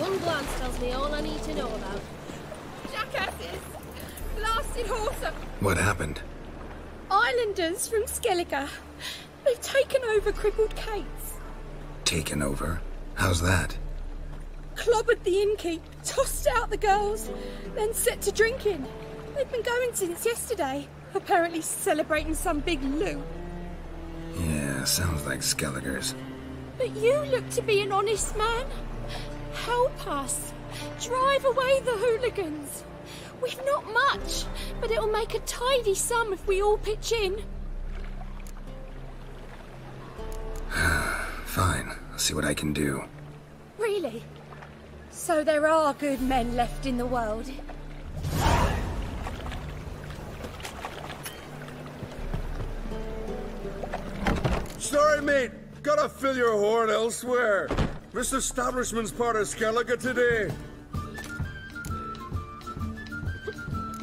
One glance tells me all I need to know about. Jackasses! Blasted horse! What happened? Islanders from Skellige. They've taken over crippled Kate's. Taken over? How's that? Clobbered the innkeep, tossed out the girls, then set to drinking. They've been going since yesterday, apparently celebrating some big loot. Yeah, sounds like Skelligers. But you look to be an honest man. Help us. Drive away the hooligans. We've not much, but it'll make a tidy sum if we all pitch in. Fine, I'll see what I can do. Really? So there are good men left in the world? Sorry, mate. Gotta fill your horn elsewhere. This establishment's part of Skellige today.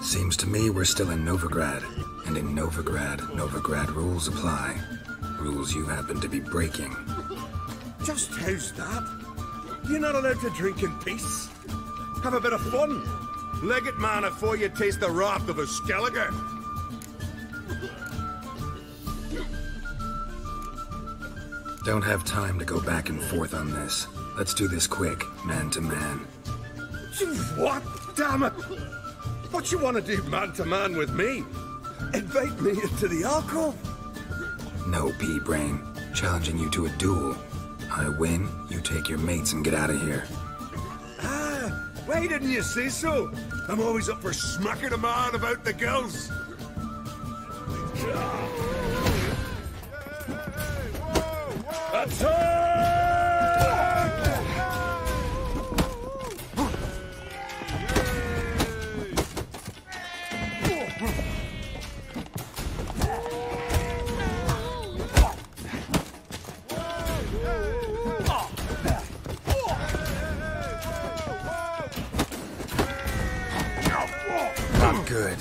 Seems to me we're still in Novigrad. And in Novigrad rules apply. Rules you happen to be breaking. Just how's that? You're not allowed to drink in peace. Have a bit of fun. Leg it, man, before you taste the wrath of a Skellige. Don't have time to go back and forth on this. Let's do this quick, man to man. What? Damn it! What you want to do man to man with me? Invite me into the alcove? No, pea-brain. Challenging you to a duel. I win, you take your mates and get out of here. Ah, why didn't you say so? I'm always up for smacking a man about the gills. Attack! Not good.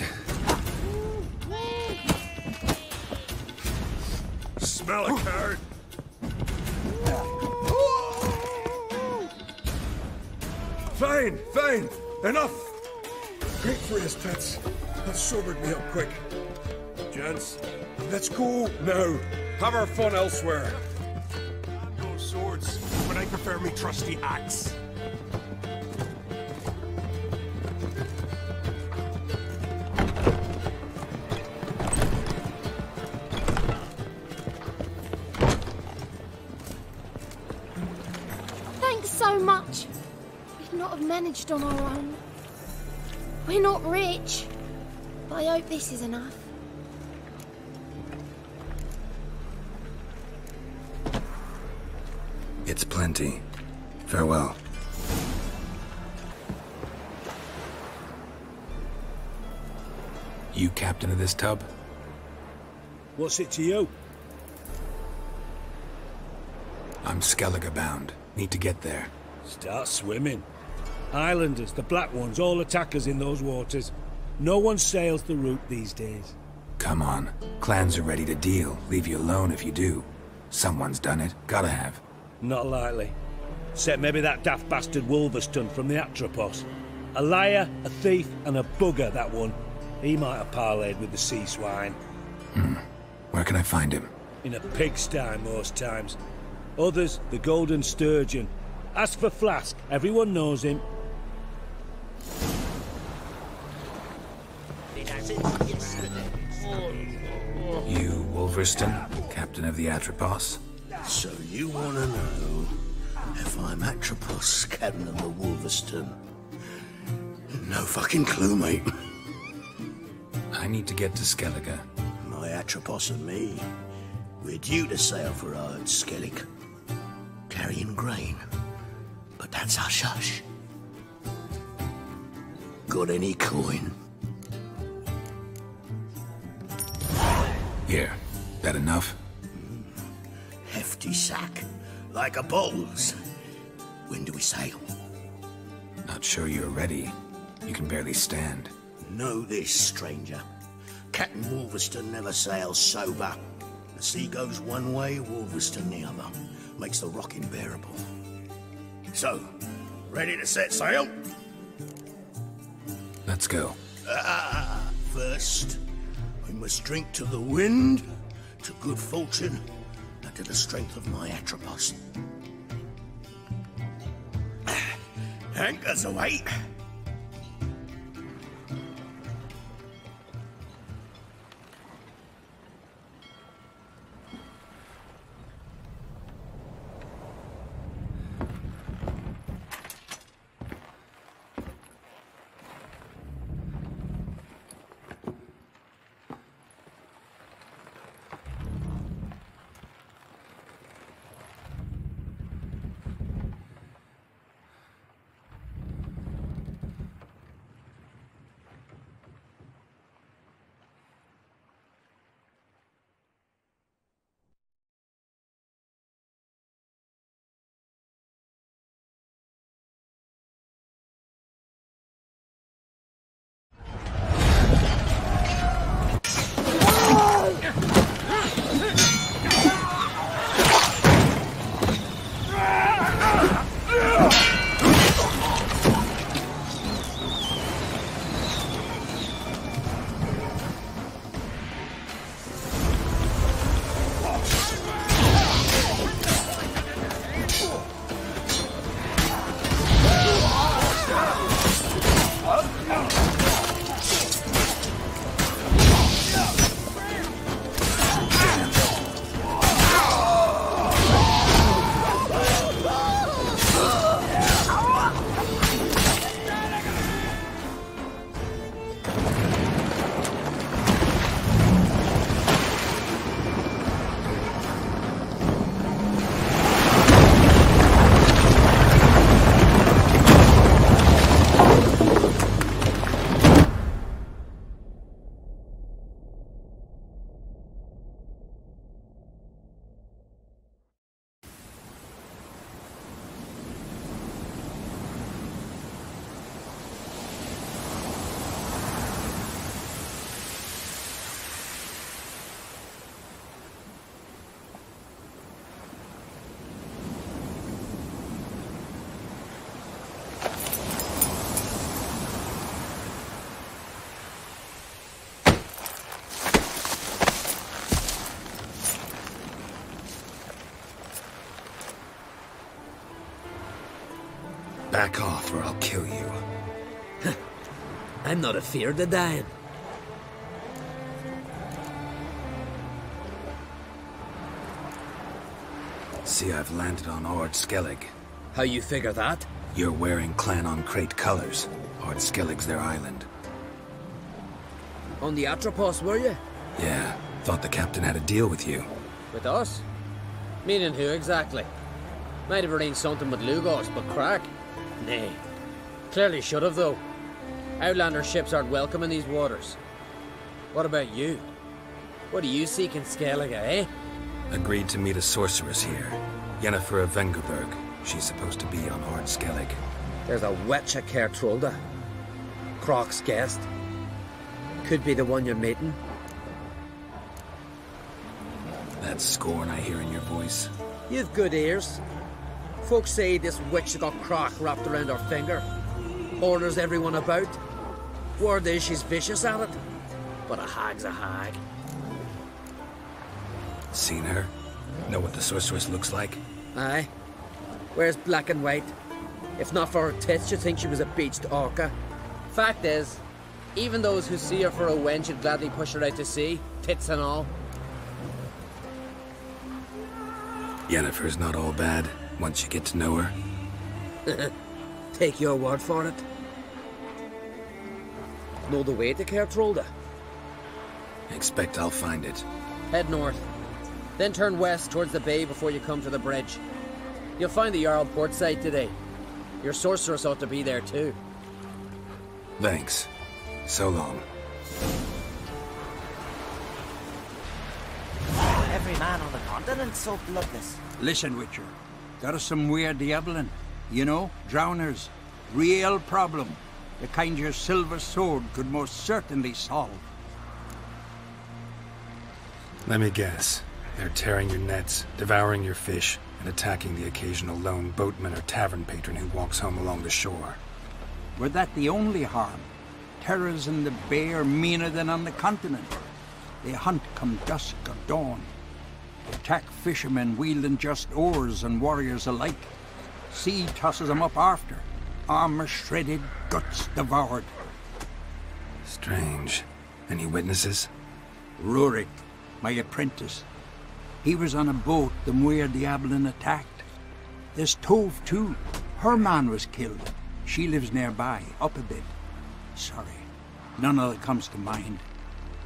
Smell a card. Fine, fine. Enough. Great for his tits. That sobered me up quick. Gents, let's go now. Have our fun elsewhere. No swords, but I prefer me trusty axe. Thanks so much. We'd not have managed on our own. We're not rich, but I hope this is enough. It's plenty. Farewell. You captain of this tub? What's it to you? I'm Skellige bound. Need to get there. Start swimming. Islanders, the black ones, all attackers in those waters. No one sails the route these days. Come on. Clans are ready to deal. Leave you alone if you do. Someone's done it. Gotta have. Not likely. Except maybe that daft bastard Wolverston from the Atropos. A liar, a thief, and a bugger, that one. He might have parlayed with the sea swine. Where can I find him? In a pigsty most times. Others, the Golden Sturgeon. As for Flask, everyone knows him. You, Wolverston, captain of the Atropos? So you want to know if I'm Atropos, captain of the Wolverston? No fucking clue, mate. I need to get to Skellige. My Atropos and me, we're due to sail for our Skellige, carrying grain. But that's hush-hush. Got any coin? Here. That enough? Hefty sack, like a bull's. When do we sail? Not sure you're ready. You can barely stand. Know this, stranger. Captain Wolverston never sails sober. The sea goes one way, Wolverston the other. Makes the rocking bearable. So, Ready to set sail? Let's go. First, we must drink to the wind, to good fortune, and to the strength of my Atropos. Anchors away. Back off or I'll kill you. I'm not afeard of dying. See, I've landed on Skellige. How you figure that? You're wearing Clan on Crate colors. Skellige's their island. On the Atropos, were you? Yeah, thought the captain had a deal with you. With us? Meaning who exactly? Might have arranged something with Lugos, but crack? Nay. Clearly should have, though. Outlander ships aren't welcome in these waters. What about you? What do you seek in Skellige, eh? Agreed to meet a sorceress here. Yennefer of Vengerberg. She's supposed to be on Skellige. There's a witch at Kertrolda. Croc's guest. Could be the one you're meeting. That scorn I hear in your voice. You've good ears. Folks say this witch got Croc wrapped around her finger. Orders everyone about. Word is she's vicious at it. But a hag's a hag. Seen her? Know what the sorceress looks like? Aye. Wears black and white. If not for her tits, you'd think she was a beached orca. Fact is, even those who see her for a wench would gladly push her out to sea, tits and all. Yennefer's not all bad, once you get to know her. Take your word for it. Know the way to Kertrolda? Expect I'll find it. Head north. Then turn west towards the bay before you come to the bridge. You'll find the Jarl port site today. Your sorceress ought to be there too. Thanks. So long. Every man on the continent's so bloodless. Listen, Witcher. There is some weird diaboling. You know, drowners. Real problem. The kind your silver sword could most certainly solve. Let me guess. They're tearing your nets, devouring your fish, and and attacking the occasional lone boatman or tavern patron who walks home along the shore. Were that the only harm? Terrors in the bay are meaner than on the continent. They hunt come dusk or dawn. Attack fishermen wielding just oars and warriors alike. Sea tosses them up after. Armor shredded, guts devoured. Strange. Any witnesses? Rurik, my apprentice. He was on a boat the Muir Diablin attacked. There's Tove too. Her man was killed. She lives nearby, up a bit. Sorry, none of it comes to mind.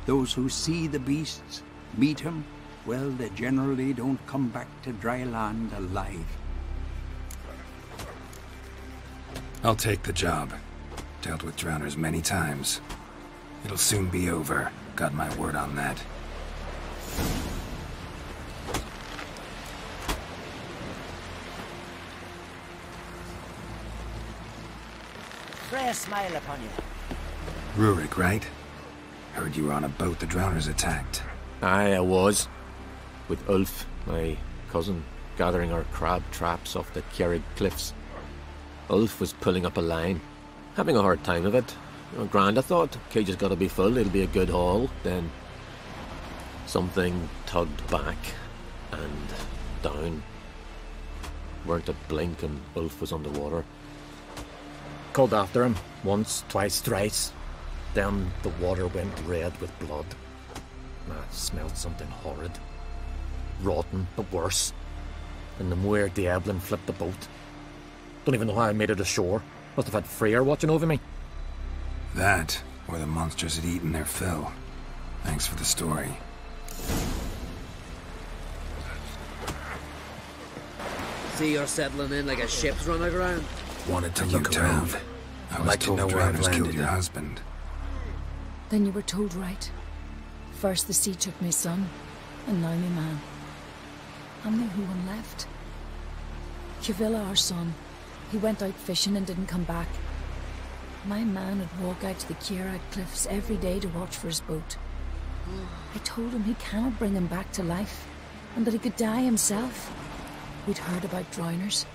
Those who see the beasts, meet him, well, they generally don't come back to dry land alive. I'll take the job. Dealt with drowners many times. It'll soon be over. Got my word on that. Freya smile upon you. Rurik, right? Heard you were on a boat the drowners attacked. Aye, I was. With Ulf, my cousin, gathering our crab traps off the Kjerrig cliffs. Ulf was pulling up a line, having a hard time of it. Grand, I thought. Cage has got to be full, it'll be a good haul. Then something tugged back and down. Weren't a blink and Ulf was underwater. Called after him, once, twice, thrice. Then the water went red with blood. I smelled something horrid. Rotten, but worse. And the Muir Diablin flipped the boat. Don't even know how I made it ashore. Must have had Freyr watching over me. That, or the monsters had eaten their fill. Thanks for the story. See you're settling in like a ship's run aground. Wanted to look around. I was told drowners killed your husband. Then you were told right. First the sea took my son, and now me man. I'm the only one left. Kjavilla, our son, he went out fishing and didn't come back. My man would walk out to the Kjerrig cliffs every day to watch for his boat. I told him he cannot bring him back to life, and that he could die himself. We'd heard about drowners,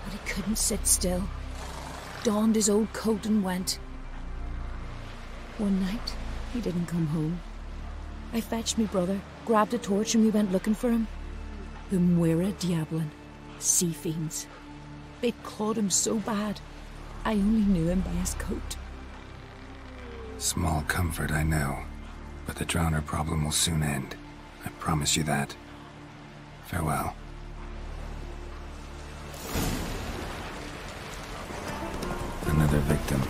but he couldn't sit still. Donned his old coat and went. One night, he didn't come home. I fetched me brother, grabbed a torch, and we went looking for him. The Muir Diablin, sea fiends. They'd clawed him so bad, I only knew him by his coat. Small comfort, I know. But the drowner problem will soon end. I promise you that. Farewell. Another victim.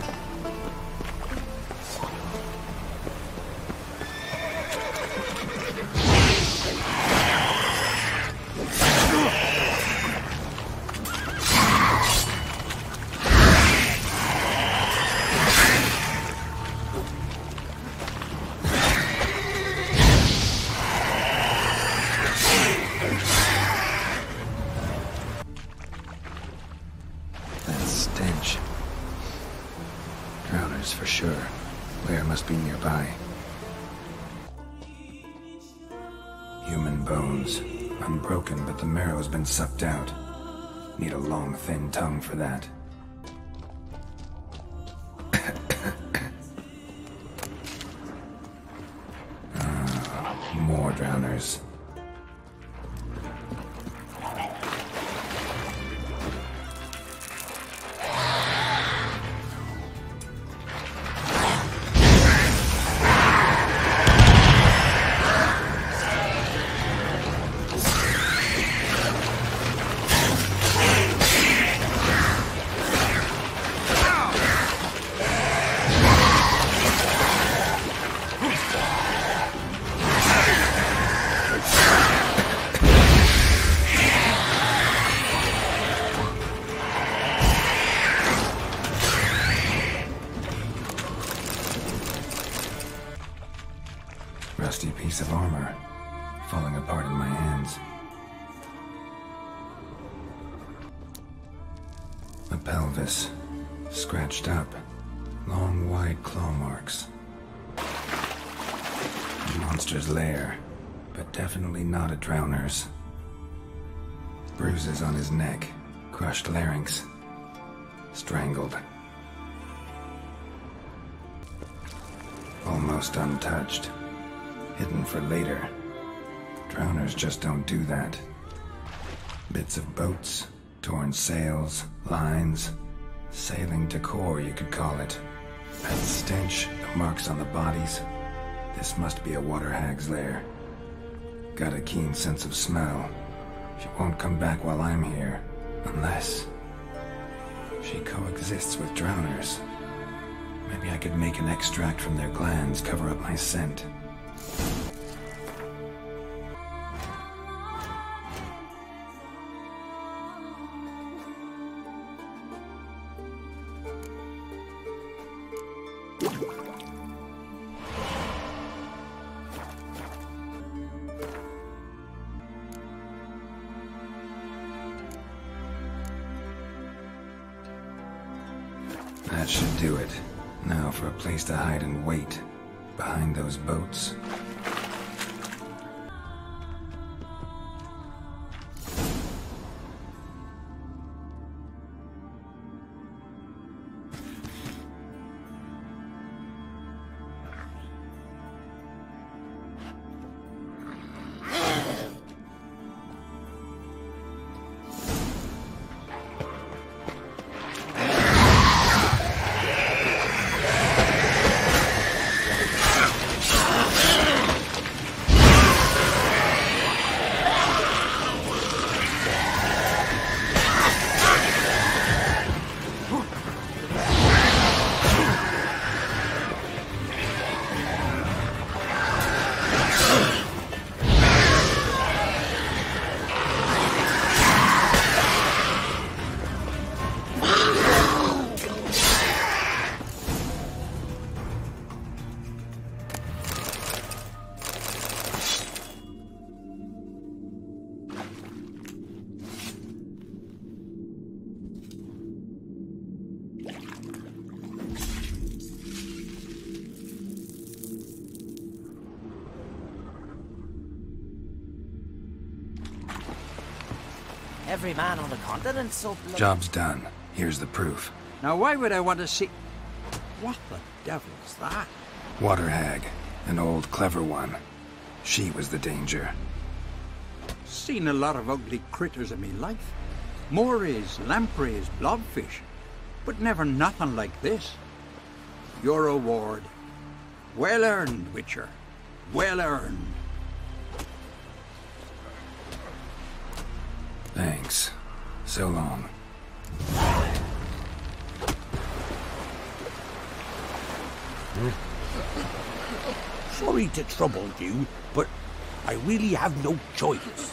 For sure. Where must be nearby. Human bones. Unbroken, but the marrow's been sucked out. Need a long, thin tongue for that. More drowners. Rusty piece of armor, falling apart in my hands. A pelvis, scratched up, long wide claw marks. A monster's lair, but definitely not a drowner's. Bruises on his neck, crushed larynx, strangled. Almost untouched, hidden for later. Drowners just don't do that. Bits of boats, torn sails, lines, sailing decor you could call it. That stench, the marks on the bodies. This must be a water hag's lair. Got a keen sense of smell. She won't come back while I'm here, unless she coexists with drowners. Maybe I could make an extract from their glands cover up my scent. That should do it. Now for a place to hide and wait. Behind those boats. Every man on the continent's so bloody... Job's done. Here's the proof. Now why would I want to see... What the devil's that? Water hag. An old, clever one. She was the danger. Seen a lot of ugly critters in me life. Morays, lampreys, blobfish. But never nothing like this. Your reward. Well earned, Witcher. Well earned. Thanks. So long. Sorry to trouble you, but I really have no choice.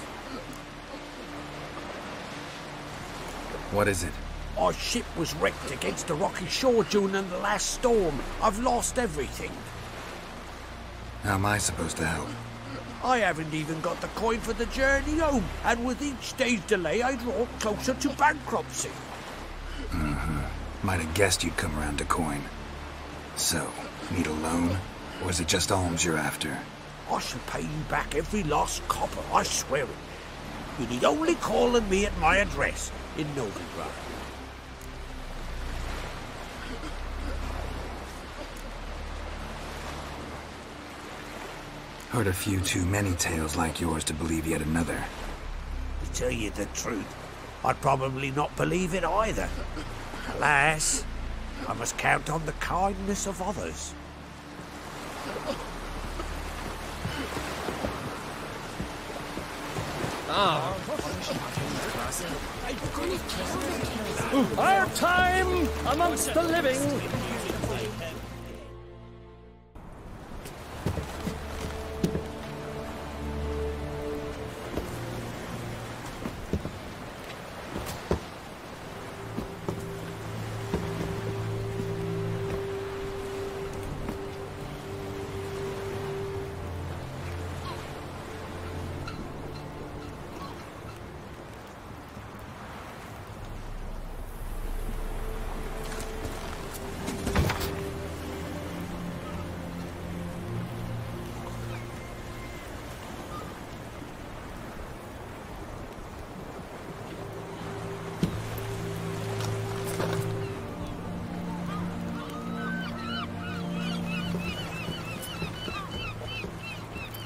What is it? Our ship was wrecked against a rocky shore during the last storm. I've lost everything. How am I supposed to help? I haven't even got the coin for the journey home, and with each day's delay, I draw closer to bankruptcy. Might have guessed you'd come around to coin. So, need a loan? Or is it just alms you're after? I shall pay you back every last copper, I swear it. You need only call on me at my address in Novigrad. Heard a few too many tales like yours to believe yet another. To tell you the truth, I'd probably not believe it either. Alas, I must count on the kindness of others. Our time amongst the living.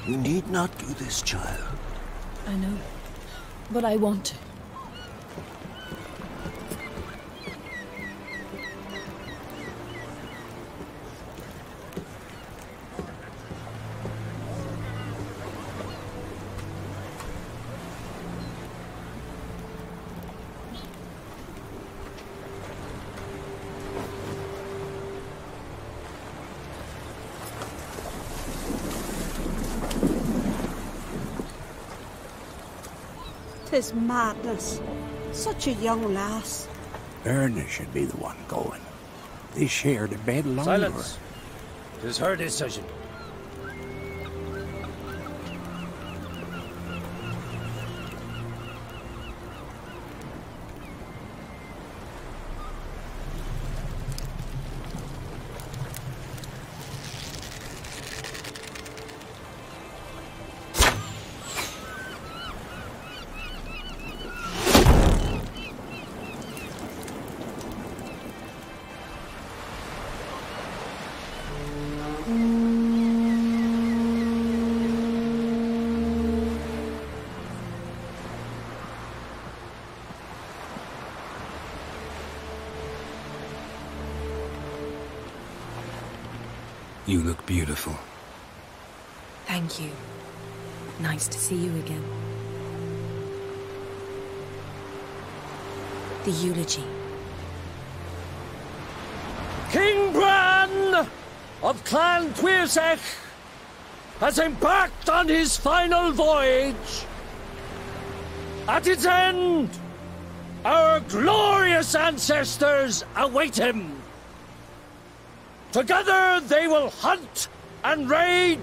You need not do this, child. I know, but I want to. Tis madness. Such a young lass. Erna should be the one going. They shared a bed longer. Silence. It is her decision. You look beautiful. Thank you. Nice to see you again. The eulogy. King Bran of Clan Tuirsech has embarked on his final voyage. At its end, our glorious ancestors await him. Together they will hunt and raid.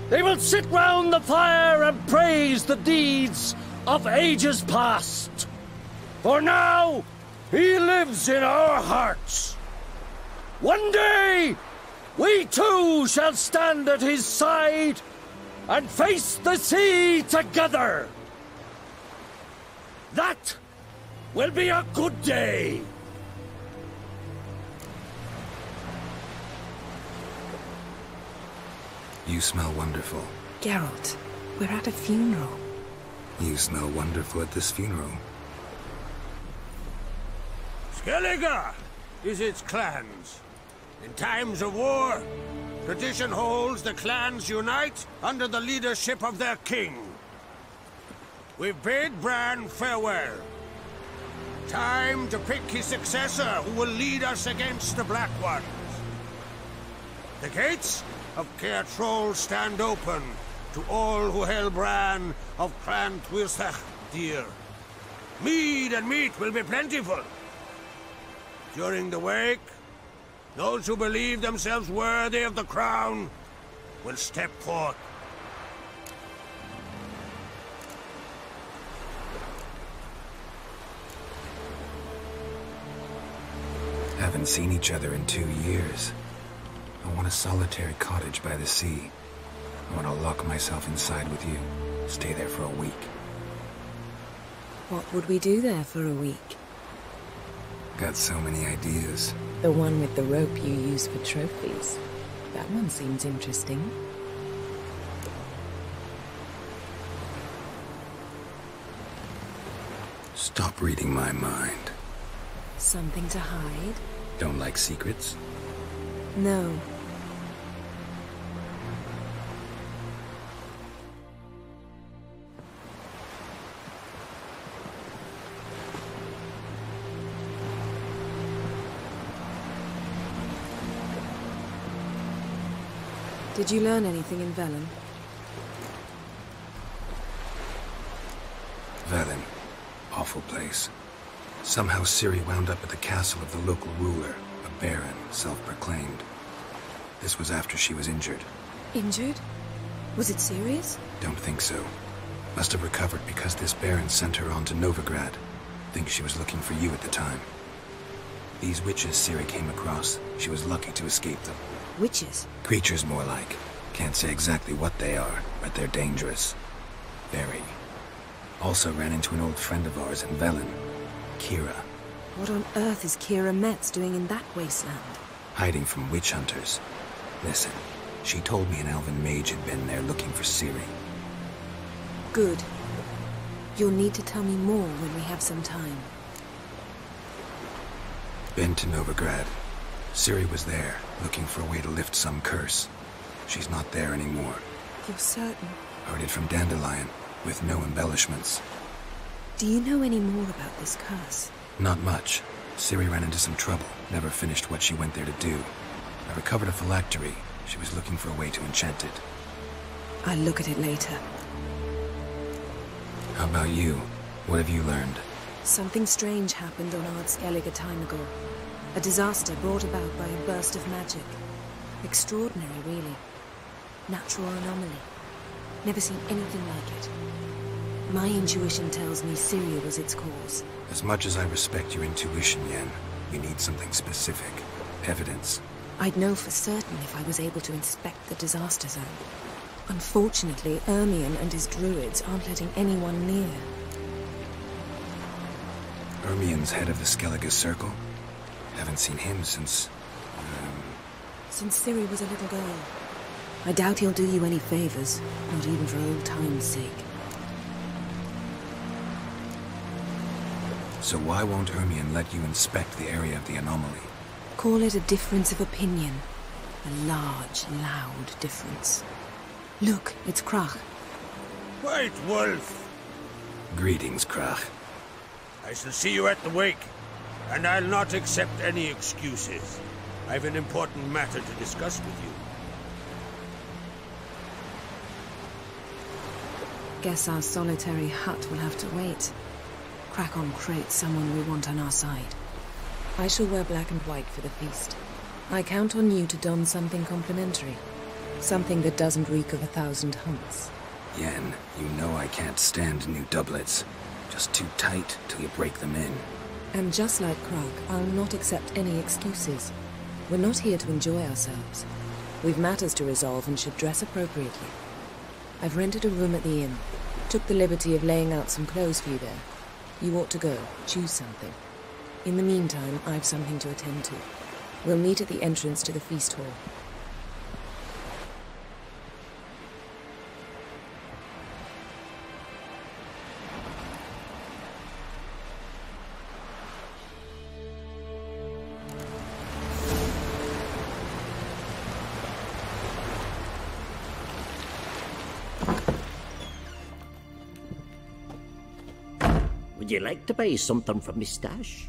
They will sit round the fire and praise the deeds of ages past. For now, he lives in our hearts. One day, we too shall stand at his side and face the sea together. That will be a good day. You smell wonderful. Geralt, we're at a funeral. You smell wonderful at this funeral. Skellige is its clans. In times of war, tradition holds the clans unite under the leadership of their king. We've bid Bran farewell. Time to pick his successor who will lead us against the Black Ones. The gates of Caer Troll stand open to all who held Bran of Clan Tuirsech dear. Mead and meat will be plentiful. During the wake, those who believe themselves worthy of the crown will step forth. Haven't seen each other in 2 years. I want a solitary cottage by the sea. I want to lock myself inside with you. Stay there for a week. What would we do there for a week? Got so many ideas. The one with the rope you use for trophies. That one seems interesting. Stop reading my mind. Something to hide? Don't like secrets? No. Did you learn anything in Velen? Velen. Awful place. Somehow Ciri wound up at the castle of the local ruler, a baron, self-proclaimed. This was after she was injured. Injured? Was it serious? Don't think so. Must have recovered because this baron sent her on to Novigrad. Think she was looking for you at the time. These witches Ciri came across, she was lucky to escape them. Witches? Creatures, more like. Can't say exactly what they are, but they're dangerous. Very. Also ran into an old friend of ours in Velen, Kira. What on earth is Kira Metz doing in that wasteland? Hiding from witch hunters. Listen, She told me an elven mage had been there looking for Ciri. Good. You'll need to tell me more when we have some time. Been to Novigrad. Ciri was there, looking for a way to lift some curse. She's not there anymore. You're certain? Heard it from Dandelion, with no embellishments. Do you know any more about this curse? Not much. Ciri ran into some trouble, never finished what she went there to do. I recovered a phylactery. She was looking for a way to enchant it. I'll look at it later. How about you? What have you learned? Something strange happened on Ard Skellige a time ago. A disaster brought about by a burst of magic. Extraordinary, really. Natural anomaly. Never seen anything like it. My intuition tells me Ciri was its cause. As much as I respect your intuition, Yen, we need something specific. Evidence. I'd know for certain if I was able to inspect the disaster zone. Unfortunately, Ermion and his druids aren't letting anyone near. Ermion's head of the Skellige Circle? Haven't seen him since... Since Ciri was a little girl. I doubt he'll do you any favors, not even for old time's sake. So why won't Ermion let you inspect the area of the anomaly? Call it a difference of opinion. A large, loud difference. Look, it's Krach. White Wolf! Greetings, Krach. I shall see you at the wake, and I'll not accept any excuses. I've an important matter to discuss with you. Guess our solitary hut will have to wait. Crack on crate someone we want on our side. I shall wear black and white for the feast. I count on you to don something complimentary. Something that doesn't reek of 1,000 humps. Yen, you know I can't stand new doublets. Just too tight till you break them in. And just like Krog, I'll not accept any excuses. We're not here to enjoy ourselves. We've matters to resolve and should dress appropriately. I've rented a room at the inn. Took the liberty of laying out some clothes for you there. You ought to go. Choose something. In the meantime, I've something to attend to. We'll meet at the entrance to the feast hall. Would you like to buy something from me stash?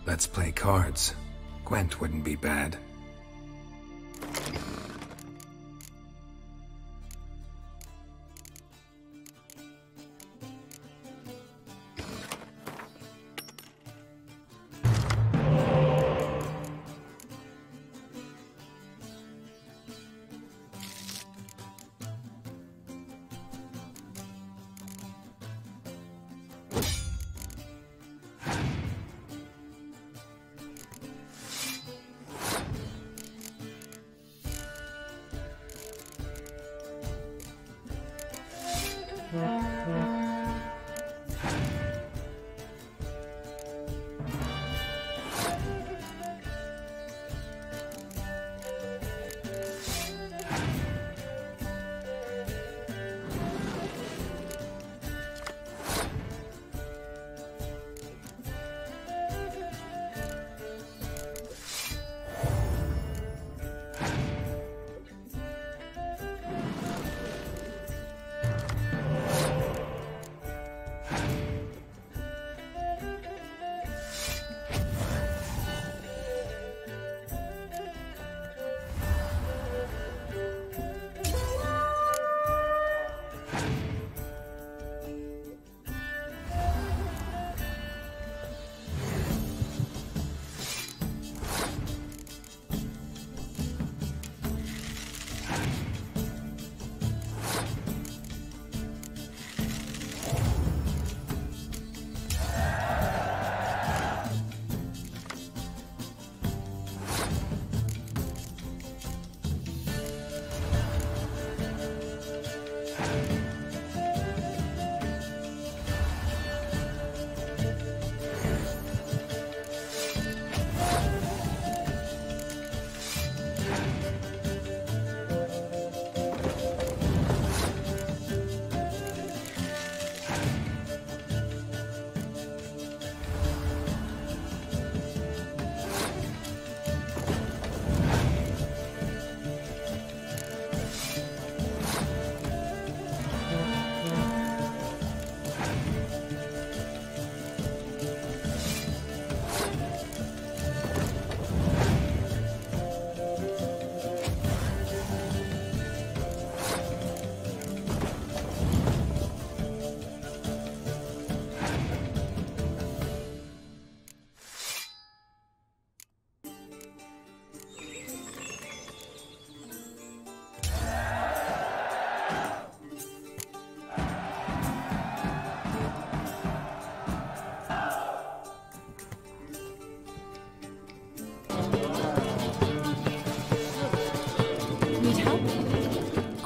Let's play cards. Gwent wouldn't be bad.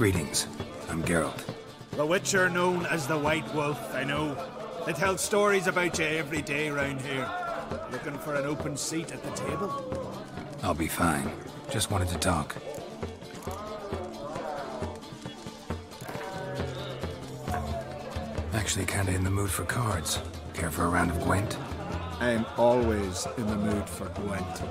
Greetings. I'm Geralt. The Witcher known as the White Wolf, I know. They tell stories about you every day round here. Looking for an open seat at the table? I'll be fine. Just wanted to talk. Actually kinda in the mood for cards. Care for a round of Gwent? I'm always in the mood for Gwent.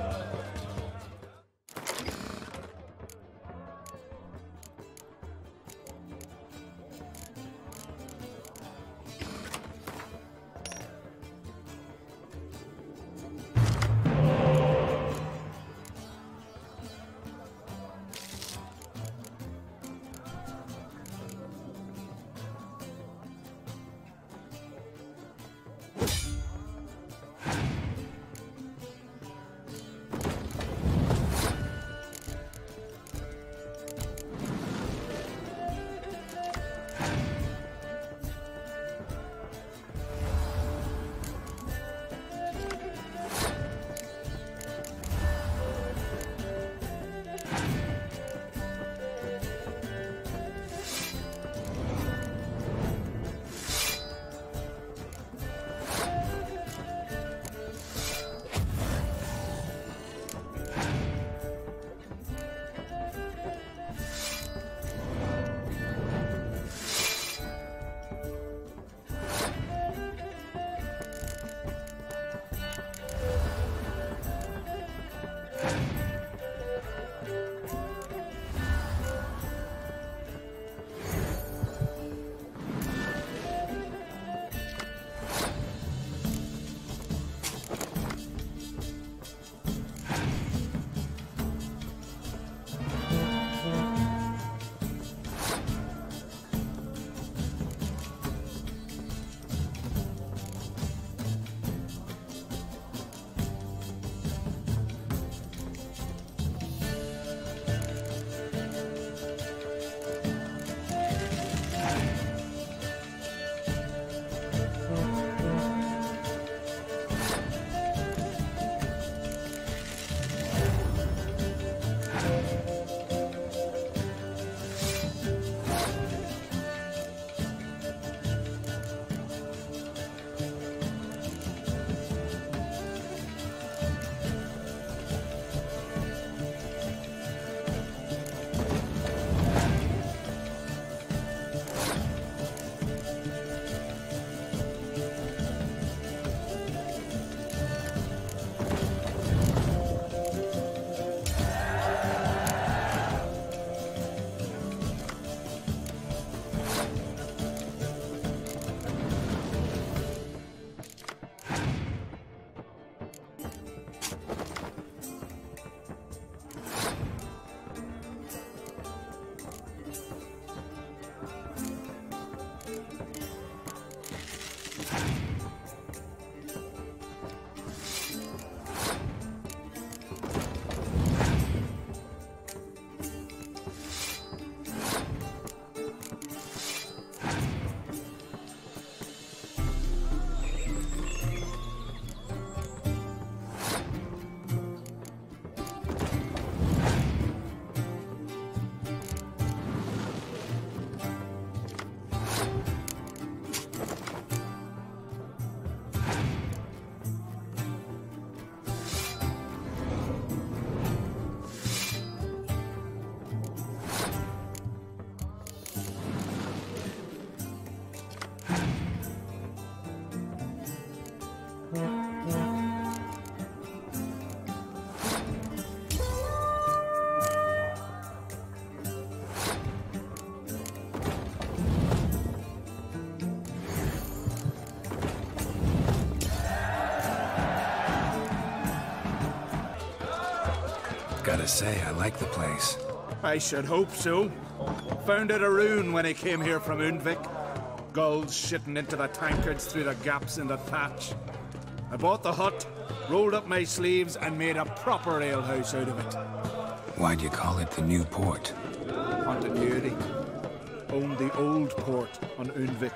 Gotta say, I like the place. I should hope so. Found it a ruin when I came here from Undvik. Gulls shitting into the tankards through the gaps in the thatch. I bought the hut, rolled up my sleeves, and made a proper alehouse out of it. Why'd you call it the New Port? Continuity. Owned the old port on Undvik.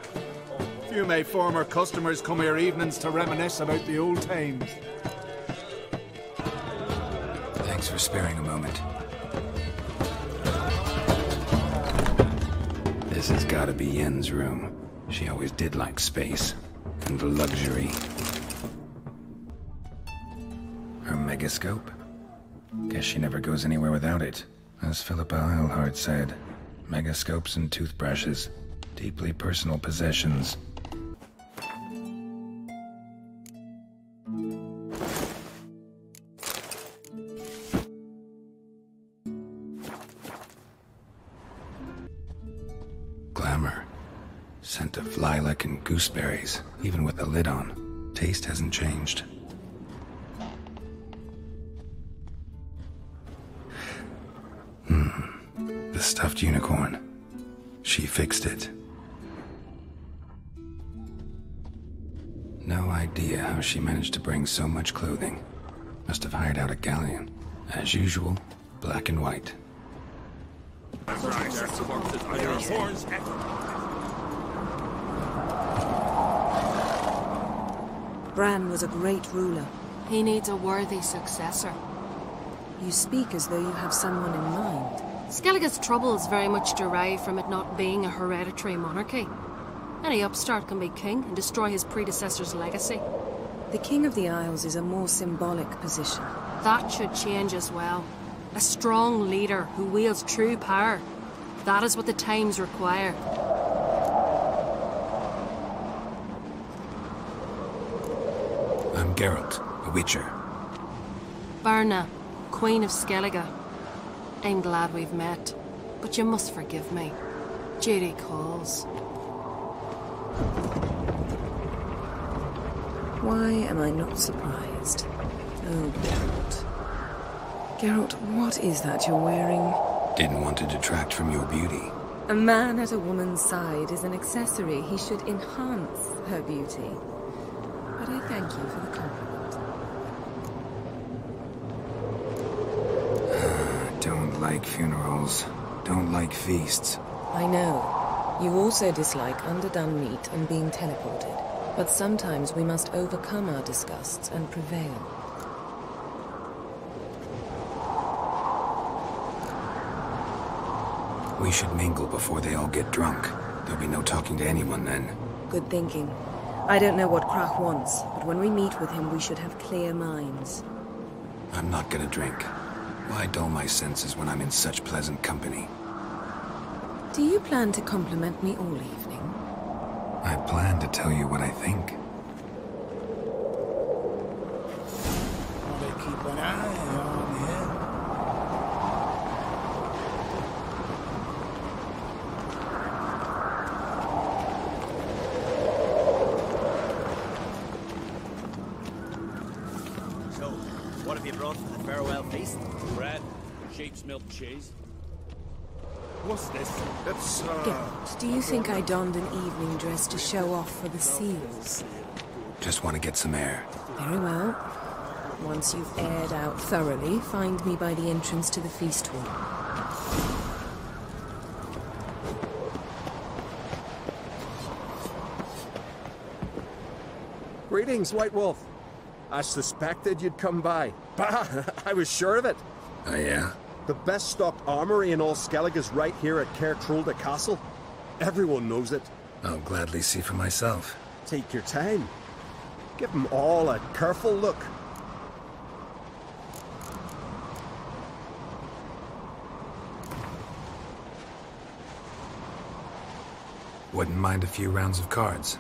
Few of my former customers come here evenings to reminisce about the old times. Thanks for sparing a moment. This has gotta be Yen's room. She always did like space and luxury. Her megascope? Guess she never goes anywhere without it. As Philippa Eilhart said, megascopes and toothbrushes, deeply personal possessions. Glamour. Scent of lilac and gooseberries, even with the lid on. Taste hasn't changed. The stuffed unicorn. She fixed it. No idea how she managed to bring so much clothing. Must have hired out a galleon. As usual, black and white. Bran was a great ruler. He needs a worthy successor. You speak as though you have someone in mind. Skellige's troubles very much derive from it not being a hereditary monarchy. Any upstart can be king and destroy his predecessor's legacy. The King of the Isles is a more symbolic position. That should change as well. A strong leader who wields true power. That is what the times require. I'm Geralt, a witcher. Berna, Queen of Skellige. I'm glad we've met, but you must forgive me. Duty calls. Why am I not surprised? Oh, Geralt. Geralt, what is that you're wearing? Didn't want to detract from your beauty. A man at a woman's side is an accessory. He should enhance her beauty. But I thank you for the compliment. Don't like funerals. Don't like feasts. I know. You also dislike underdone meat and being teleported. But sometimes we must overcome our disgusts and prevail. We should mingle before they all get drunk. There'll be no talking to anyone then. Good thinking. I don't know what Krach wants, but when we meet with him, we should have clear minds. I'm not gonna drink. Why dull my senses when I'm in such pleasant company? Do you plan to compliment me all evening? I plan to tell you what I think. Gotta keep an eye on him. So, what have you brought for the farewell feast? Bread, sheep's milk cheese. What's this? It's, Geralt, do you think I donned an evening dress to show off for the seals? Just want to get some air. Very well. Once you've aired out thoroughly, find me by the entrance to the feast hall. Greetings, White Wolf. I suspected you'd come by. Bah! I was sure of it. Oh, yeah? The best stocked armory in all Skellige is right here at Caer Trolde Castle. Everyone knows it. I'll gladly see for myself. Take your time. Give them all a careful look. Wouldn't mind a few rounds of cards.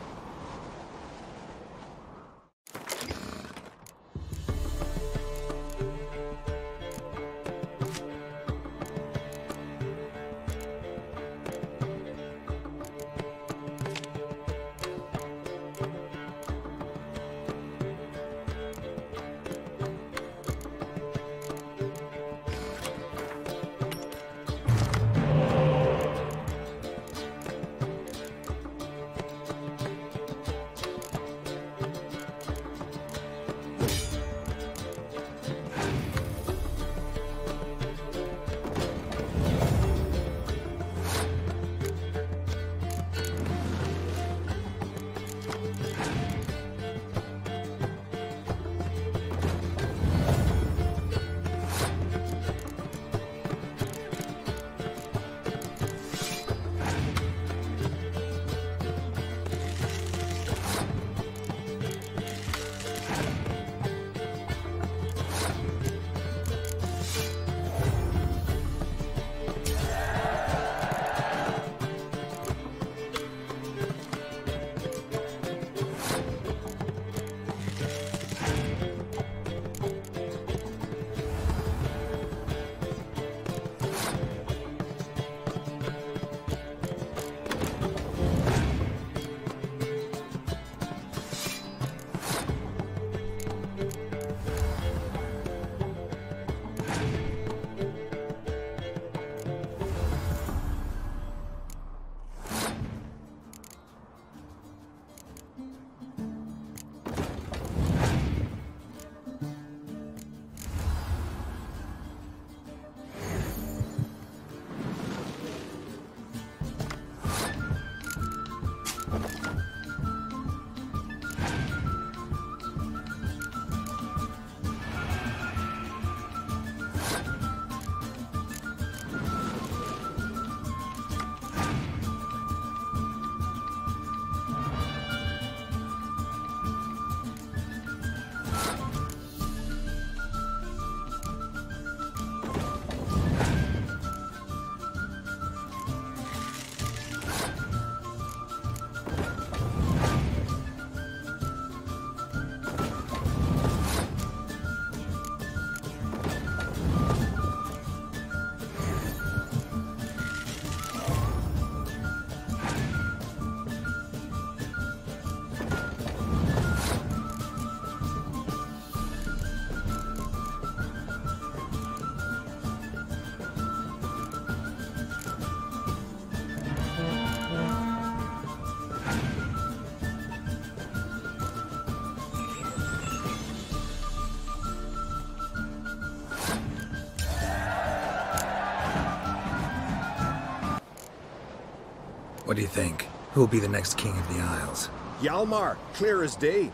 What do you think? Who'll be the next king of the Isles? Hjalmar, clear as day.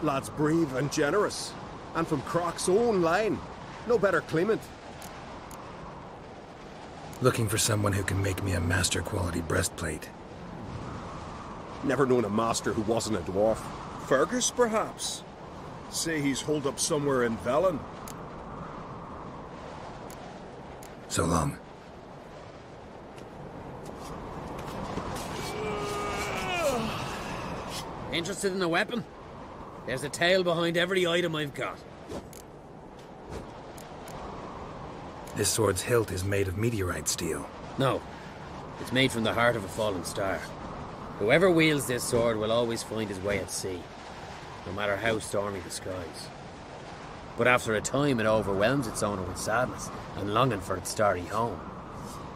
Lad's brave and generous. And from Croc's own line. No better claimant. Looking for someone who can make me a master-quality breastplate. Never known a master who wasn't a dwarf. Fergus, perhaps? Say he's holed up somewhere in Velen. So long. Interested in a weapon? There's a tale behind every item I've got. This sword's hilt is made of meteorite steel. No. It's made from the heart of a fallen star. Whoever wields this sword will always find his way at sea, no matter how stormy the skies. But after a time it overwhelms its owner with sadness and longing for its starry home.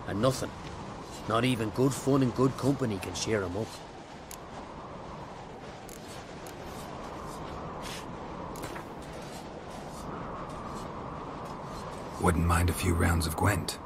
And nothing, not even good fun and good company, can cheer him up. Wouldn't mind a few rounds of Gwent.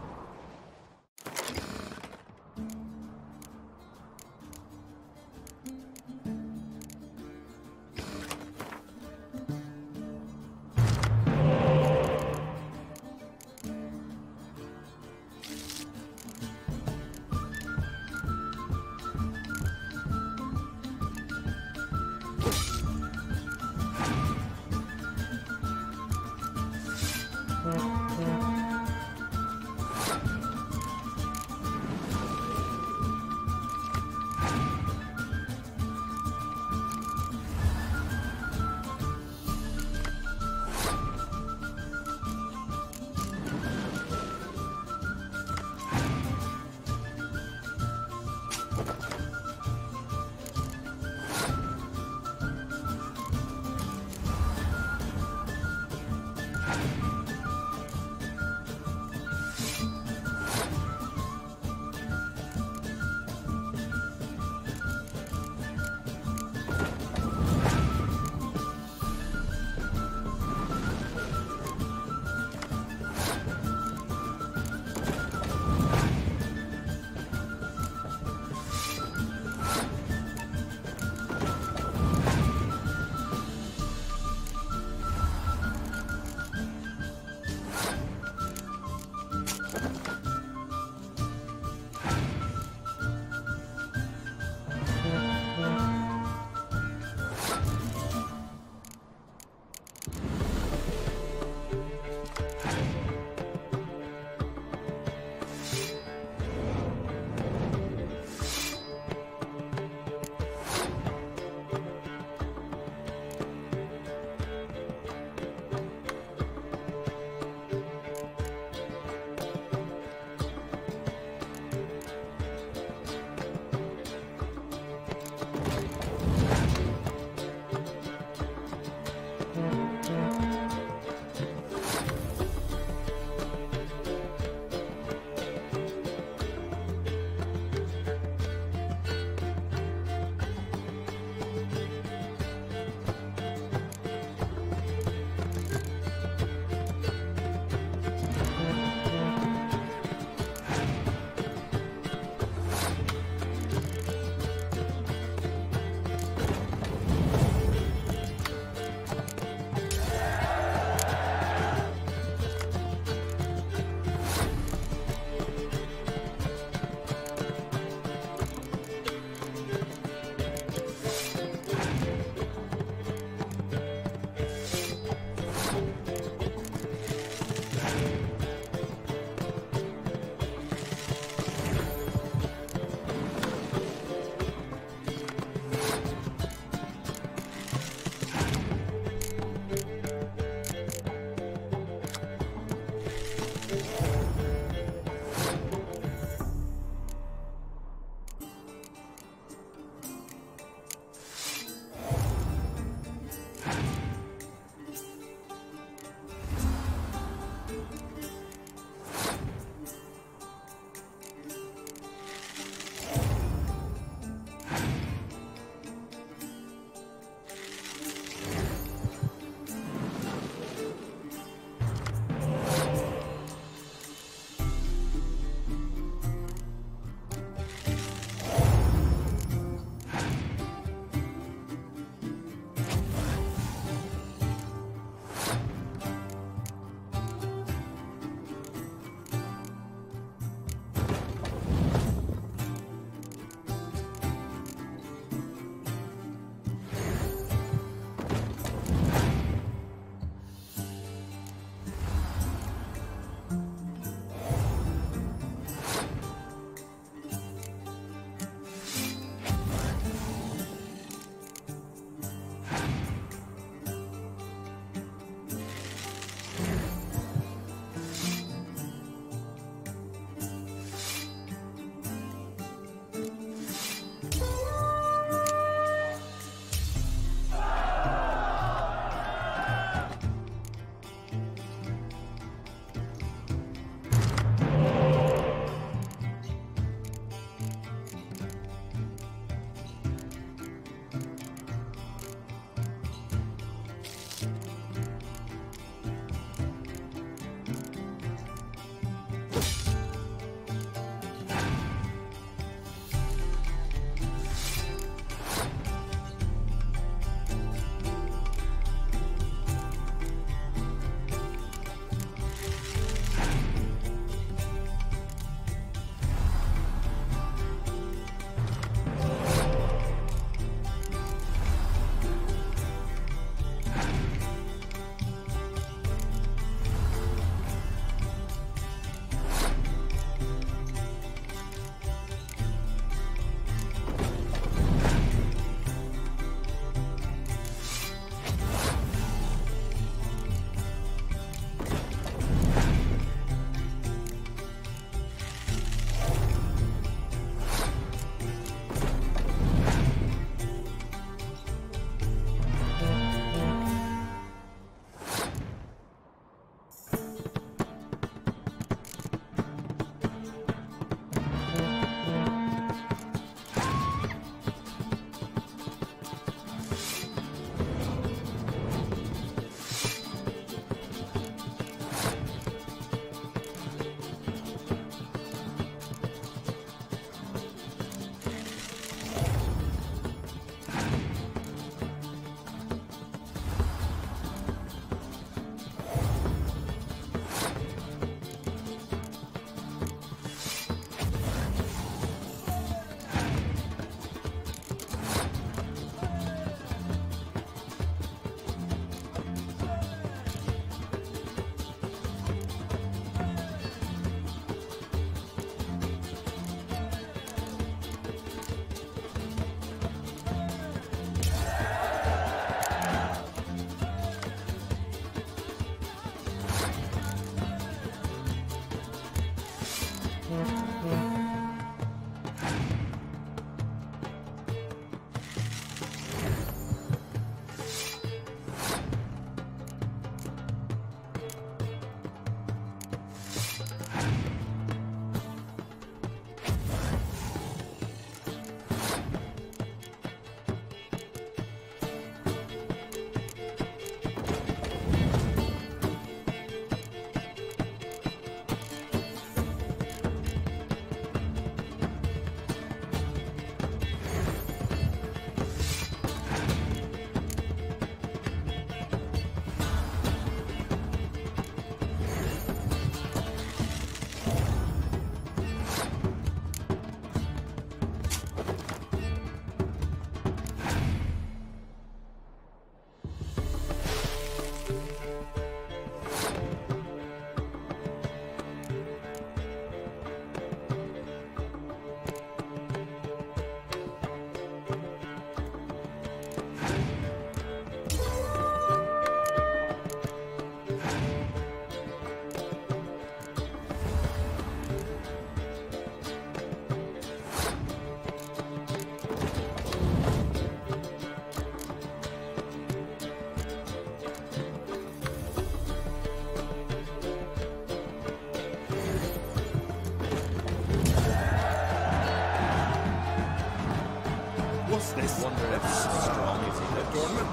wonder if it's strong as he lives. Tournament.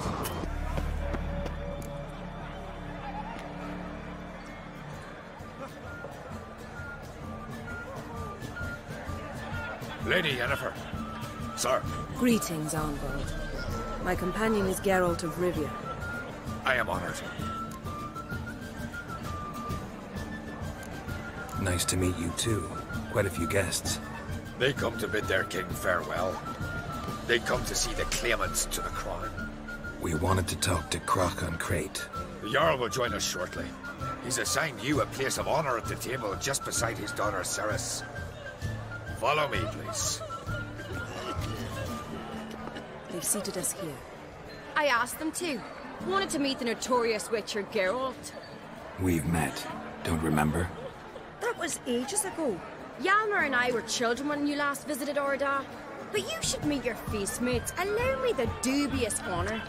Lady Yennefer. Sir. Greetings, Arnvald. My companion is Geralt of Rivia. I am honored. Nice to meet you too. Quite a few guests. They come to bid their king farewell. They come to see the claimants to the crown. We wanted to talk to Croc on Crate. The Jarl will join us shortly. He's assigned you a place of honor at the table just beside his daughter Ceres. Follow me, please. They've seated us here. I asked them to. Wanted to meet the notorious witcher Geralt. We've met. Don't remember? That was ages ago. Hjalmar and I were children when you last visited Orda. But you should meet your feast mates. Allow me the dubious honor.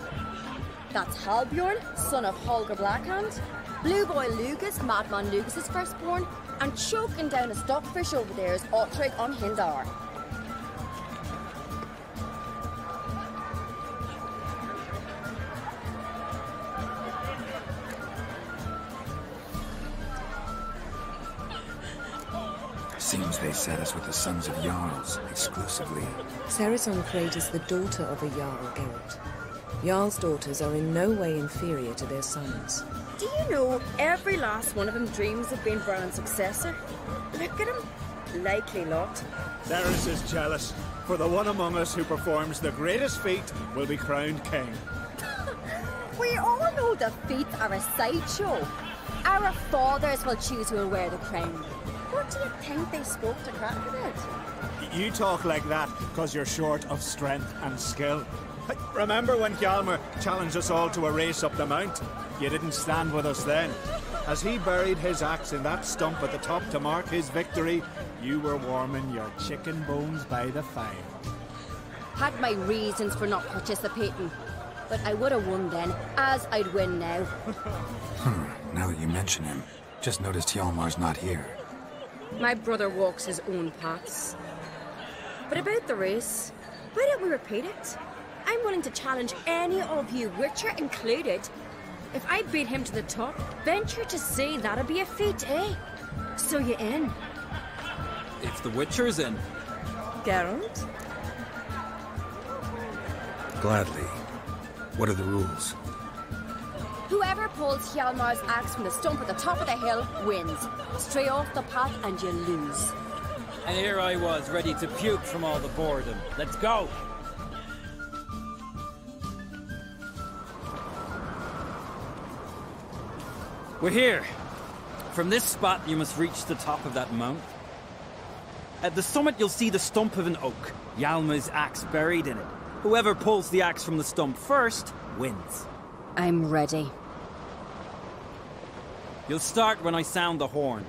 That's Halbjorn, son of Holger Blackhand. Blue Boy Lugas, Madman Lugas' firstborn. And choking down a stockfish over there is Ottrig on Hindar. Seems they set us with the sons of Jarls, exclusively. Ceres on Crate is the daughter of a Jarl, Geralt. Jarl's daughters are in no way inferior to their sons. Do you know every last one of them dreams of being Bran's successor? Look at him. Likely lot. Ceres is jealous, for the one among us who performs the greatest feat will be crowned king. We all know the feats are a sideshow. Our fathers will choose who will wear the crown. What do you think they spoke to Crack about? You talk like that because you're short of strength and skill. Remember when Hjalmar challenged us all to a race up the mount? You didn't stand with us then. As he buried his axe in that stump at the top to mark his victory, you were warming your chicken bones by the fire. Had my reasons for not participating. But I would have won then, as I'd win now. Now that you mention him, just noticed Hjalmar's not here. My brother walks his own paths. But about the race, why don't we repeat it? I'm willing to challenge any of you, Witcher included. If I beat him to the top, venture to say that'd be a feat, eh? So you in? If the Witcher's in. Geralt? Gladly. What are the rules? Whoever pulls Hjalmar's axe from the stump at the top of the hill wins. Stray off the path and you lose. And here I was, ready to puke from all the boredom. Let's go! We're here. From this spot, you must reach the top of that mount. At the summit, you'll see the stump of an oak. Hjalmar's axe buried in it. Whoever pulls the axe from the stump first, wins. I'm ready. You'll start when I sound the horn.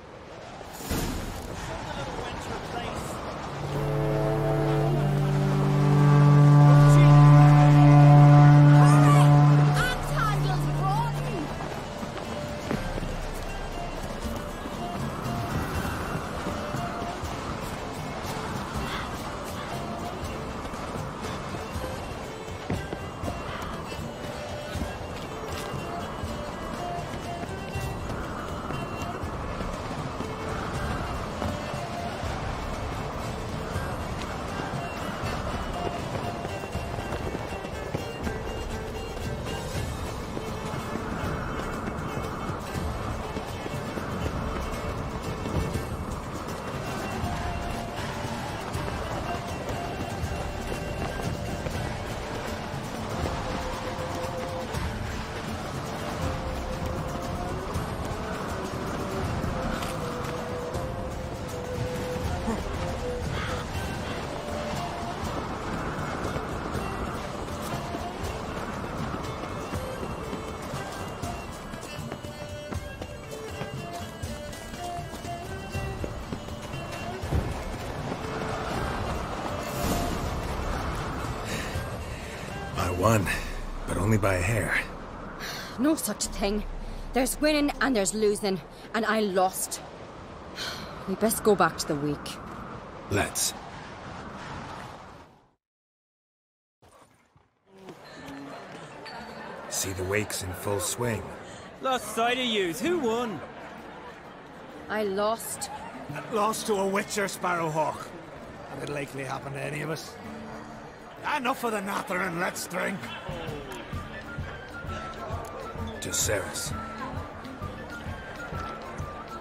Won, but only by a hair. No such thing. There's winning and there's losing, and I lost. We best go back to the week. Let's. See the wakes in full swing. Lost sight of yous. Who won? I lost. Lost to a witcher, Sparrowhawk. And it'll likely happen to any of us. Enough of the nattering, let's drink. To Ceres.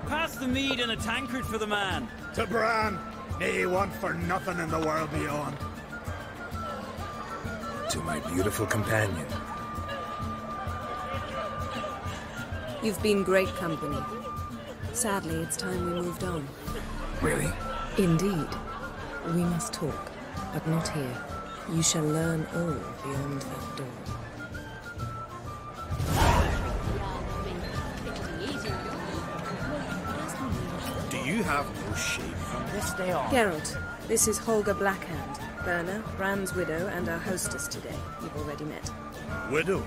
Pass the mead and a tankard for the man. To Bran. May he want for nothing in the world beyond. To my beautiful companion. You've been great company. Sadly, it's time we moved on. Really? Indeed. We must talk, but not here. You shall learn all beyond that door. Do you have no shame from this day on? Geralt, this is Holger Blackhand, Berna, Bran's widow, and our hostess today. You've already met. Widow?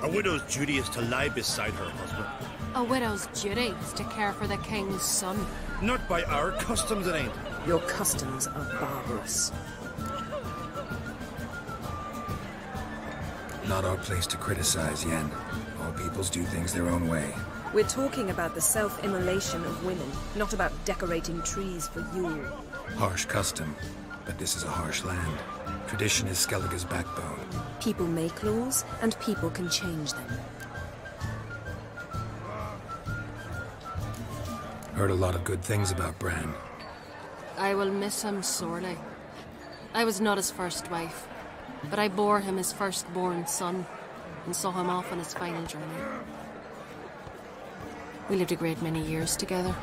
A widow's duty is to lie beside her husband. A widow's duty is to care for the king's son. Not by our customs, it ain't. Your customs are barbarous. Not our place to criticize, Yen. All peoples do things their own way. We're talking about the self-immolation of women, not about decorating trees for Yule. Harsh custom, but this is a harsh land. Tradition is Skellige's backbone. People make laws, and people can change them. Heard a lot of good things about Bran. I will miss him sorely. I was not his first wife, but I bore him his firstborn son and saw him off on his final journey. We lived a great many years together.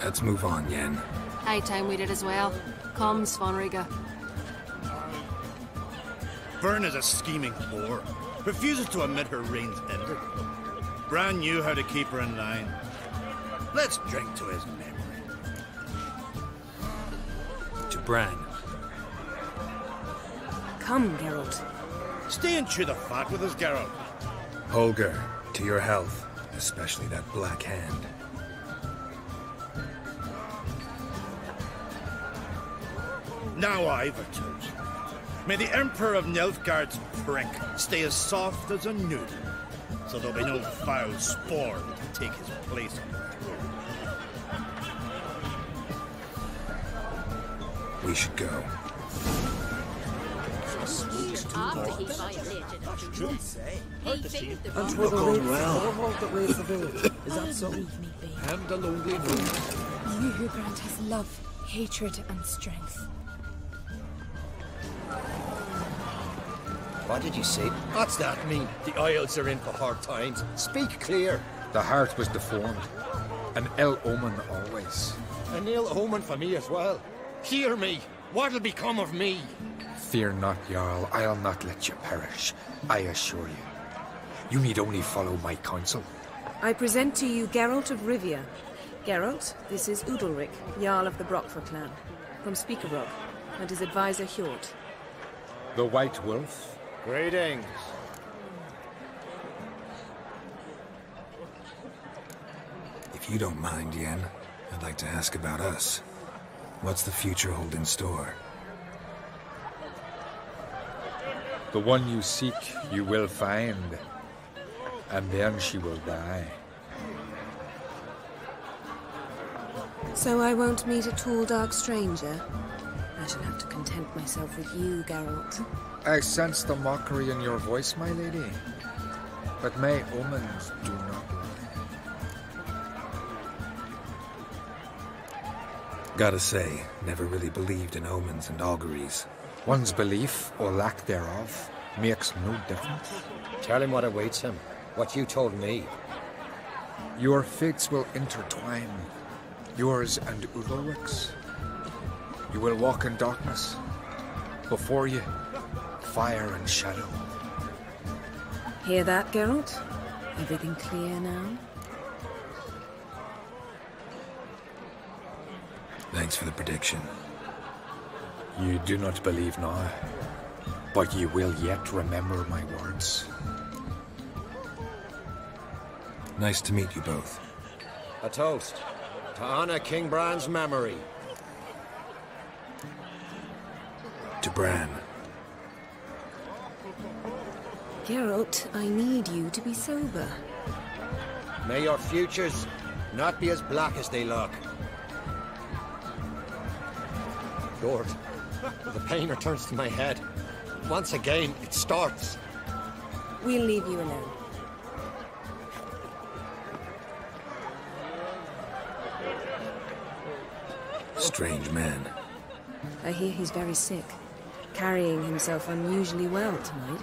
Let's move on, Yen. High time we did as well. Come, Svanriga. Byrne is a scheming whore. Refuses to admit her reign's ended. Bran knew how to keep her in line. Let's drink to his memory. To Bran. Come, Geralt. Stay and chew the fat with us, Geralt. Holger, to your health, especially that black hand. Now I've a toast. May the Emperor of Nilfgaard's prick stay as soft as a noodle, so there'll be no foul spawn to take his place on the throne. We should go. And we're going well. Is that so? And a lonely moon. You who grant us love, hatred, and strength. What did you say? What's that mean? The Isles are in for hard times. Speak clear. The heart was deformed. An ill omen always. An ill omen for me as well. Hear me. What'll become of me? Fear not, Jarl. I'll not let you perish. I assure you. You need only follow my counsel. I present to you Geralt of Rivia. Geralt, this is Udalric, Jarl of the Brockfer clan, from Speakerrock, and his advisor Hjort. The White Wolf. Greetings. If you don't mind, Yen, I'd like to ask about us. What's the future hold in store? The one you seek, you will find. And then she will die. So I won't meet a tall, dark stranger? I shall have to content myself with you, Geralt. I sense the mockery in your voice, my lady. But my omens do not lie. Gotta say, never really believed in omens and auguries. One's belief, or lack thereof, makes no difference. Tell him what awaits him. What you told me. Your fates will intertwine. Yours and Udalric's. You will walk in darkness. Before you, fire and shadow. Hear that, Geralt? Everything clear now? Thanks for the prediction. You do not believe now, but you will yet remember my words. Nice to meet you both. A toast to honor King Bran's memory. to Bran. Geralt, I need you to be sober. May your futures not be as black as they look. Lord, the pain returns to my head. Once again, it starts. We'll leave you alone. Strange man. I hear he's very sick, carrying himself unusually well tonight.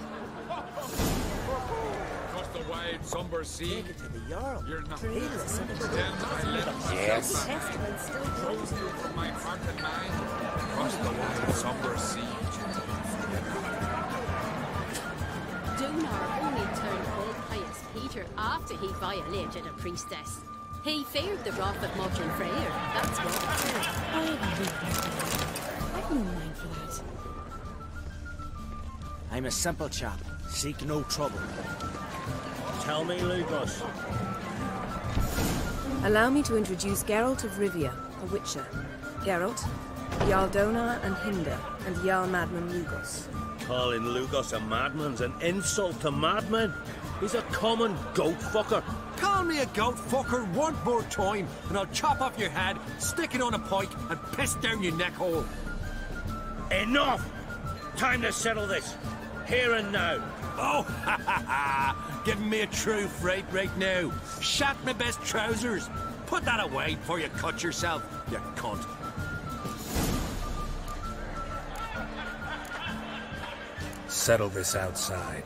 Across the wide, somber sea. Take it to the Jarl. You're not He'll listen to Then I let myself Yes. Testament still rose you from my heart and mind. Across the wide, somber sea. Dunar only turned full pious Peter after he violated a priestess. He feared the wrath of Modron Freyr, that's what. I've no mind for that. I'm a simple chap. Seek no trouble. Tell me, Lugos. Allow me to introduce Geralt of Rivia, a witcher. Geralt, Jarl Donar and Hinder, and Jarl Madman Lugos. Calling Lugos a madman's an insult to madmen. He's a common goat fucker. Call me a goat fucker one more time, and I'll chop off your head, stick it on a pike, and piss down your neck hole. Enough! Time to settle this. Here and now. Oh, ha ha ha! Giving me a true fright right now. Shat my best trousers. Put that away before you cut yourself, you cunt. Settle this outside.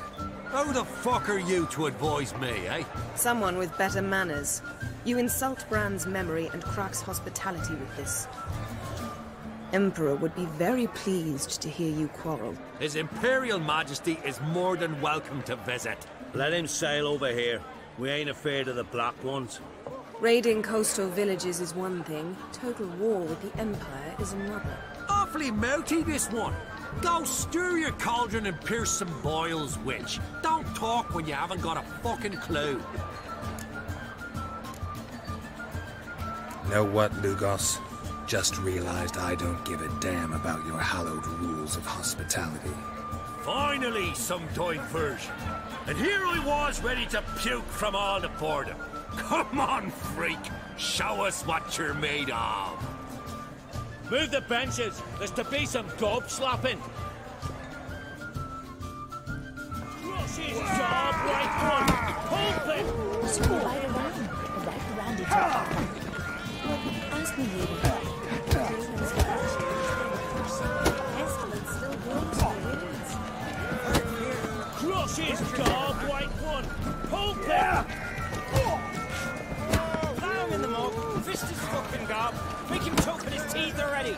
Who the fuck are you to advise me, eh? Someone with better manners. You insult Bran's memory and Crach's hospitality with this. Emperor would be very pleased to hear you quarrel. His Imperial Majesty is more than welcome to visit. Let him sail over here. We ain't afraid of the Black Ones. Raiding coastal villages is one thing. Total war with the Empire is another. Awfully mouty, this one. Go stir your cauldron and pierce some boils, witch. Don't talk when you haven't got a fucking clue. Know what, Lugos? Just realized I don't give a damn about your hallowed rules of hospitality. Finally, some diversion. And here I was ready to puke from all the boredom. Come on, freak. Show us what you're made of. Move the benches. There's to be some gob slapping. Crush his job, right one. Pulp it. So right around it. Ask me later. Pestilence still grows in the ruins. Crush his job, right one. Pulp it. Plow him in the mug. Fist his fucking gob. Make him choke with his teeth already.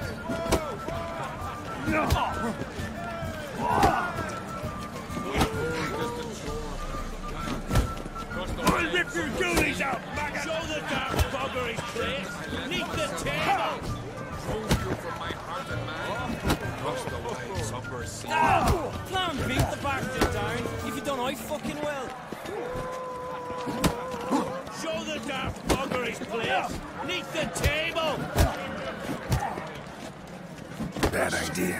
I'll rip your goonies out, maggot! Show the dark bugger his place! Neath the table! Rose you from my heart and mind. Across the wide, somber sea. Plow and beat the bastard down. If you don't, I fucking will. Show the dark bugger his place! Neath the table! Bad idea.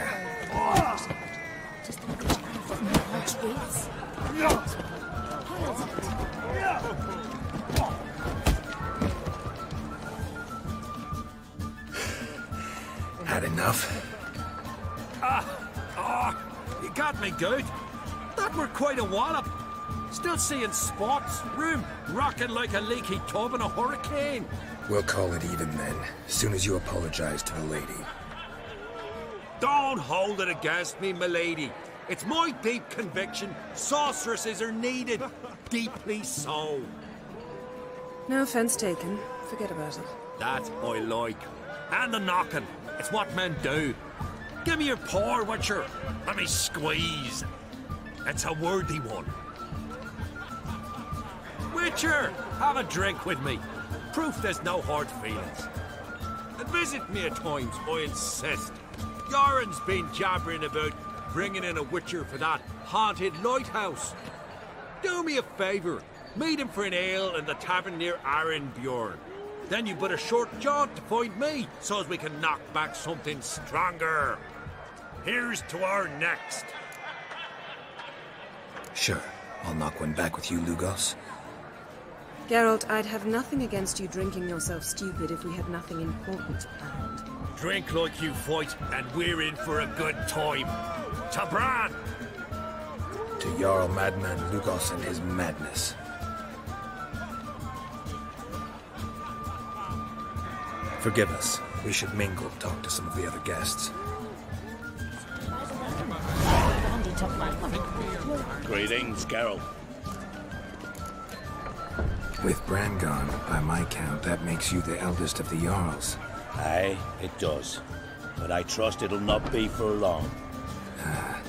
Had enough? You got me good. That were quite a wallop. Still seeing spots, room rocking like a leaky tub in a hurricane. We'll call it even then, as soon as you apologize to the lady. Don't hold it against me, milady. It's my deep conviction sorceresses are needed. Deeply so. No offense taken. Forget about it. That I like. And the knocking. It's what men do. Give me your paw, Witcher. Let me squeeze. It's a worthy one. Witcher, have a drink with me. Proof there's no hard feelings. And visit me at times, I insist. Yoren's been jabbering about bringing in a Witcher for that haunted lighthouse. Do me a favour. Meet him for an ale in the tavern near Arenbjorn. Then you've but a short jaunt to find me, so as we can knock back something stronger. Here's to our next. Sure, I'll knock one back with you, Lugos. Geralt, I'd have nothing against you drinking yourself stupid if we had nothing important planned. Drink like you fight, and we're in for a good time. To Bran! To Jarl Madman Lugos and his madness. Forgive us. We should mingle, talk to some of the other guests. Greetings, Geralt. With Bran gone, by my count, that makes you the eldest of the Jarls. Aye, it does. But I trust it'll not be for long.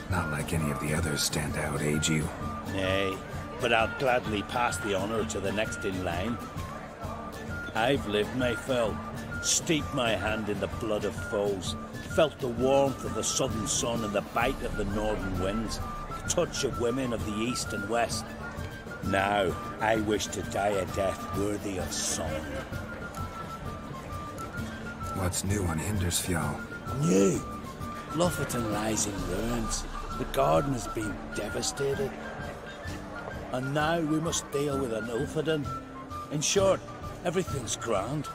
Not like any of the others stand out, age you? Nay, but I'll gladly pass the honour to the next in line. I've lived my fill, steeped my hand in the blood of foes, felt the warmth of the southern sun and the bite of the northern winds, the touch of women of the east and west. Now, I wish to die a death worthy of song. What's new on Hindersfjall? New? Lufferton lies in ruins. The garden has been devastated. And now we must deal with an Ulfheden. In short, everything's grand.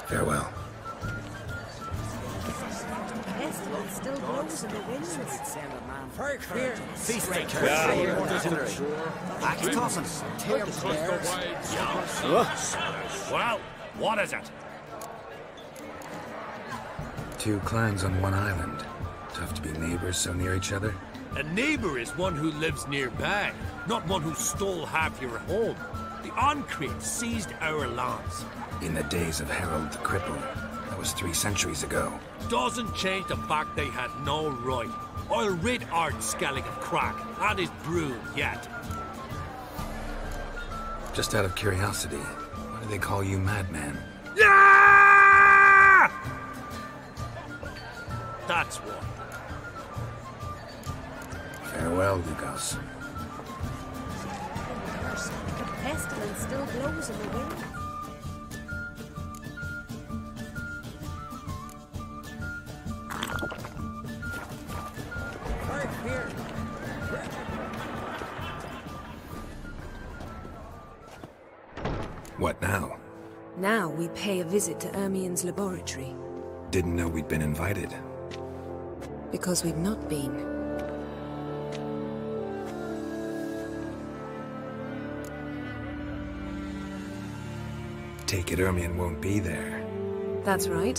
Farewell. Pestilence still blows in the winds. Well, what is it? Two clans on one island. Tough to be neighbors so near each other. A neighbour is one who lives nearby, not one who stole half your home. The Oncreate seized our lands. In the days of Harold the Cripple. That was 3 centuries ago. Doesn't change the fact they had no right. I'll rid Art Skellige of Crack and his brood yet. Just out of curiosity, why do they call you Madman? Yeah! That's what. Farewell, Lugos. Pestilence still blows in the wind. What now? Now we pay a visit to Ermien's laboratory. Didn't know we'd been invited. Because we've not been. Take it Ermien won't be there. That's right.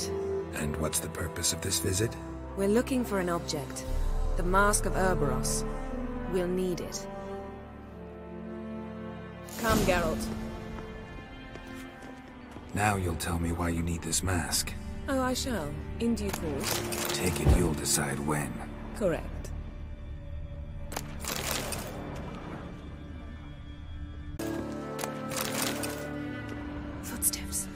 And what's the purpose of this visit? We're looking for an object. The Mask of Urboros. We'll need it. Come, Geralt. Now you'll tell me why you need this mask. Oh, I shall. In due course. Take it you'll decide when. Correct. Footsteps.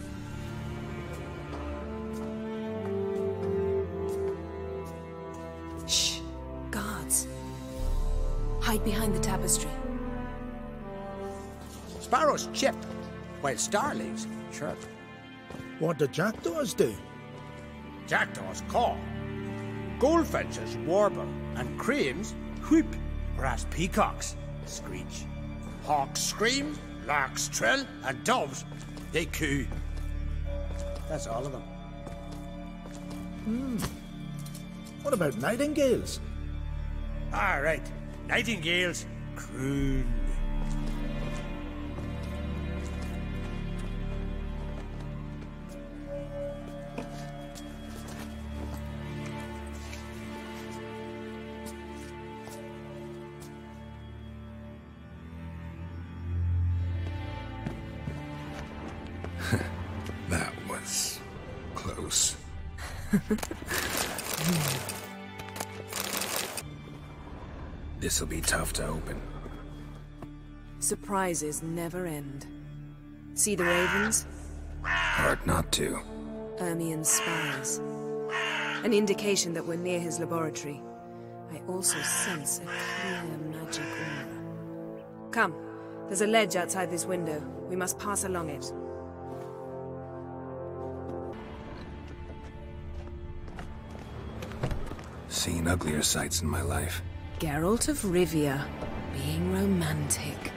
Shh. Guards. Hide behind the tapestry. Sparrows chip, while starlings chirp. What do jackdaws do? Jackdaws caw. Goldfinches warble, and cranes whoop, whereas peacocks screech. Hawks scream, larks trill, and doves, they coo. That's all of them. What about nightingales? All right, nightingales croon. That was close. This'll be tough to open. Surprises never end. See the ravens? Hard not to. Ermien's spies. An indication that we're near his laboratory. I also sense a clear magic aura. Come, there's a ledge outside this window. We must pass along it. seen uglier sights in my life. Geralt of Rivia, being romantic.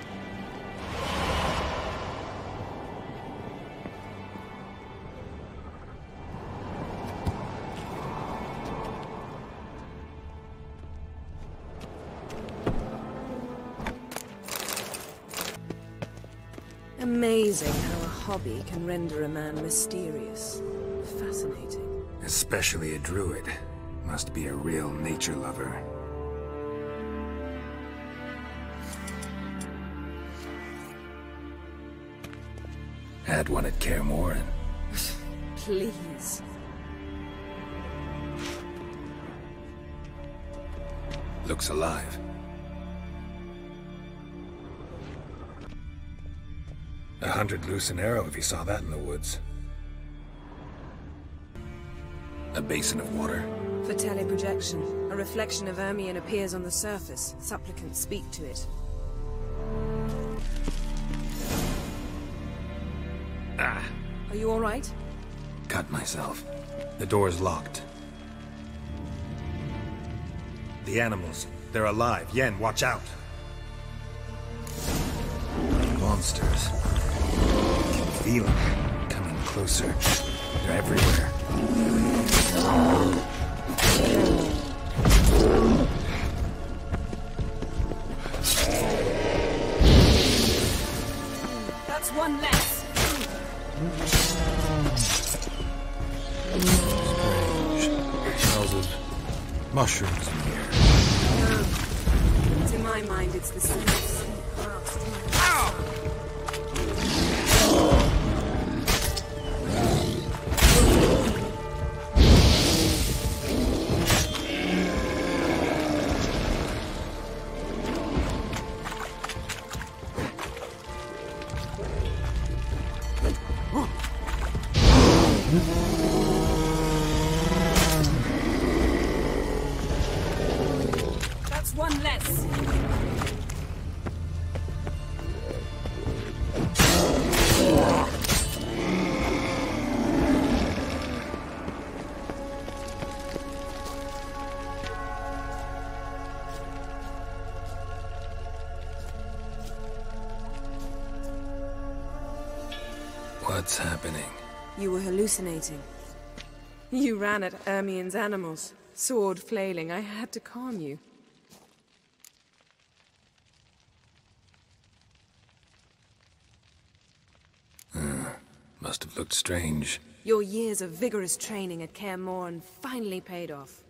Amazing how a hobby can render a man mysterious. Fascinating. Especially a druid. Must be a real nature lover. Had one at Kaer Morhen. Please. Looks alive. $100 loose an arrow if you saw that in the woods. A basin of water. For teleprojection, a reflection of Ermion appears on the surface. Supplicants speak to it. Ah! Are you all right? Cut myself. The door's locked. The animals, they're alive. Yen, watch out! Monsters. Feel them coming closer. They're everywhere. That's one less. Strange. It smells of mushrooms in here. No. To my mind, it's the scent of sweet grass. Ow! That's one less. What's happening? You were hallucinating. You ran at Ermion's animals, sword flailing. I had to calm you. Must have looked strange. Your years of vigorous training at Kaer Morhen finally paid off.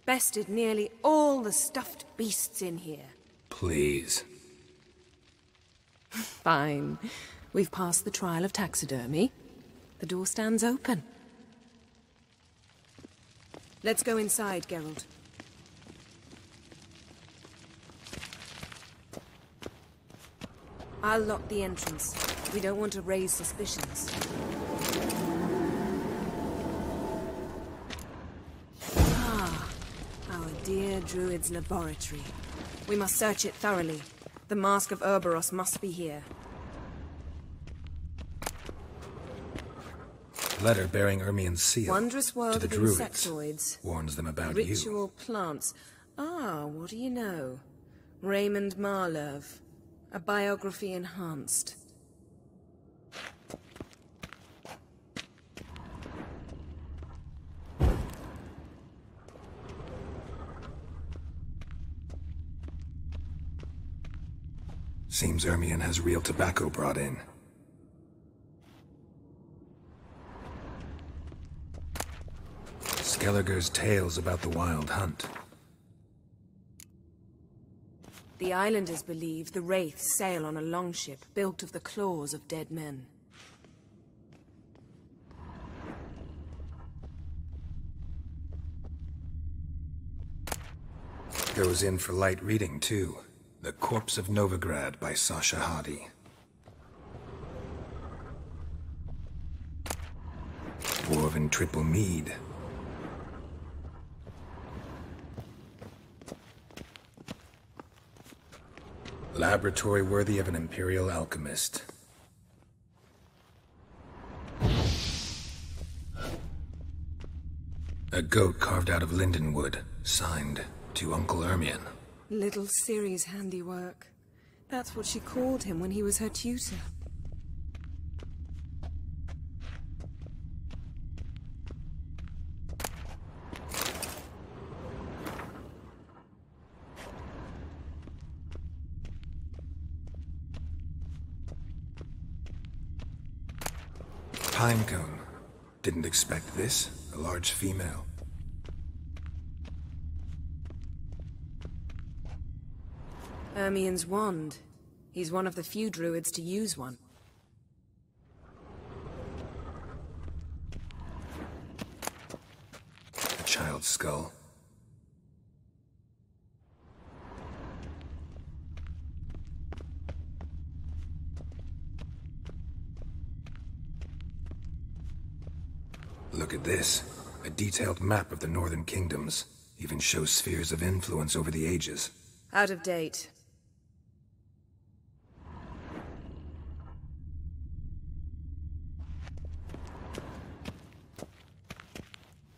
Bested nearly all the stuffed beasts in here. Please. Fine. We've passed the trial of taxidermy. The door stands open. Let's go inside, Geralt. I'll lock the entrance. We don't want to raise suspicions. Ah, our dear druid's laboratory. We must search it thoroughly. The Mask of Ouroboros must be here. Letter bearing Ermion's seal. Wondrous world to the of druids. insectoids. Warns them about Ritual plants. Ah, what do you know? Raymond Marlove. A biography enhanced. Seems Ermion has real tobacco brought in. Skellige's tales about the Wild Hunt. The islanders believe the wraiths sail on a longship built of the claws of dead men. Goes in for light reading, too. The Corpse of Novigrad by Sasha Hadi. Dwarven Triple Mead. Laboratory worthy of an imperial alchemist. A goat carved out of linden wood, signed to Uncle Ermion. Little Ciri's handiwork. That's what she called him when he was her tutor. Pinecone. Didn't expect this. A large female. Ermion's wand. He's one of the few druids to use one. A child's skull. Look at this. A detailed map of the Northern Kingdoms. Even shows spheres of influence over the ages. Out of date.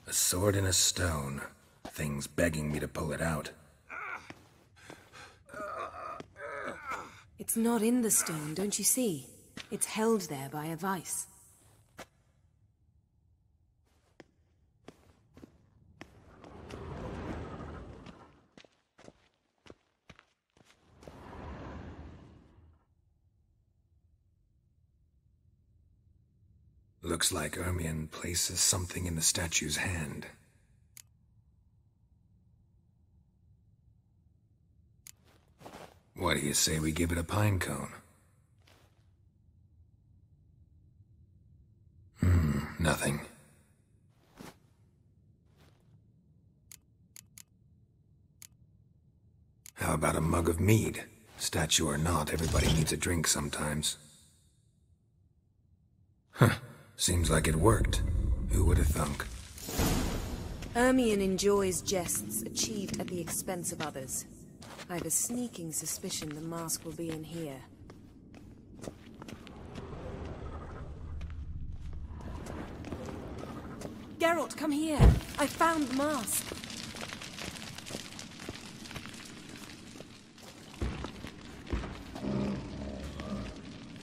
A sword in a stone. Things begging me to pull it out. It's not in the stone, don't you see? It's held there by a vice. Looks like Ermion places something in the statue's hand. What do you say we give it a pine cone? Nothing. How about a mug of mead? Statue or not, everybody needs a drink sometimes. Huh. Seems like it worked. Who would have thunk? Ermion enjoys jests achieved at the expense of others. I have a sneaking suspicion the mask will be in here. Geralt, come here! I found the mask!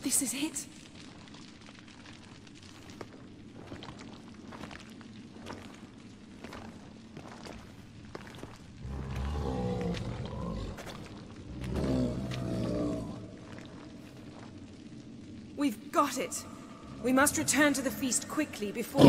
This is it! We've got it! We must return to the feast quickly before...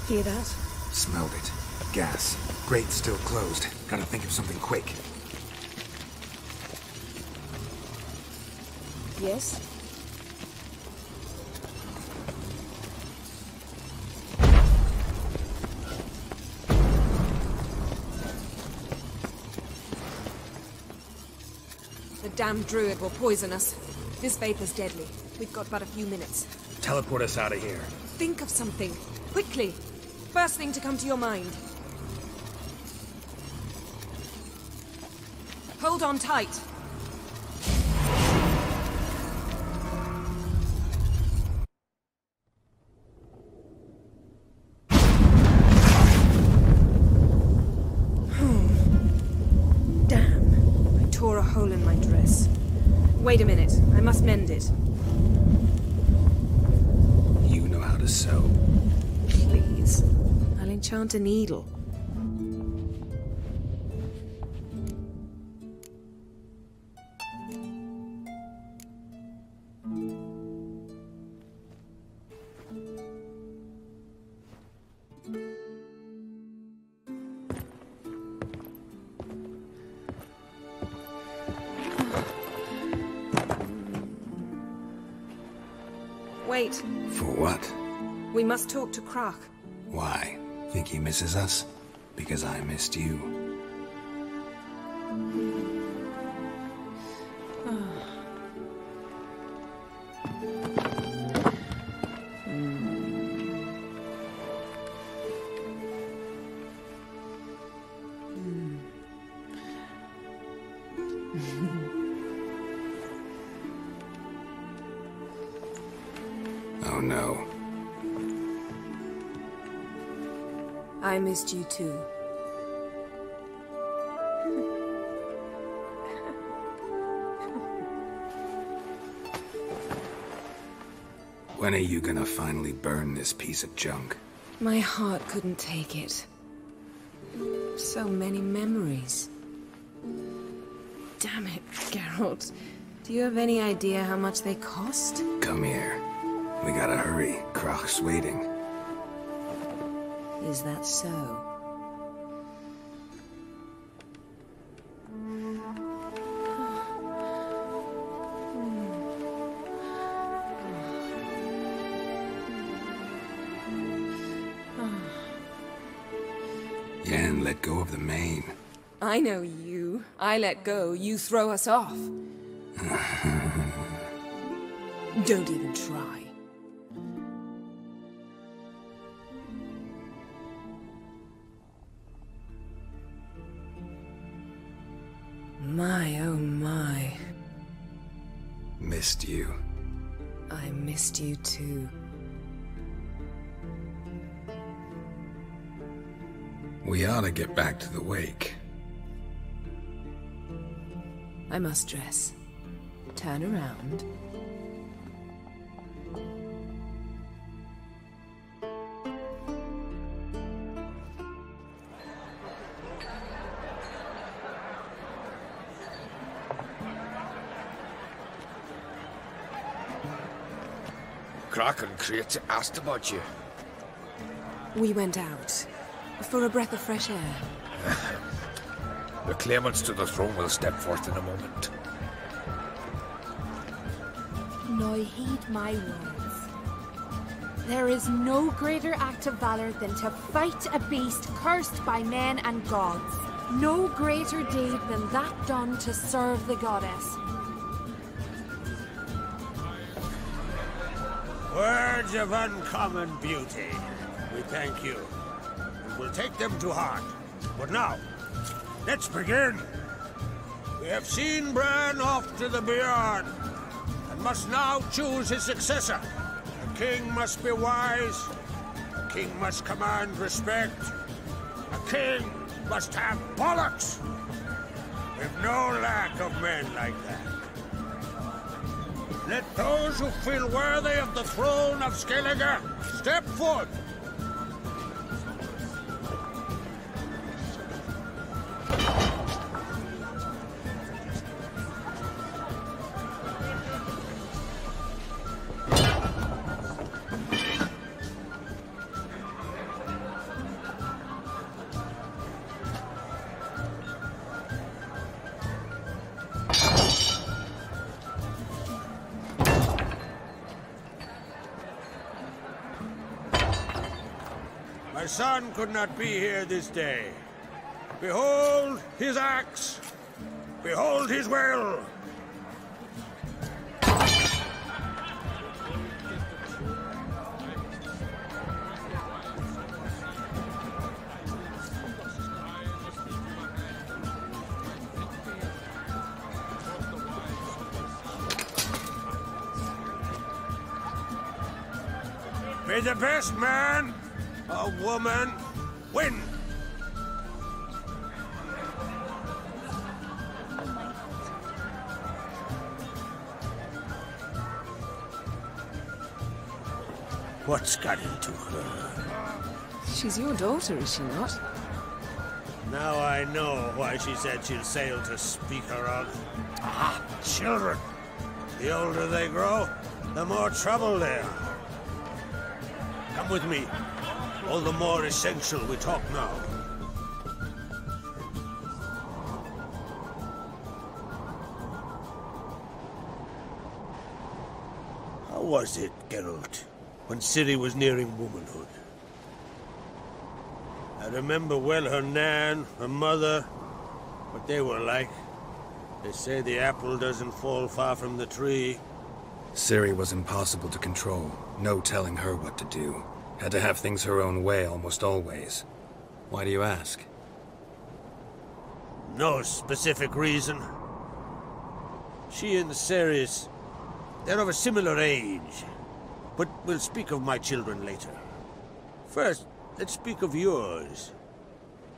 Hear that? Smelled it. Gas. Grate's still closed. Gotta think of something quick. Yes? The damned druid will poison us. This vapor's deadly. We've got but a few minutes. Teleport us out of here. Think of something. Quickly. First thing to come to your mind. Hold on tight. Damn. I tore a hole in my dress. Wait a minute. I must mend it. You know how to sew. Please. I'll enchant a needle. Wait. For what? We must talk to Croc. Why? Think he misses us? Because I missed you. Oh no. I missed you too. When are you gonna finally burn this piece of junk? My heart couldn't take it. So many memories. Damn it, Geralt. Do you have any idea how much they cost? Come here. We gotta hurry. Croc's waiting. Is that so? Yen, let go of the mane. I know you. I let go, you throw us off. Don't even try. My, oh my. Missed you. I missed you too. We ought to get back to the wake. I must dress. Turn around. Croc and Crates asked about you. We went out. For a breath of fresh air. The claimants to the throne will step forth in a moment. Now heed my words. There is no greater act of valor than to fight a beast cursed by men and gods. No greater deed than that done to serve the goddess. Words of uncommon beauty. We thank you. We'll take them to heart. But now, let's begin. We have seen Bran off to the beyond, and must now choose his successor. A king must be wise. A king must command respect. A king must have bollocks. We've no lack of men like that. Let those who feel worthy of the throne of Skellige step forth. My son could not be here this day. Behold his axe. Behold his will. May the best man or woman win. What's got into her? She's your daughter, is she not? Now I know why she said she'll sail to speak her of. Ah, children. The older they grow, the more trouble they are. Come with me. All the more essential we talk now. How How was it, Geralt, when Ciri was nearing womanhood? I remember well her nan, her mother, what they were like. They say the apple doesn't fall far from the tree. Ciri was impossible to control. No telling her what to do. Had to have things her own way almost always. Why do you ask? No specific reason. She and Ceres, they're of a similar age. But we'll speak of my children later. First, let's speak of yours.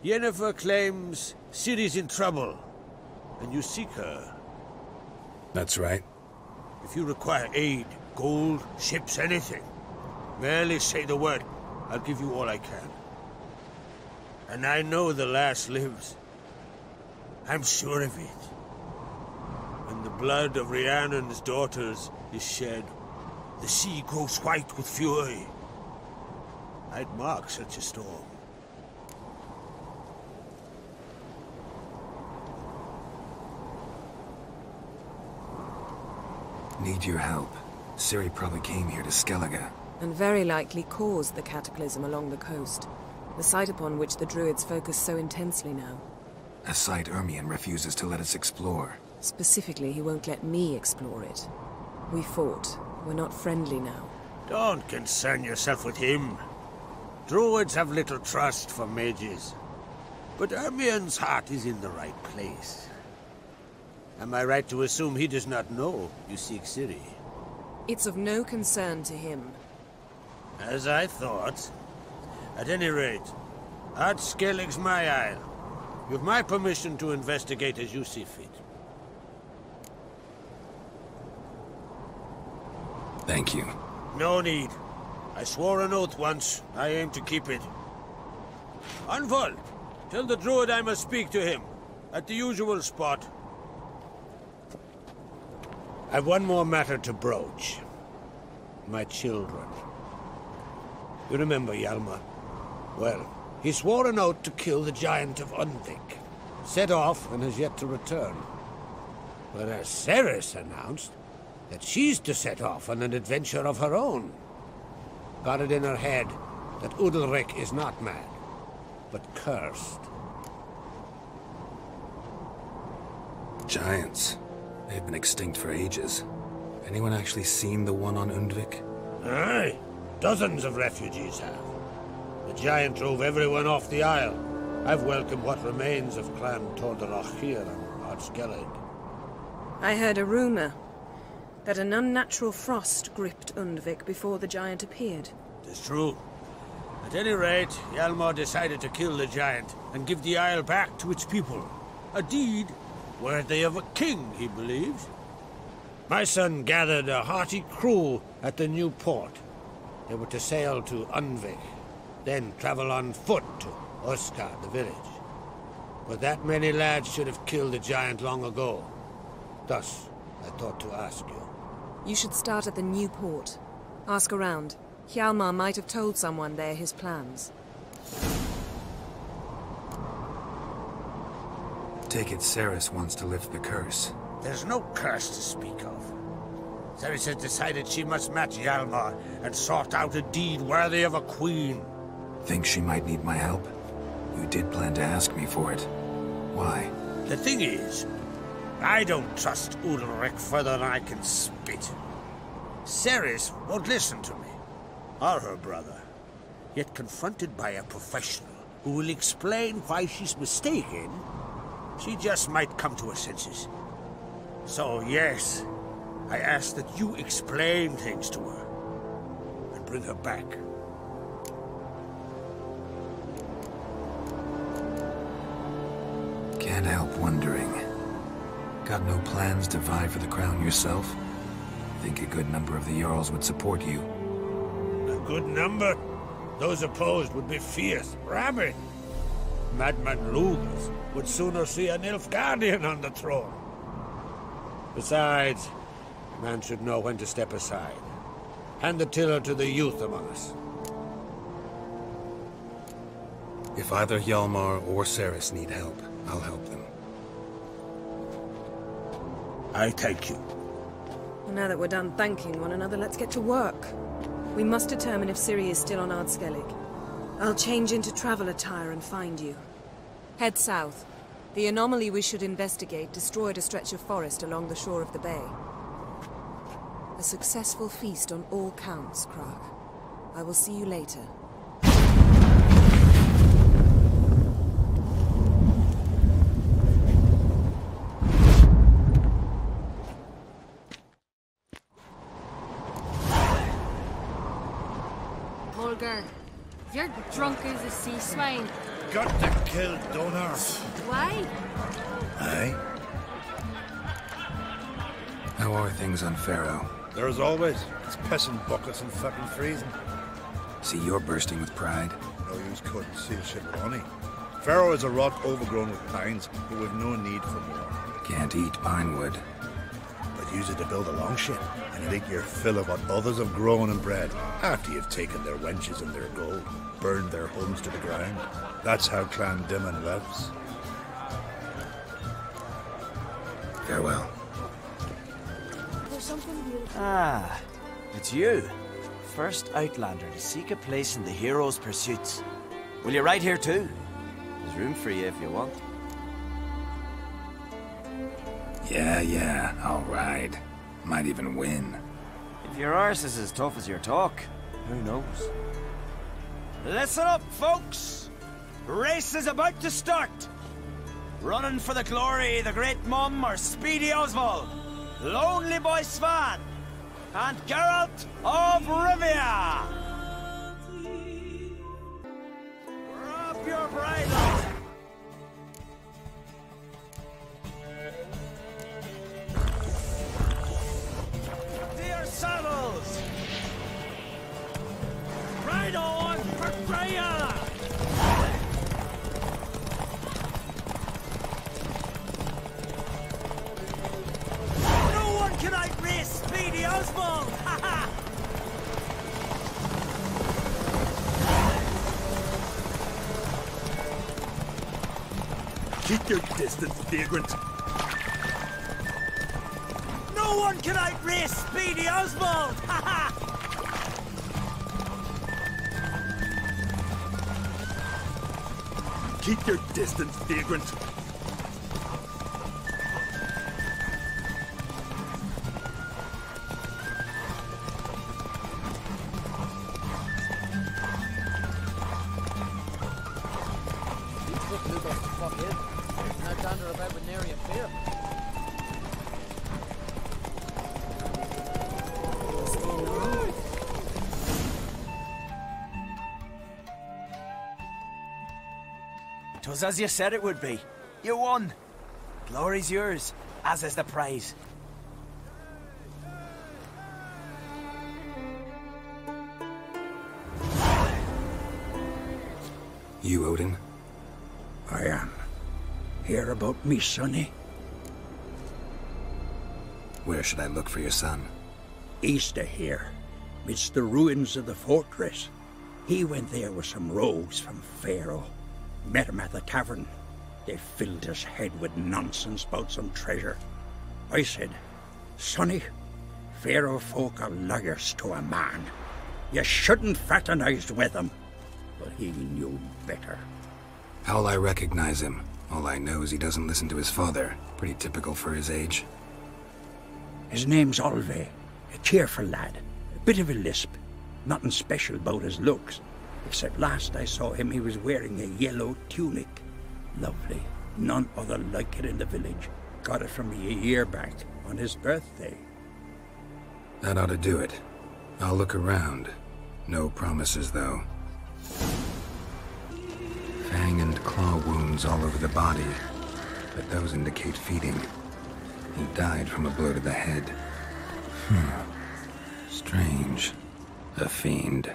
Yennefer claims Ciri's in trouble, and you seek her. That's right. If you require aid, gold, ships, anything, merely say the word. I'll give you all I can. And I know the lass lives. I'm sure of it. When the blood of Rhiannon's daughters is shed, the sea grows white with fury. I'd mark such a storm. Need your help. Ciri probably came here to Skellige. And very likely caused the cataclysm along the coast. The site upon which the Druids focus so intensely now. A site Ermion refuses to let us explore. Specifically, he won't let me explore it. We fought. We're not friendly now. Don't concern yourself with him. Druids have little trust for mages. But Ermion's heart is in the right place. Am I right to assume he does not know you seek Ciri? It's of no concern to him. As I thought. At any rate, Ard Skellige's my isle. You've my permission to investigate as you see fit. Thank you. No need. I swore an oath once. I aim to keep it. Unfold. Tell the druid I must speak to him. At the usual spot. I've one more matter to broach. My children. You remember Hjalmar? Well, he swore an oath to kill the giant of Undvik. Set off and has yet to return. Whereas Ceres announced that she's to set off on an adventure of her own. Got it in her head that Udalric is not mad, but cursed. Giants. They've been extinct for ages. Anyone actually seen the one on Undvik? Aye. Dozens of refugees have. The giant drove everyone off the isle. I've welcomed what remains of Clan Tordarach here and Ard Skellige. I heard a rumor that an unnatural frost gripped Undvik before the giant appeared. It's true. At any rate, Hjalmar decided to kill the giant and give the isle back to its people. A deed worthy of a king, he believes. My son gathered a hearty crew at the new port. They were to sail to Undvik, then travel on foot to Osgard, the village. But that many lads should have killed the giant long ago. Thus, I thought to ask you. You should start at the new port. Ask around. Hjalmar might have told someone there his plans. Take it Ceres wants to lift the curse. There's no curse to speak of. Ceres has decided she must match Hjalmar and sort out a deed worthy of a queen. Think she might need my help? You did plan to ask me for it. Why? The thing is, I don't trust Udalric further than I can spit. Ceres won't listen to me, or her brother. Yet confronted by a professional who will explain why she's mistaken, she just might come to her senses. So yes, I ask that you explain things to her and bring her back. Can't help wondering. Got no plans to vie for the crown yourself? Think a good number of the Jarls would support you. A good number? Those opposed would be fierce, rabid. Madman Lugas would sooner see an Nilfgaardian on the throne. Besides, a man should know when to step aside. Hand the tiller to the youth among us. If either Hjalmar or Ceres need help, I'll help them. I thank you. Now that we're done thanking one another, let's get to work. We must determine if Ciri is still on Skellige. I'll change into travel attire and find you. Head south. The anomaly we should investigate destroyed a stretch of forest along the shore of the bay. A successful feast on all counts, Krag. I will see you later. Mulgar, you're drunk as a sea swine. Got to kill Donar. Why? Aye? How are things on Pharaoh? There as always. It's pissing buckets and fucking freezing. See, you're bursting with pride. No use cutting seal shit with honey. Pharaoh is a rock overgrown with pines, but we've no need for more. Can't eat pine wood. But use it to build a longship, and you'll eat your fill of what others have grown and bred, after you've taken their wenches and their gold, burned their homes to the ground. That's how Clan Dimon lives. Farewell. Ah, it's you. First Outlander to seek a place in the hero's pursuits. Will you ride here too? There's room for you if you want. Yeah, I'll ride. Might even win. If your arse is as tough as your talk, who knows? Listen up, folks! Race is about to start! Running for the glory, the Great Mum or Speedy Oswald, Lonely Boy Svan, and Geralt of Rivia! Grab your bridle! To your saddles! Ride on for Freya! No one can outrace Speedy Oswald! Ha ha! Keep your distance, vagrant. No one can outrace Speedy Oswald! Ha ha! Keep your distance, vagrant. Twas as you said it would be. You won. Glory's yours, as is the prize. You, Odin? I am. Hear about me, sonny? Where should I look for your son? East of here, midst the ruins of the fortress. He went there with some rogues from Pharaoh. Met him at the tavern. They filled his head with nonsense about some treasure. I said, Sonny, Pharaoh folk are liars to a man. You shouldn't fraternize with them. But he knew better. How'll I recognize him? All I know is he doesn't listen to his father. Pretty typical for his age. His name's Olve. A cheerful lad. A bit of a lisp. Nothing special about his looks. Except last I saw him, he was wearing a yellow tunic. Lovely. None other like it in the village. Got it from me a year back, on his birthday. That ought to do it. I'll look around. No promises, though. Fang and claw wounds all over the body, but those indicate feeding. He died from a blow to the head. Strange. A fiend.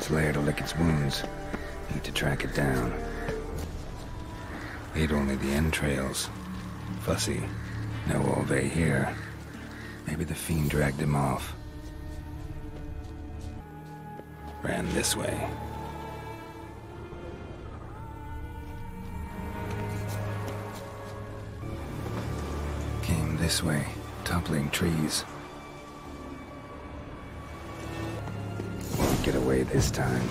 its lair to lick its wounds. Need to track it down. Ate only the entrails. Fussy. No Olve here. Maybe the fiend dragged him off. Ran this way. Came this way, toppling trees. Won't get away this time.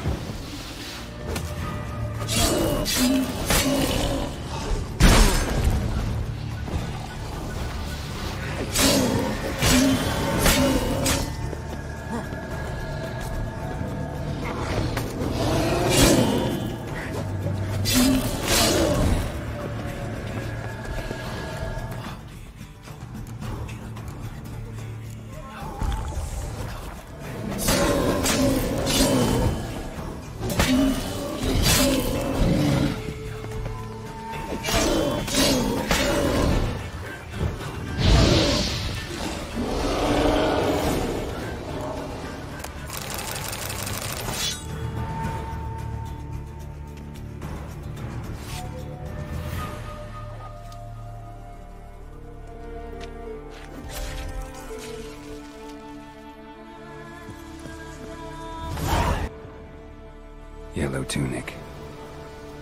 Yellow tunic.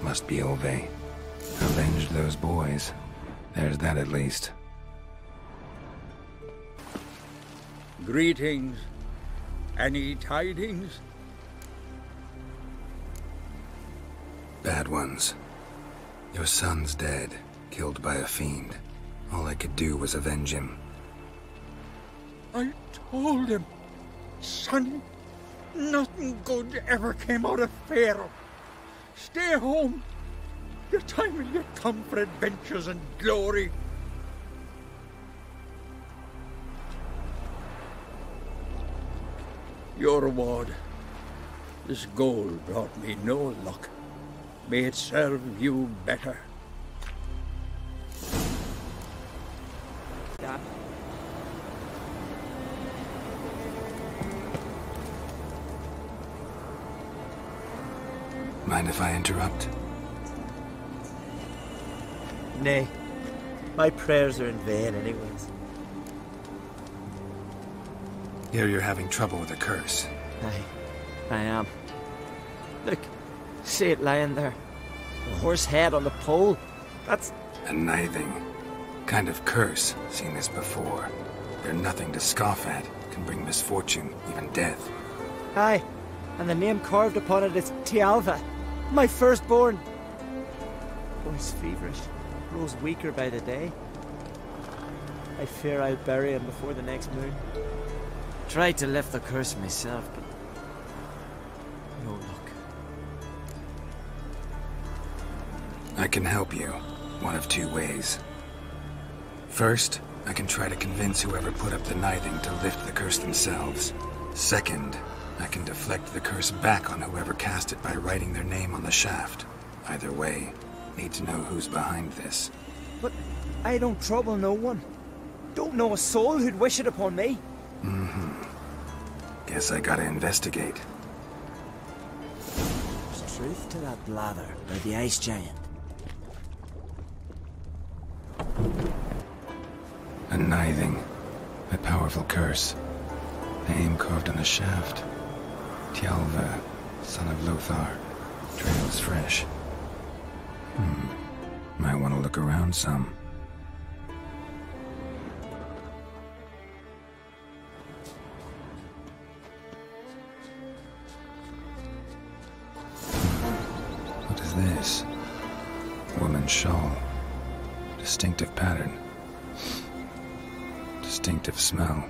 Must be Olve. Avenged those boys. There's that at least. Greetings. Any tidings? Bad ones. Your son's dead, killed by a fiend. All I could do was avenge him. I told him, son, nothing good ever came out of Pharaoh. Stay home. Your time will yet come for adventures and glory. Your reward. This gold brought me no luck. May it serve you better. Dad. Mind if I interrupt? Nay. My prayers are in vain anyways. Here you're having trouble with a curse. I am. Look, see it lying there. A horse head on the pole. That's... A nithing. Kind of curse. Seen this before. They're nothing to scoff at. Can bring misfortune, even death. Aye, and the name carved upon it is Tialva, my firstborn. Boy's feverish, grows weaker by the day. I fear I'll bury him before the next moon. Tried to lift the curse myself, but no luck. I can help you, one of two ways. First, I can try to convince whoever put up the nithing to lift the curse themselves. Second, I can deflect the curse back on whoever cast it by writing their name on the shaft. Either way, need to know who's behind this. But I don't trouble no one. Don't know a soul who'd wish it upon me. Guess I gotta investigate. There's truth to that blather by the ice giant. A nithing. A powerful curse. Name carved on the shaft. Tialva, son of Lothar. Trails fresh. Might want to look around some. What is this? Woman's shawl. Distinctive pattern. Distinctive smell.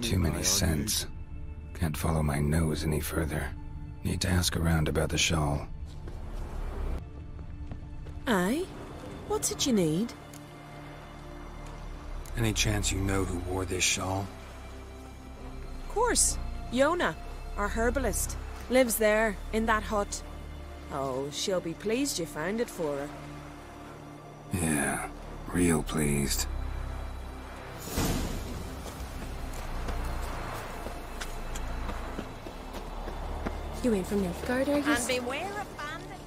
Too many scents. Can't follow my nose any further. Need to ask around about the shawl. Aye? What's it you need? Any chance you know who wore this shawl? Of course. Yona, our herbalist. Lives there, in that hut. Oh, she'll be pleased you found it for her. Yeah, real pleased. You ain't from Nilfgaard, are you? And beware of bandits.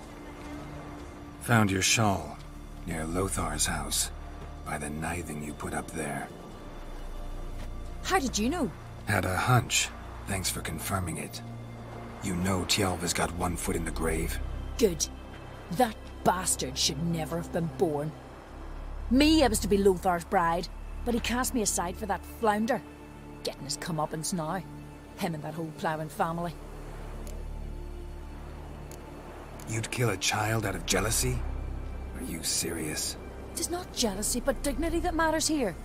Found your shawl near Lothar's house by the knithing you put up there. How did you know? Had a hunch. Thanks for confirming it. You know Tjalva's got one foot in the grave. Good. That bastard should never have been born. Me, I was to be Lothar's bride, but he cast me aside for that flounder. Getting his comeuppance now. Him and that whole ploughing family. You'd kill a child out of jealousy? Are you serious? It is not jealousy, but dignity that matters here.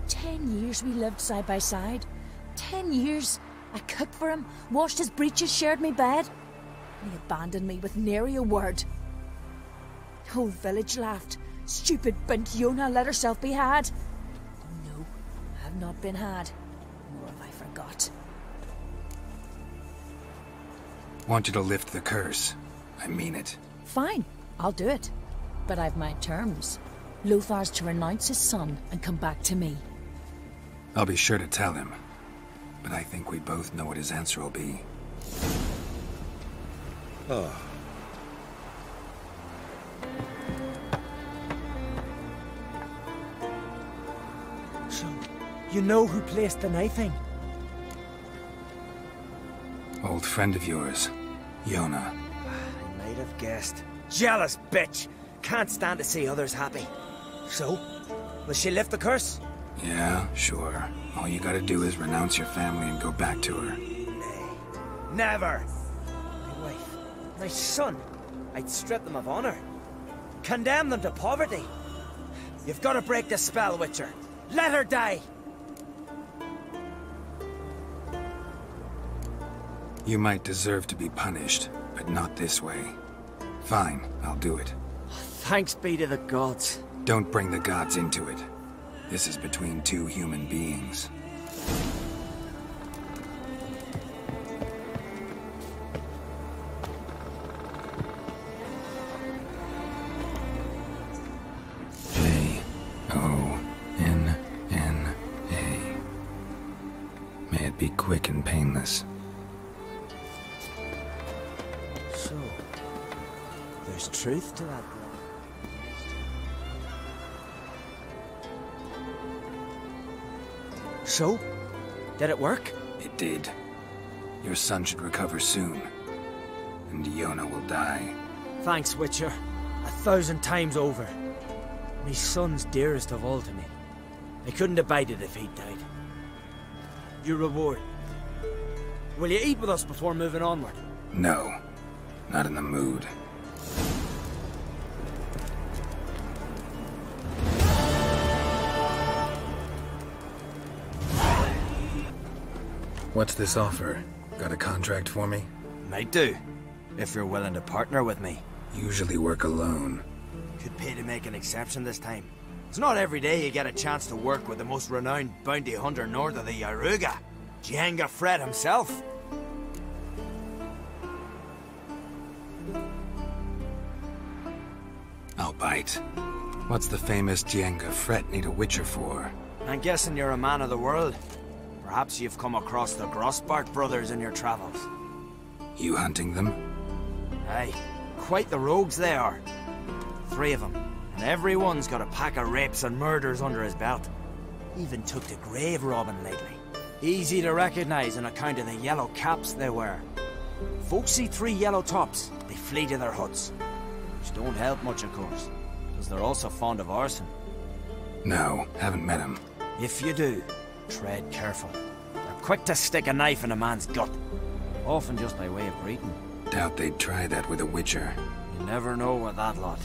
10 years we lived side by side. 10 years. I cooked for him, washed his breeches, shared me bed. And he abandoned me with nary a word. The whole village laughed. Stupid bint Yona let herself be had. No, I've not been had. Nor have I forgot. Want you to lift the curse. I mean it. Fine, I'll do it. But I've my terms. Lothar's to renounce his son and come back to me. I'll be sure to tell him. But I think we both know what his answer will be. Oh. So, you know who placed the knifing? Old friend of yours, Yona. I might have guessed. Jealous bitch! Can't stand to see others happy. So, will she lift the curse? Yeah, sure. All you gotta do is renounce your family and go back to her. Nay. Never! My wife, my son, I'd strip them of honor. Condemn them to poverty. You've got to break the spell, Witcher. Let her die! You might deserve to be punished, but not this way. Fine, I'll do it. Thanks be to the gods. Don't bring the gods into it. This is between two human beings. Jonna. May it be quick and painless. So, there's truth to that. So? Did it work? It did. Your son should recover soon. And Yona will die. Thanks, Witcher. 1,000 times over. My son's dearest of all to me. I couldn't abide it if he'd died. Your reward. Will you eat with us before moving onward? No. Not in the mood. What's this offer? Got a contract for me? Might do, if you're willing to partner with me. Usually work alone. Could pay to make an exception this time. It's not every day you get a chance to work with the most renowned bounty hunter north of the Yaruga, Jenga Fred himself. I'll bite. What's the famous Jenga Fred need a witcher for? I'm guessing you're a man of the world. Perhaps you've come across the Grossbart brothers in your travels. You hunting them? Aye, quite the rogues they are. 3 of them, and every one's got a pack of rapes and murders under his belt. Even took to grave robbing lately. Easy to recognize on account of the yellow caps they wear. Folks see 3 yellow tops, they flee to their huts. Which don't help much, of course, because they're also fond of arson. No, haven't met him. If you do, tread careful. They're quick to stick a knife in a man's gut. Often just by way of greeting. Doubt they'd try that with a witcher. You never know with that lot.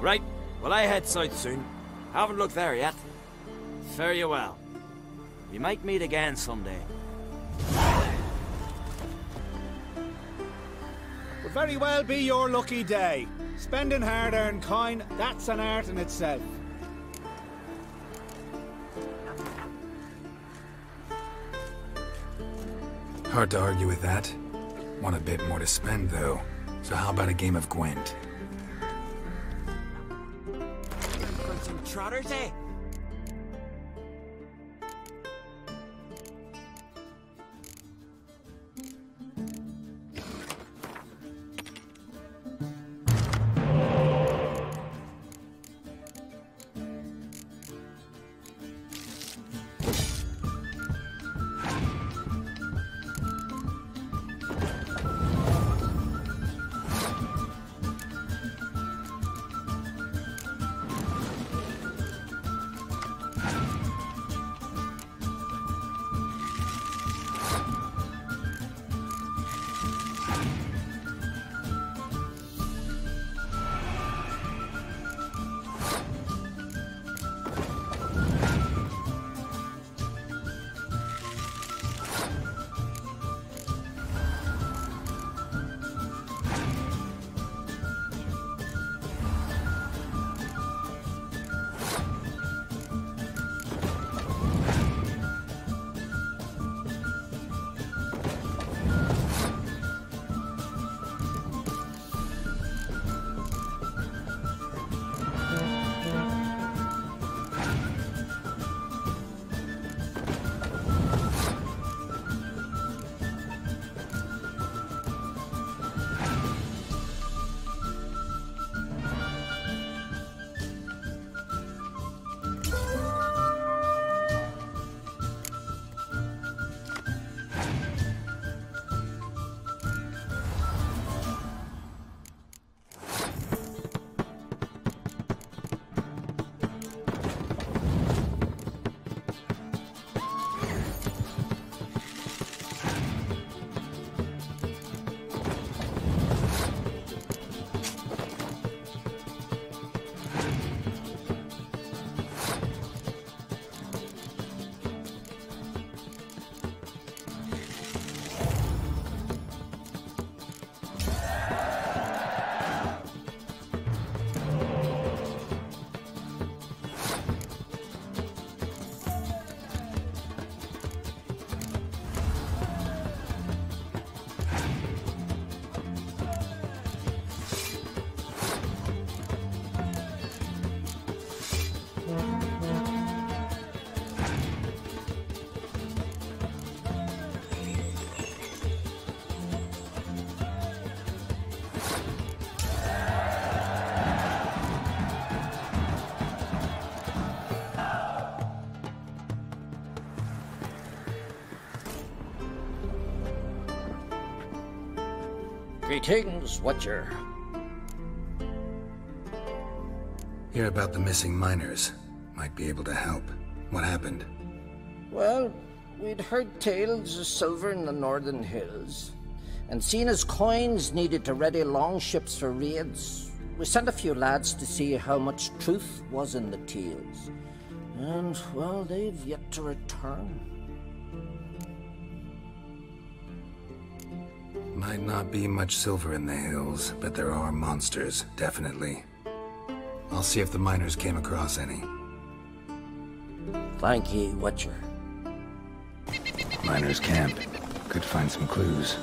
Right, well I head south soon. Haven't looked there yet. Fare you well. We might meet again someday. Would very well be your lucky day. Spending hard-earned coin, that's an art in itself. Hard to argue with that. Want a bit more to spend, though. So how about a game of Gwent? Got some trotters, eh? Greetings, Watcher. Hear about the missing miners. Might be able to help. What happened? Well, we'd heard tales of silver in the northern hills, and seen as coins needed to ready longships for raids, we sent a few lads to see how much truth was in the tales. And, well, they've yet to return. Might not be much silver in the hills, but there are monsters, definitely. I'll see if the miners came across any. Thank ye, Watcher. Miners' camp. Could find some clues.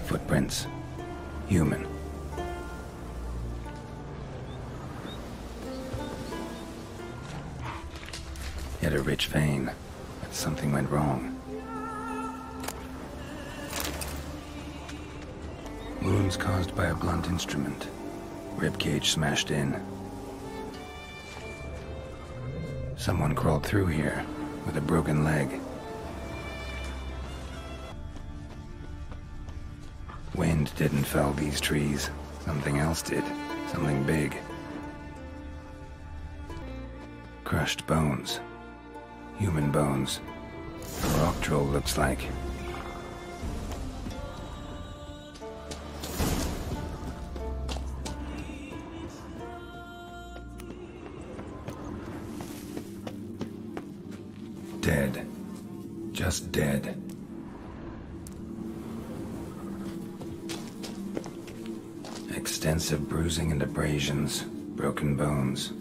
Footprints. Human. Hit a rich vein, but something went wrong. Wounds caused by a blunt instrument. Ribcage smashed in. Someone crawled through here with a broken leg. Wind didn't fell these trees. Something else did. Something big. Crushed bones. Human bones. A rock troll looks like. Dead. Just dead. Extensive bruising and abrasions. Broken bones.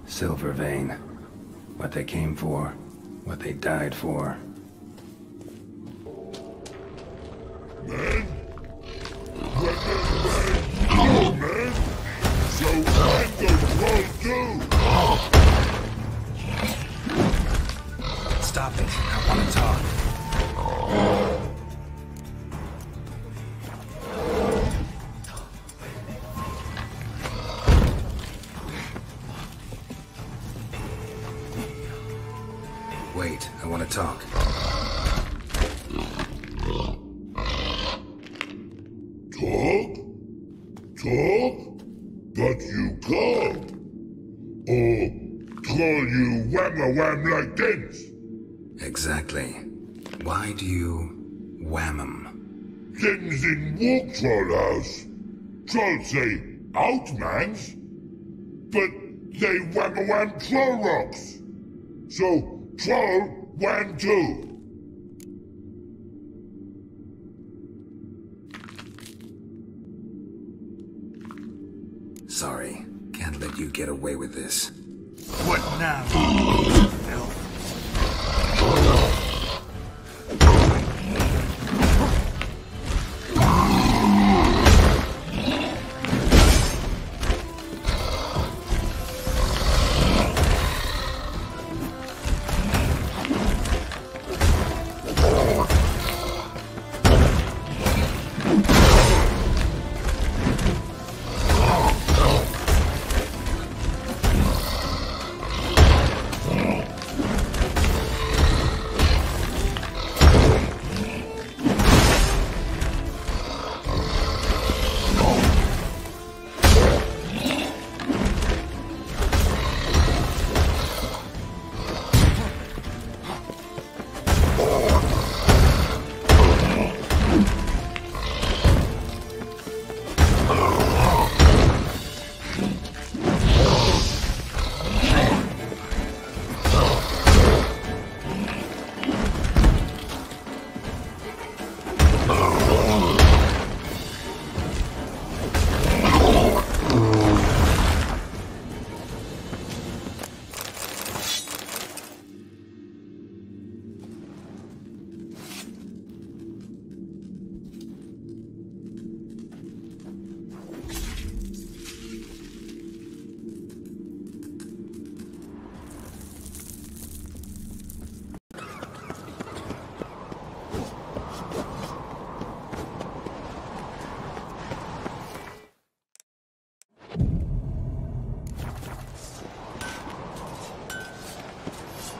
Silver vein. What they came for. What they died for. Man? Man? So I'm the troll too! Stop it. I want to talk. Wait, I want to talk. Talk? Talk? But you can't. Or call you wham-a-wham like this. Exactly. Why do you wham 'em? Things in walk troll house. Trolls say outmans, but they wham-a-wham troll rocks. So troll wham too. Sorry, can't let you get away with this. What now?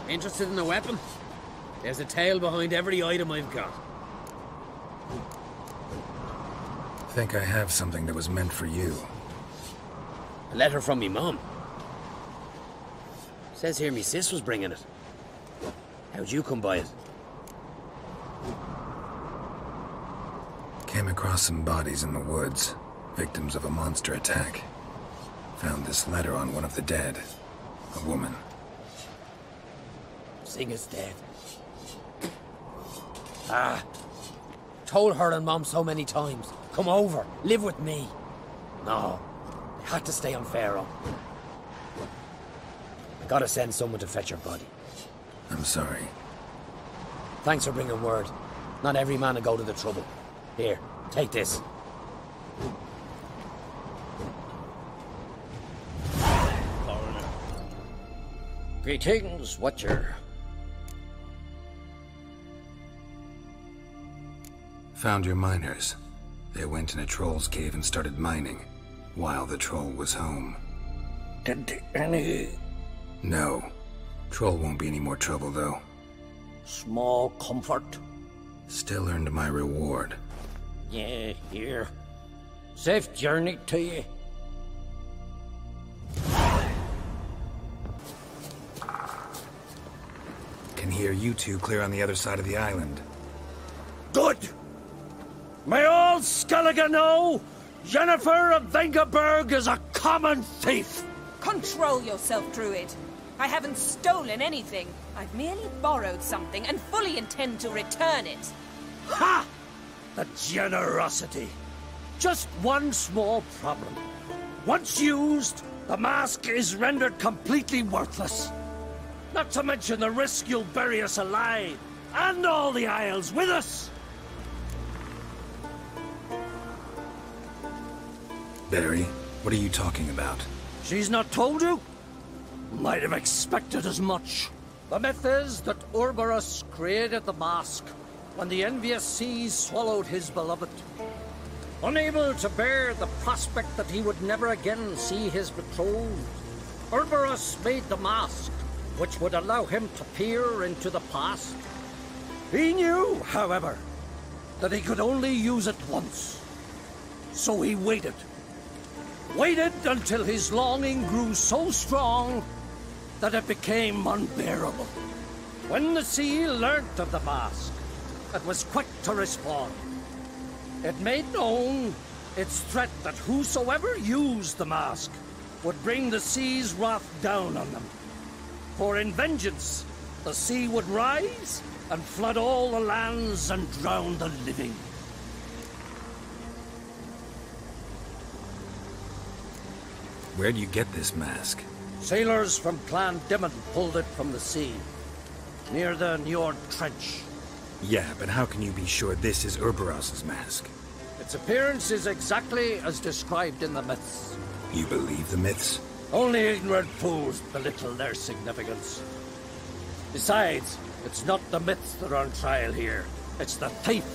Interested in the weapon? There's a tale behind every item I've got. Think I have something that was meant for you. A letter from me mum. Says here me sis was bringing it. How'd you come by it? Came across some bodies in the woods, victims of a monster attack. Found this letter on one of the dead. A woman. Singer's dead. Ah. Told her and Mom so many times. Come over, live with me. No. I had to stay on Pharaoh. I gotta send someone to fetch her body. I'm sorry. Thanks for bringing word. Not every man will go to the trouble. Here, take this. Greetings, Watcher. Found your miners. They went in a troll's cave and started mining, while the troll was home. Did any... No. Troll won't be any more trouble, though. Small comfort? Still earned my reward. Yeah, here. Safe journey to you. Can hear you two clear on the other side of the island. Good! May all Skellige know, Jennifer of Vengerberg is a common thief! Control yourself, Druid. I haven't stolen anything. I've merely borrowed something and fully intend to return it. Ha! The generosity. Just one small problem. Once used, the mask is rendered completely worthless. Not to mention the risk you'll bury us alive, and all the Isles with us. Barry, what are you talking about? She's not told you? Might have expected as much. The myth is that Urberus created the mask when the envious seas swallowed his beloved. Unable to bear the prospect that he would never again see his betrothed, Urberus made the mask, which would allow him to peer into the past. He knew, however, that he could only use it once. So he waited. Waited until his longing grew so strong that it became unbearable. When the sea learnt of the mask, it was quick to respond. It made known its threat that whosoever used the mask would bring the sea's wrath down on them. For in vengeance, the sea would rise and flood all the lands and drown the living. Where do you get this mask? Sailors from Clan Dimon pulled it from the sea, near the Njord Trench. Yeah, but how can you be sure this is Urberos's mask? Its appearance is exactly as described in the myths. You believe the myths? Only ignorant fools belittle their significance. Besides, it's not the myths that are on trial here. It's the thief.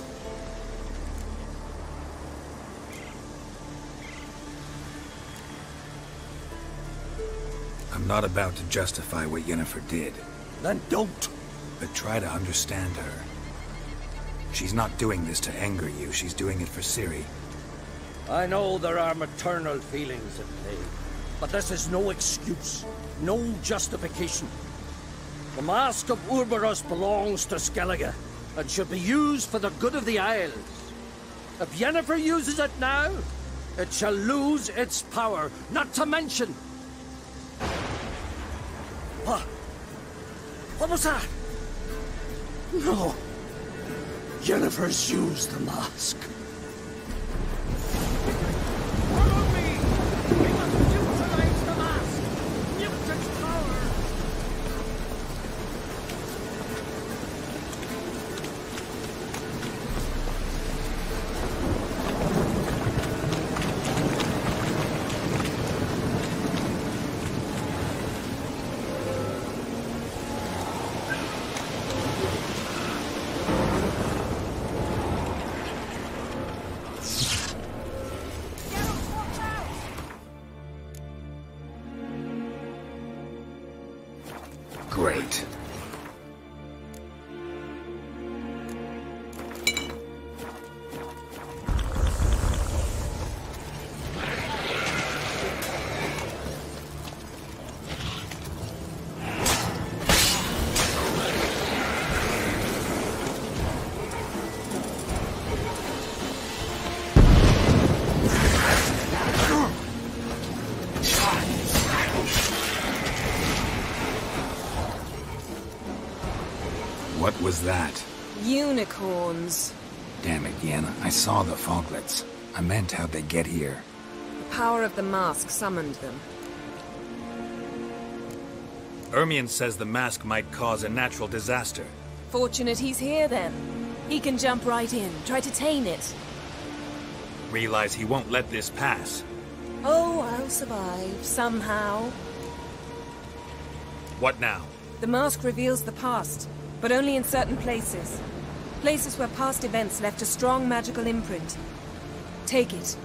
I'm not about to justify what Yennefer did. Then don't. But try to understand her. She's not doing this to anger you, she's doing it for Ciri. I know there are maternal feelings at play, but this is no excuse, no justification. The Mask of Urberus belongs to Skellige, and should be used for the good of the Isles. If Yennefer uses it now, it shall lose its power, not to mention... What? What was that? No. Yennefer's used the mask. Follow me! We must utilize the mask! Use its power! Great. What was that? Unicorns. Damn it, Yen. I saw the foglets. I meant how'd they get here. The power of the mask summoned them. Ermion says the mask might cause a natural disaster. Fortunate he's here, then. He can jump right in, try to tame it. Realize he won't let this pass. Oh, I'll survive, somehow. What now? The mask reveals the past, but only in certain places. Places where past events left a strong magical imprint. Take it.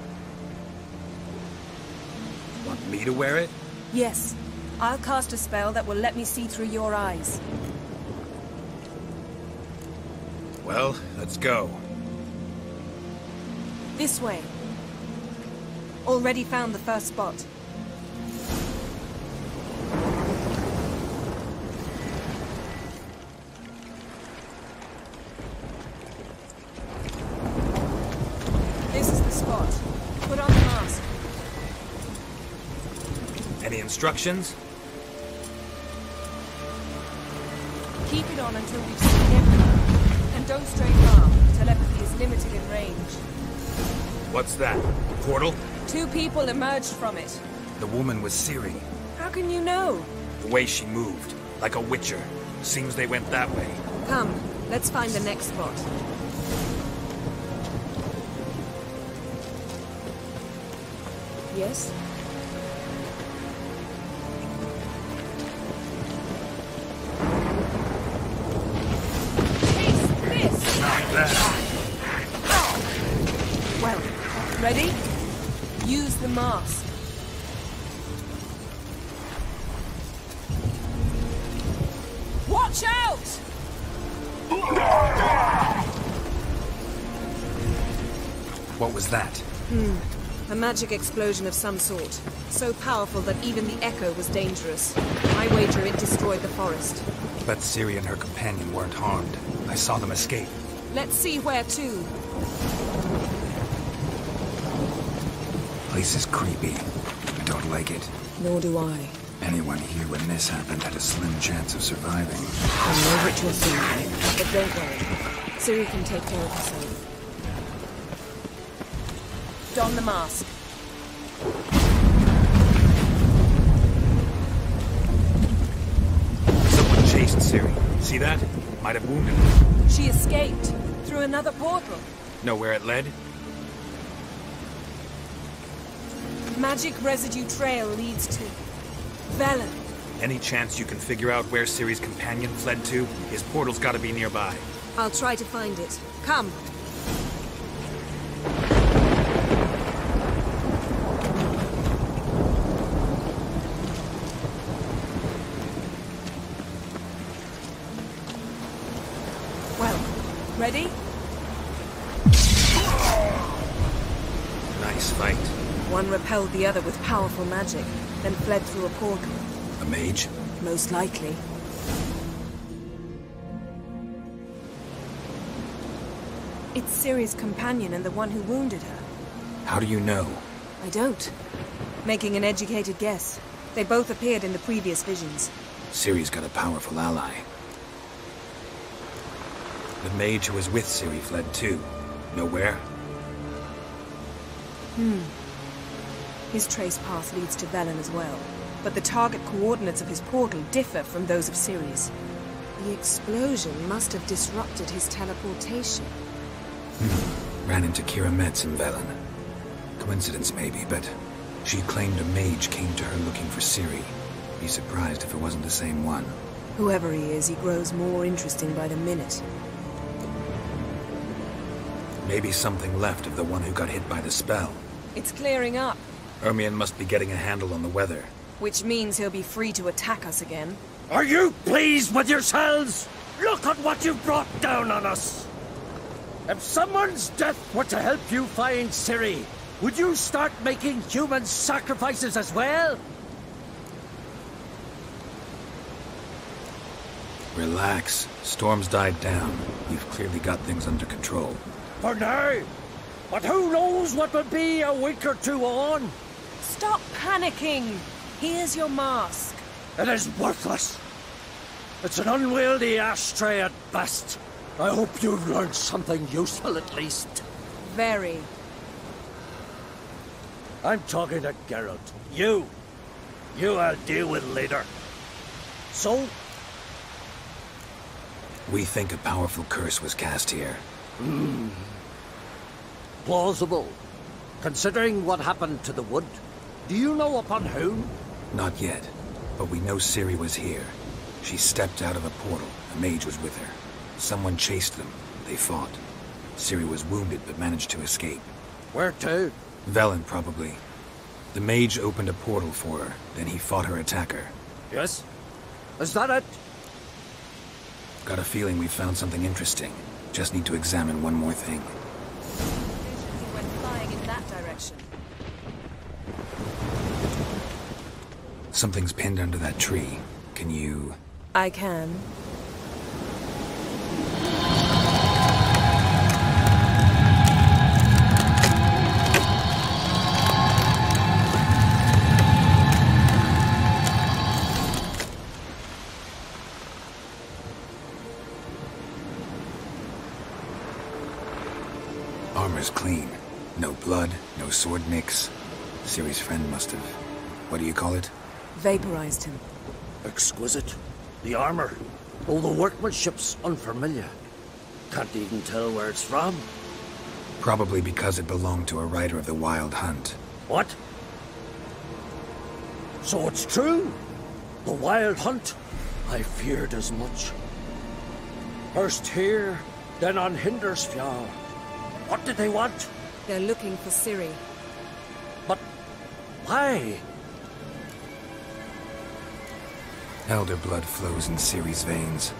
Want me to wear it? Yes. I'll cast a spell that will let me see through your eyes. Well, let's go. This way. Already found the first spot. This is the spot. Put on the mask. Any instructions? Keep it on until we've seen everything. And don't stray far. Telepathy is limited in range. What's that? Portal? 2 people emerged from it. The woman was Ciri. How can you know? The way she moved. Like a witcher. Seems they went that way. Come, let's find the next spot. Yes? Well, ready? Use the mask. Watch out! What was that? A magic explosion of some sort. So powerful that even the echo was dangerous. I wager it destroyed the forest. But Ciri and her companion weren't harmed. I saw them escape. Let's see where to. Place is creepy. I don't like it. Nor do I. Anyone here when this happened had a slim chance of surviving. I know what you're thinking. But don't worry. Ciri can take care of herself. Don the mask. Someone chased Ciri. See that? Might have wounded her. She escaped. Through another portal. Know where it led? Magic residue trail leads to Velen. Any chance you can figure out where Ciri's companion fled to? His portal's gotta be nearby. I'll try to find it. Come. Well, ready? Nice fight. One repelled the other with powerful magic, then fled through a portal. A mage? Most likely. It's Ciri's companion and the one who wounded her. How do you know? I don't. Making an educated guess. They both appeared in the previous visions. Ciri's got a powerful ally. The mage who was with Ciri fled too. Know where? His trace path leads to Velen as well. But the target coordinates of his portal differ from those of Ciri's. The explosion must have disrupted his teleportation. Ran into Kira Metz in Velen. Coincidence maybe, but she claimed a mage came to her looking for Ciri. Be surprised if it wasn't the same one. Whoever he is, he grows more interesting by the minute. Maybe something left of the one who got hit by the spell. It's clearing up. Ermion must be getting a handle on the weather. Which means he'll be free to attack us again. Are you pleased with yourselves? Look at what you've brought down on us! If someone's death were to help you find Ciri, would you start making human sacrifices as well? Relax. Storm's died down. We've clearly got things under control. For now. But who knows what will be a week or two on? Stop panicking! Here's your mask. It is worthless. It's an unwieldy ashtray at best. I hope you've learned something useful at least. Very. I'm talking to Geralt. You I'll deal with later. So? We think a powerful curse was cast here. Plausible. Considering what happened to the wood. Do you know upon whom? Not yet, but we know Ciri was here. She stepped out of a portal. A mage was with her. Someone chased them. They fought. Ciri was wounded but managed to escape. Where to? Velen, probably. The mage opened a portal for her, then he fought her attacker. Yes? Is that it? Got a feeling we found something interesting. Just need to examine one more thing. He went flying in that direction. Something's pinned under that tree. Can you... I can. Armor's clean. No blood, no sword nicks. Ciri's friend must have... What do you call it? Vaporized him. Exquisite. The armor. Oh, the workmanship's unfamiliar. Can't even tell where it's from. Probably because it belonged to a rider of the Wild Hunt. What? So it's true? The Wild Hunt? I feared as much. First here, then on Hindersfjall. What did they want? They're looking for Ciri. But why? Elder blood flows in Ciri's veins.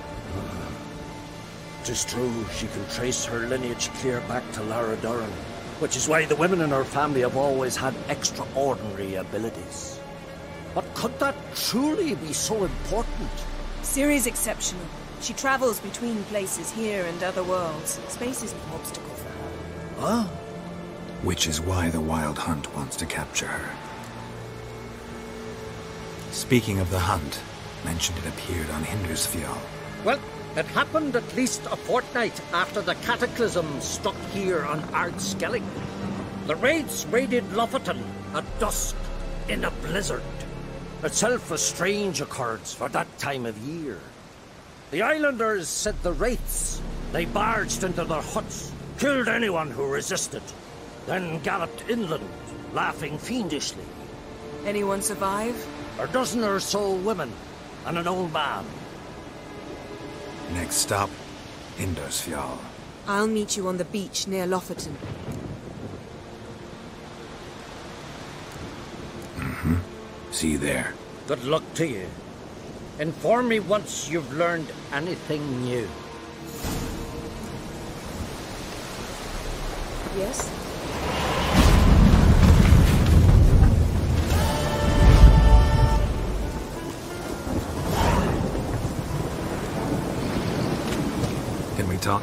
Tis true, she can trace her lineage clear back to Lara Duran, which is why the women in her family have always had extraordinary abilities. But could that truly be so important? Ciri's exceptional. She travels between places here and other worlds. Space is an obstacle for her. Huh? Which is why the Wild Hunt wants to capture her. Speaking of the hunt, mentioned it appeared on Hindersfjall. Well, it happened at least a fortnight after the cataclysm struck here on Skellige. The raids raided Lofoten at dusk in a blizzard. Itself a strange occurrence for that time of year. The islanders said the wraiths. They barged into their huts, killed anyone who resisted, then galloped inland, laughing fiendishly. Anyone survive? A dozen or so women, and an old man. Next stop, Hindersfjall. I'll meet you on the beach near Lofoten. Mm-hmm. See you there. Good luck to you. Inform me once you've learned anything new. Yes? Can we talk?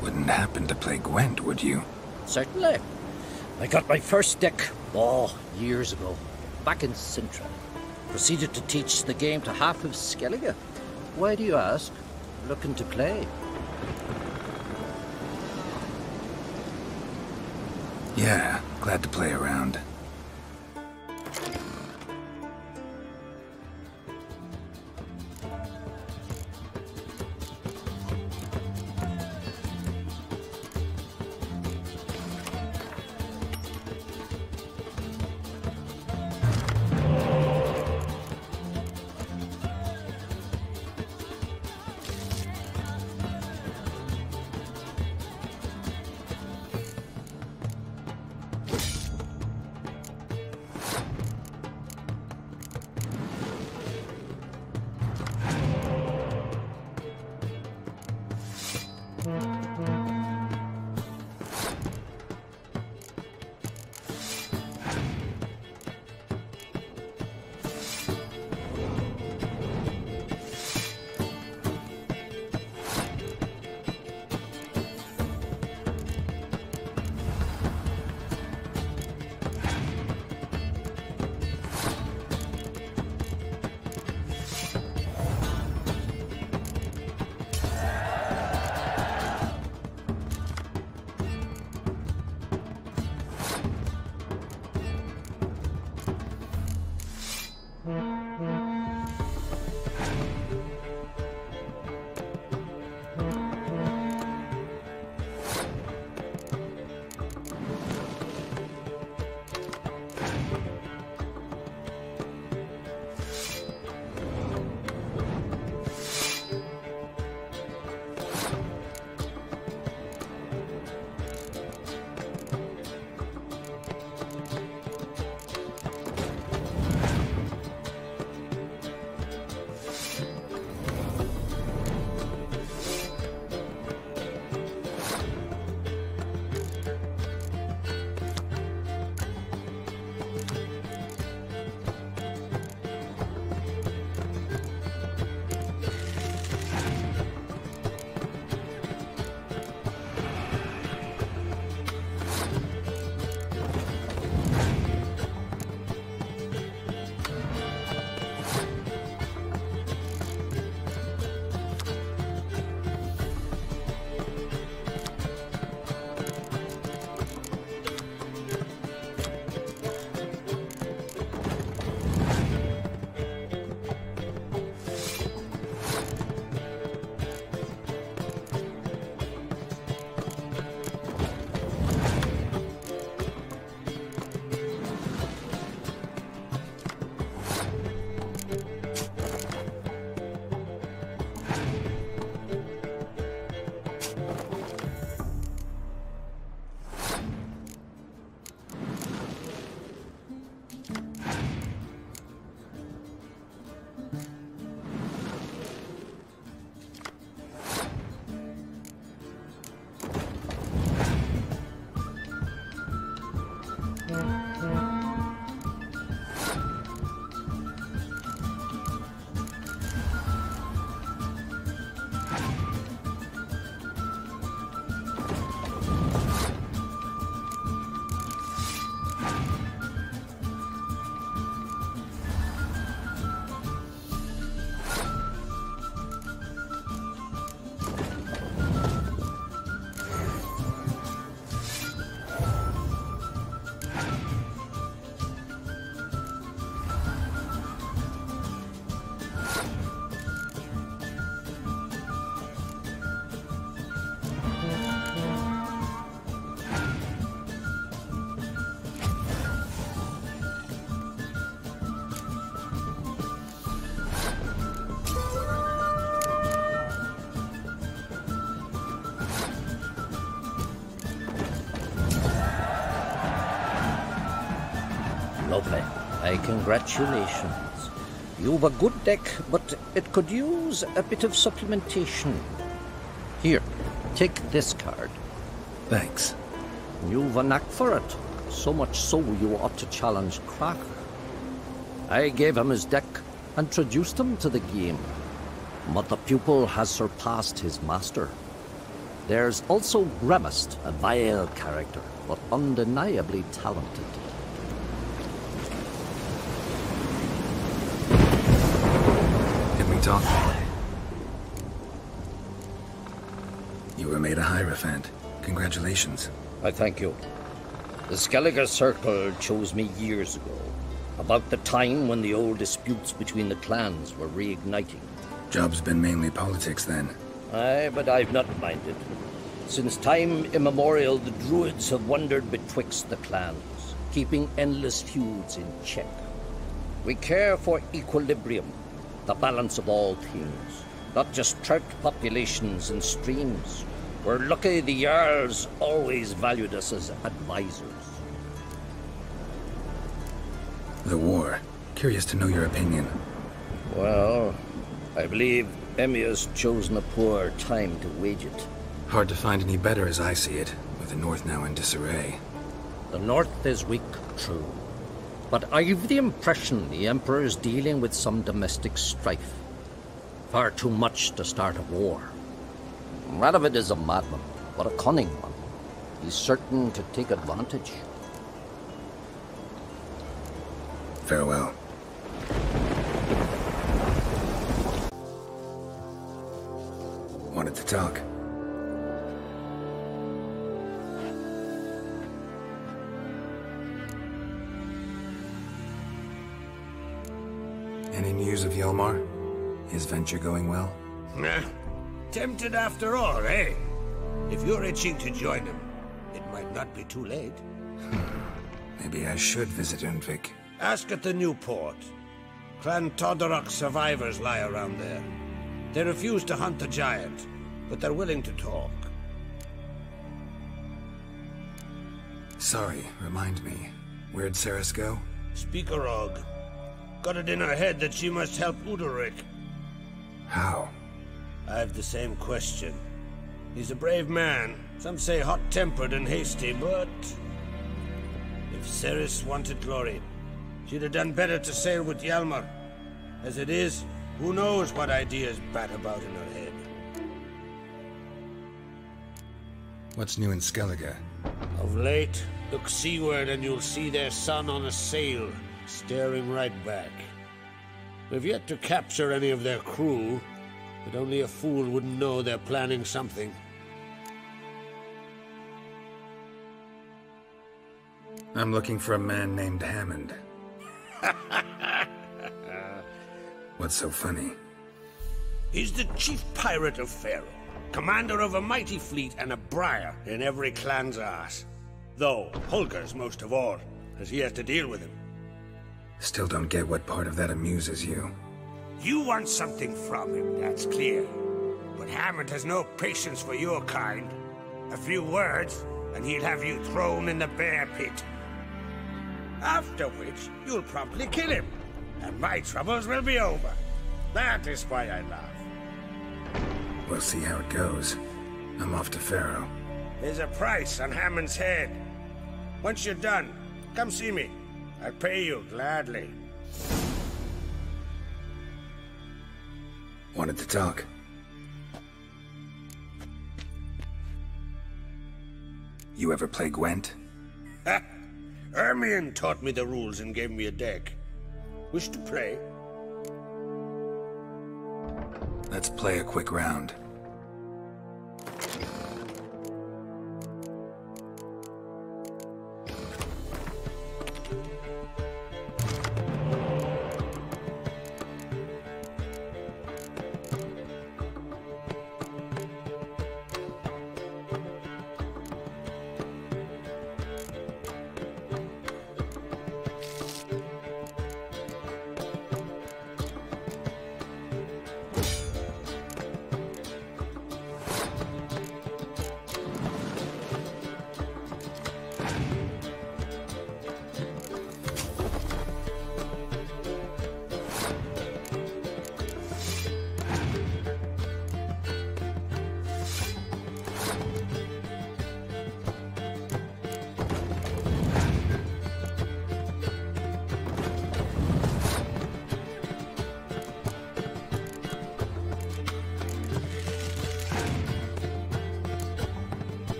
Wouldn't happen to play Gwent, would you? Certainly. I got my first deck, years ago, back in Sintra. Proceeded to teach the game to half of Skellige. Why do you ask? Looking to play? Yeah, glad to play around. My congratulations. You've a good deck, but it could use a bit of supplementation. Here, take this card. Thanks. You've a knack for it. So much so you ought to challenge Crack. I gave him his deck, introduced him to the game. But the pupil has surpassed his master. There's also Grimaced, a vile character, but undeniably talented. Can we talk? You were made a Hierophant. Congratulations. I thank you. The Skellige Circle chose me years ago, about the time when the old disputes between the clans were reigniting. Job's been mainly politics then. Aye, but I've not minded. Since time immemorial, the Druids have wandered betwixt the clans, keeping endless feuds in check. We care for equilibrium, the balance of all things, not just trout populations and streams. We're lucky the Jarls always valued us as advisors. The war. Curious to know your opinion. Well, I believe Emmia's chosen a poor time to wage it. Hard to find any better as I see it, with the North now in disarray. The North is weak, true. But I've the impression the Emperor's dealing with some domestic strife. Far too much to start a war. Radovid is a madman, but a cunning one. He's certain to take advantage. Farewell. Wanted to talk. Any news of Hjalmar? His venture going well? Nah. Tempted after all, eh? If you're itching to join him, it might not be too late. Maybe I should visit Undvik. Ask at the new port. Clan Todorok survivors lie around there. They refuse to hunt the giant, but they're willing to talk. Sorry, remind me. Where'd Ceres go? Speakerog. Got it in her head that she must help Udalric. How? I've the same question. He's a brave man. Some say hot-tempered and hasty, but... if Ceres wanted glory, she'd have done better to sail with Hjalmar. As it is, who knows what ideas bat about in her head. What's new in Skellige? Of late, look seaward and you'll see their sun on a sail, staring right back. We've yet to capture any of their crew, but only a fool wouldn't know they're planning something. I'm looking for a man named Hammond. What's so funny? He's the chief pirate of Faroe, commander of a mighty fleet and a briar in every clan's arse. Though Holger's most of all, as he has to deal with him. Still don't get what part of that amuses you. You want something from him, that's clear. But Hammond has no patience for your kind. A few words, and he'll have you thrown in the bear pit. After which, you'll promptly kill him, and my troubles will be over. That is why I laugh. We'll see how it goes. I'm off to Faroe. There's a price on Hammond's head. Once you're done, come see me. I'll pay you gladly. Wanted to talk. You ever play Gwent? Ha! Ermion taught me the rules and gave me a deck. Wish to play? Let's play a quick round.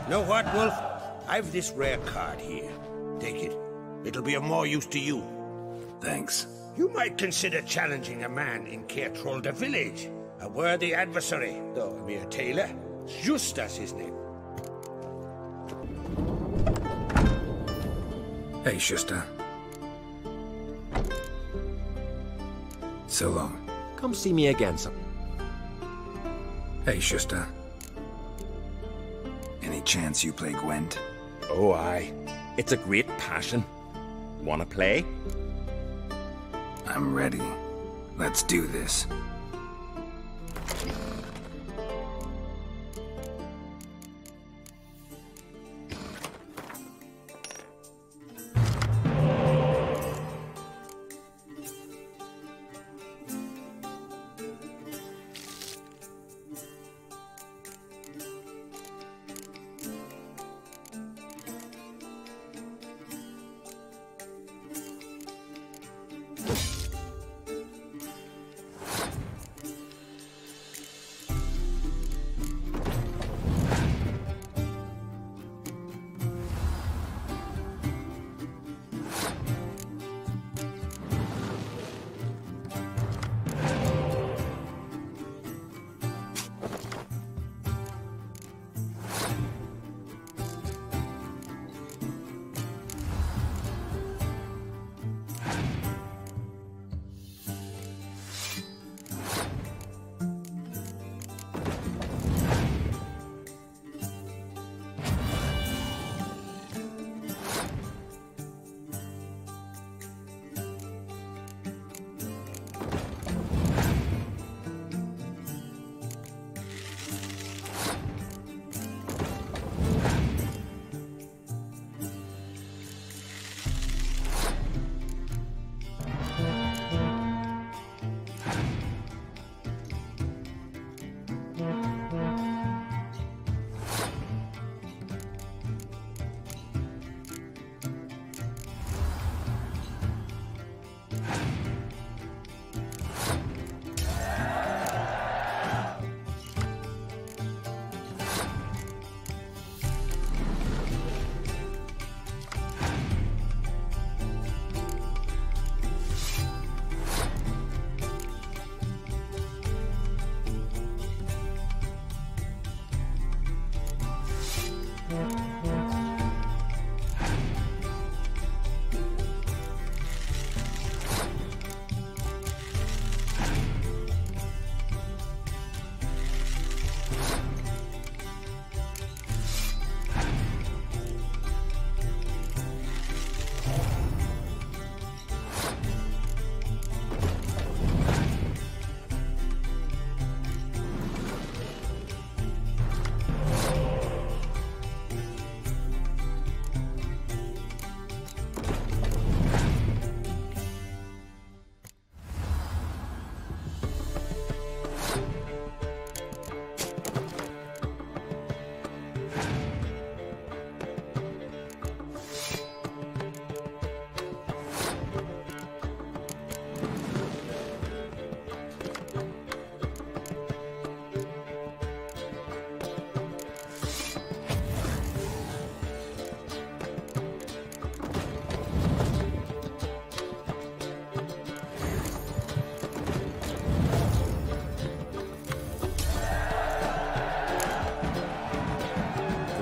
Know what, Wolf? I've this rare card here. Take it. It'll be of more use to you. Thanks. You might consider challenging a man in Caertrolda village. A worthy adversary, though a mere tailor. Justas his name. Hey, Schuster. So long. Come see me again, son. Hey, Schuster. Any chance you play Gwent? Oh, aye. It's a great passion. Wanna play? I'm ready. Let's do this.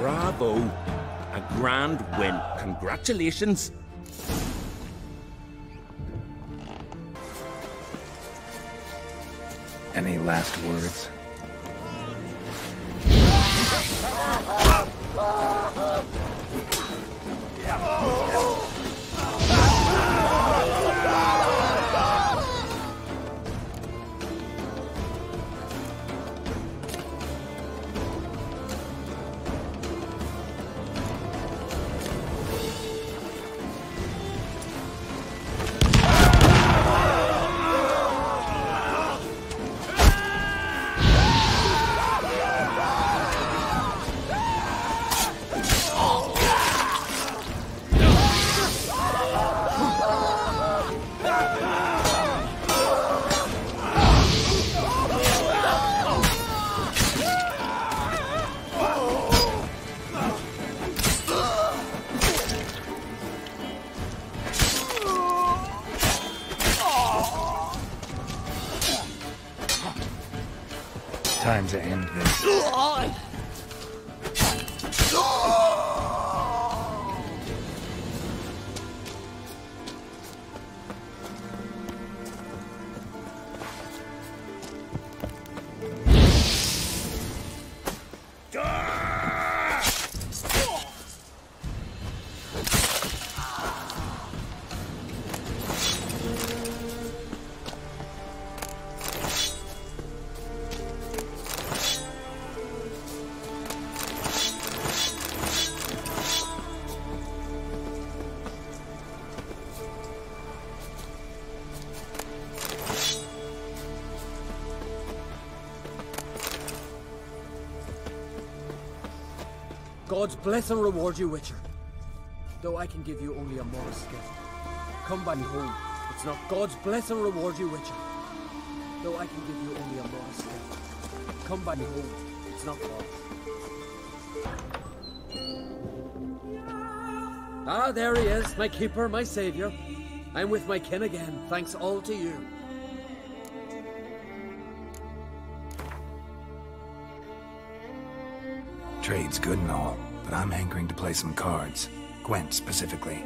Bravo! A grand win. Congratulations. Any last words? time to end this. God's bless and reward you, Witcher. Though I can give you only a modest gift. Come by me home. It's not God's bless and reward you, Witcher. Though I can give you only a modest gift. Come by me home. It's not God. Ah, there he is, my keeper, my savior. I'm with my kin again, thanks all to you. Trade's good and all, but I'm hankering to play some cards. Gwent specifically.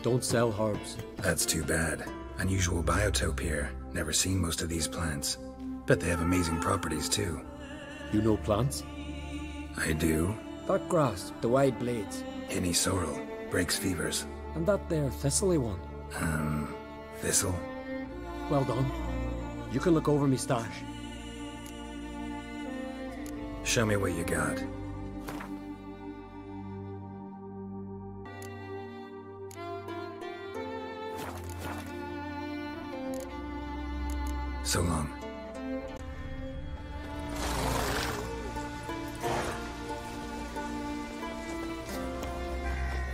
Don't sell herbs. That's too bad. Unusual biotope here. Never seen most of these plants. Bet they have amazing properties too. You know plants? I do. That grass, the wide blades. Any sorrel. Breaks fevers. And that there thistly one. Thistle? Well done. You can look over me stash. Show me what you got. So long.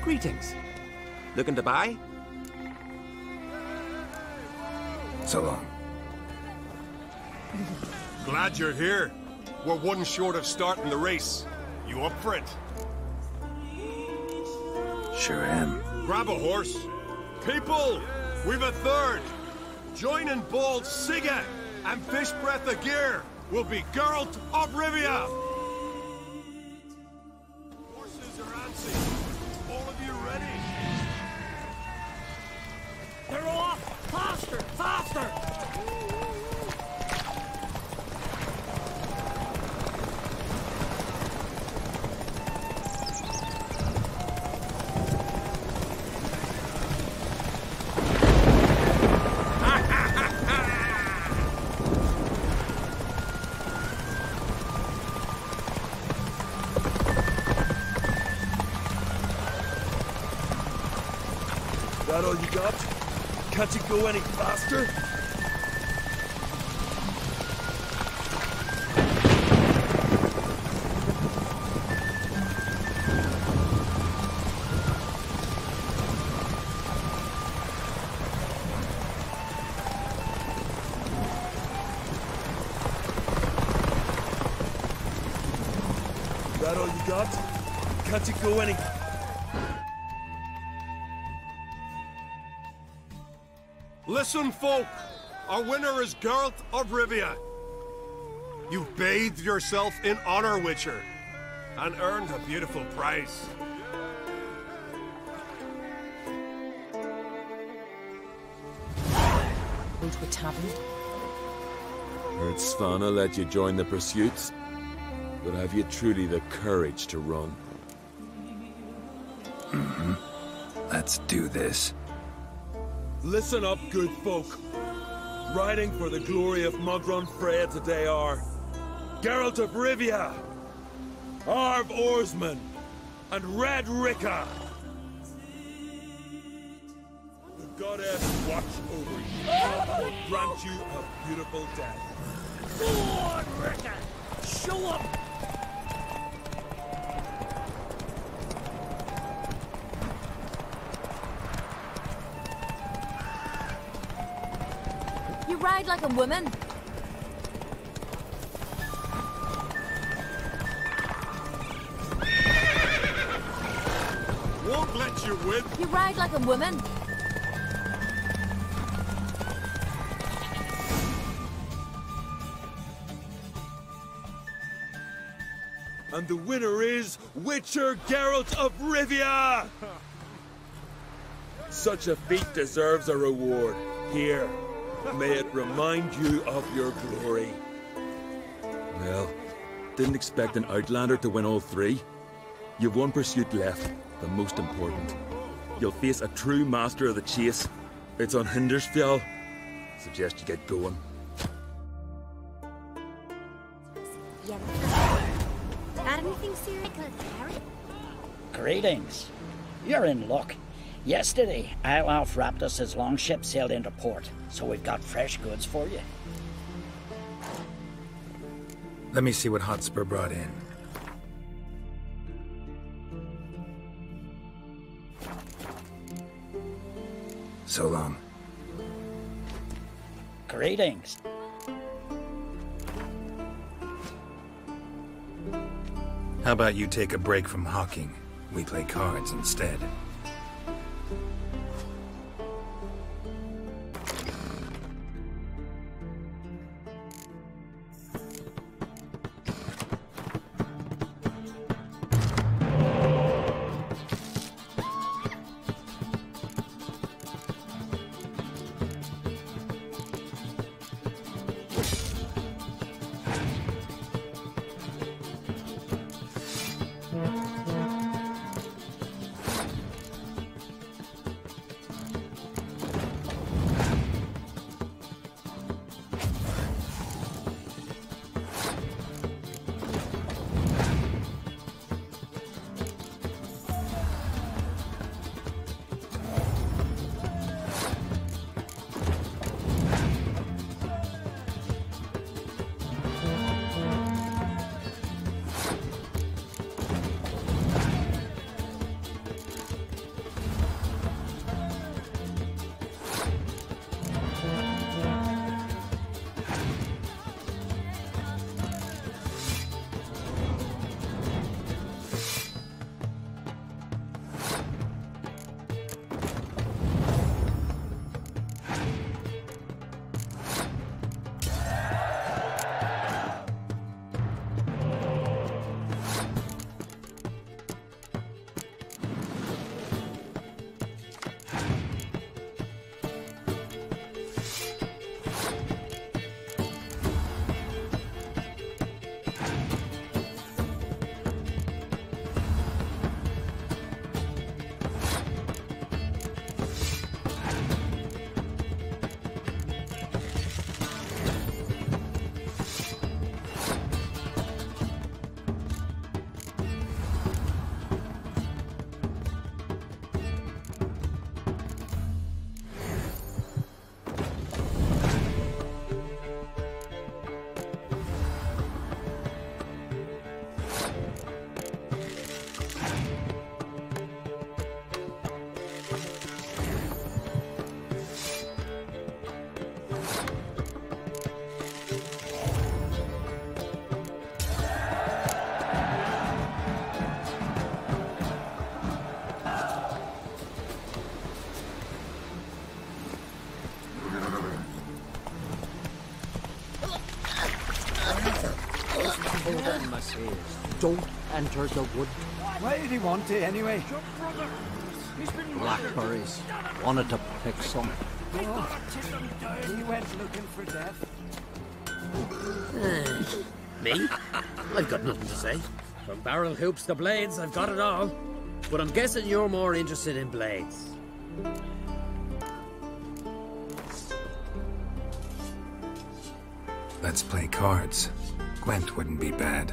Greetings. Looking to buy? So long. Glad you're here. We're one short of starting the race. You up for it? Sure am. Grab a horse. People, we've a third. Joining bold Skellige and Fish Breath of Gear will be Geralt of Rivia. Horses are antsy. All of you ready? They're off! Faster! Faster! That all you got? Can't you go any faster? That all you got? Can't you go any... Listen, folk! Our winner is Geralt of Rivia. You've bathed yourself in honor, Witcher, and earned a beautiful prize. Go to a tavern. Heard Svanna let you join the pursuits, but have you truly the courage to run? Let's do this. Listen up, good folk. Riding for the glory of Mogron Freya today are Geralt of Rivia, Arv Oarsman, and Red Ricka. The goddess watch over you and will grant you a beautiful death. Go on, Ricka! Show 'em! You ride like a woman. Won't let you win. You ride like a woman. And the winner is Witcher Geralt of Rivia! Such a feat deserves a reward. Here, may it remind you of your glory. Well, didn't expect an Outlander to win all three. You've one pursuit left, the most important. You'll face a true master of the chase. It's on Hindersfjall. Suggest you get going. Got anything serious? Greetings. You're in luck. Yesterday, Eilaf Raptus's longship sailed into port, so we've got fresh goods for you. Let me see what Hotspur brought in. So long. Greetings. How about you take a break from hawking? We play cards instead. Odin says, don't enter the wood. Why did he want to, anyway? Blackberries. Wanted to pick some. Oh, he went looking for death. Me? I've got nothing to say. From barrel hoops to blades, I've got it all. But I'm guessing you're more interested in blades. Let's play cards. Gwent wouldn't be bad.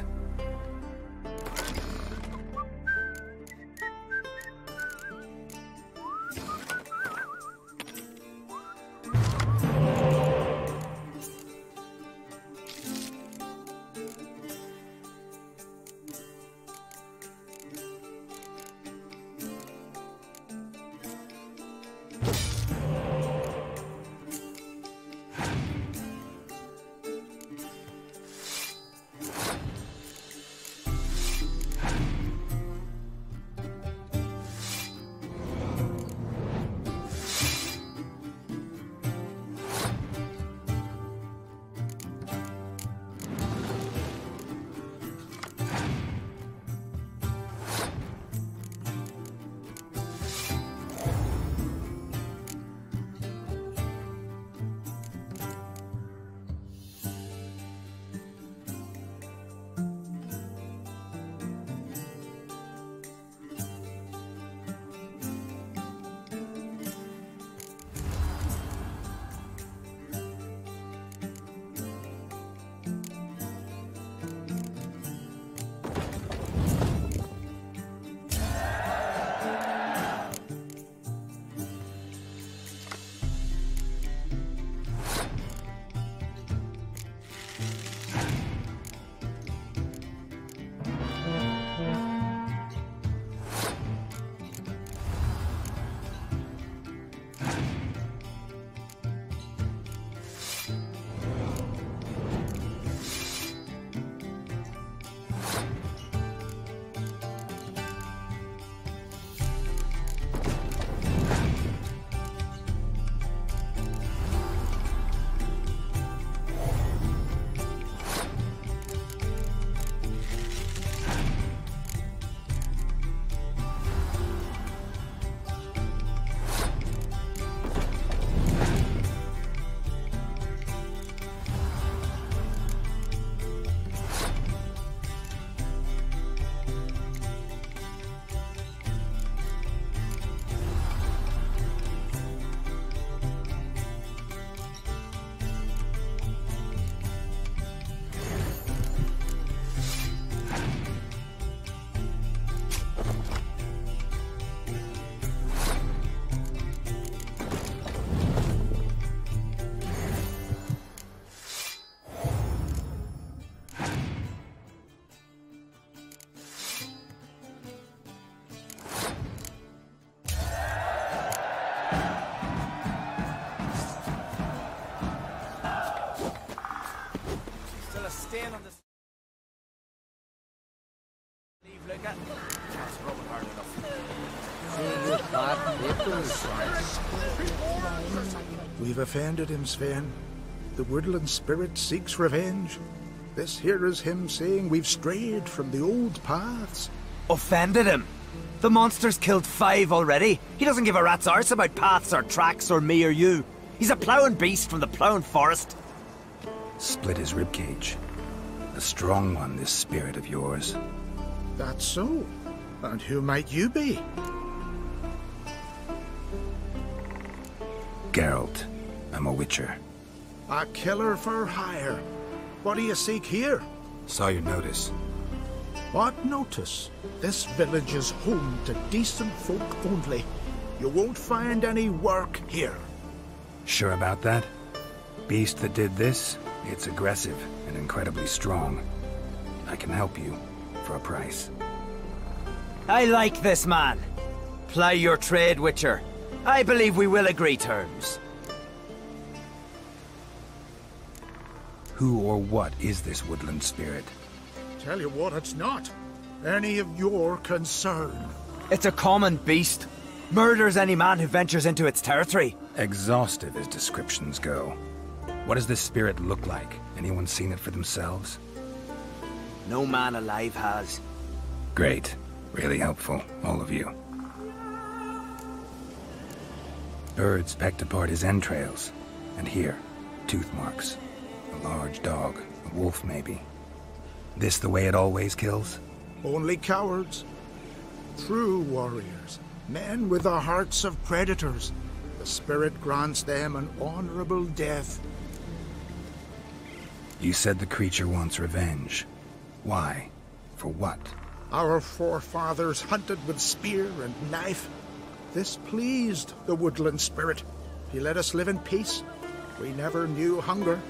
We've offended him, Sven. The woodland spirit seeks revenge. This here is him saying we've strayed from the old paths. Offended him? The monster's killed 5 already. He doesn't give a rat's arse about paths or tracks or me or you. He's a ploughing beast from the ploughing forest. Split his ribcage. A strong one, this spirit of yours. That's so. And who might you be? Geralt. I'm a witcher. A killer for hire. What do you seek here? Saw your notice. What notice? This village is home to decent folk only. You won't find any work here. Sure about that? Beast that did this, it's aggressive and incredibly strong. I can help you for a price. I like this man. Ply your trade, Witcher. I believe we will agree terms. Who or what is this woodland spirit? Tell you what, it's not any of your concern. It's a common beast. Murders any man who ventures into its territory. Exhaustive as descriptions go. What does this spirit look like? Anyone seen it for themselves? No man alive has. Great. Really helpful, all of you. Birds pecked apart his entrails. And here, tooth marks. A large dog, a wolf maybe. This the way it always kills? Only cowards. True warriors. Men with the hearts of predators. The spirit grants them an honorable death. You said the creature wants revenge. Why? For what? Our forefathers hunted with spear and knife. This pleased the woodland spirit. He let us live in peace. We never knew hunger.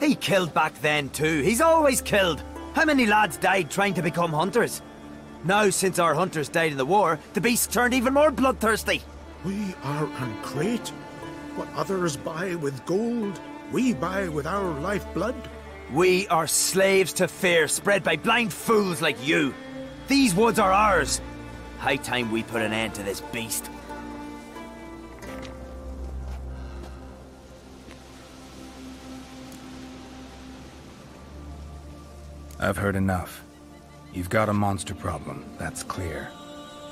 He killed back then too. He's always killed. How many lads died trying to become hunters? Now, since our hunters died in the war, the beast turned even more bloodthirsty. We are uncreate. What others buy with gold, we buy with our lifeblood. We are slaves to fear spread by blind fools like you. These woods are ours. High time we put an end to this beast. I've heard enough. You've got a monster problem, that's clear.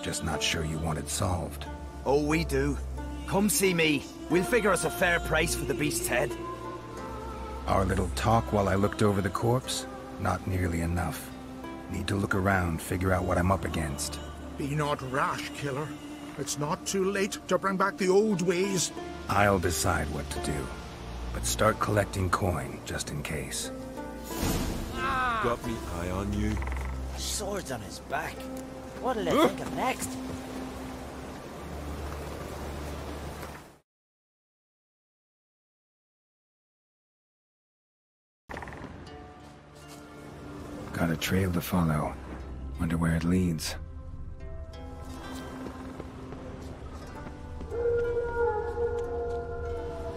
Just not sure you want it solved. Oh, we do. Come see me. We'll figure us a fair price for the beast's head. Our little talk while I looked over the corpse? Not nearly enough. Need to look around, figure out what I'm up against. Be not rash, killer. It's not too late to bring back the old ways. I'll decide what to do. But start collecting coin, just in case. Got me eye on you. Swords on his back. What'll they think of next? Got a trail to follow. Wonder where it leads.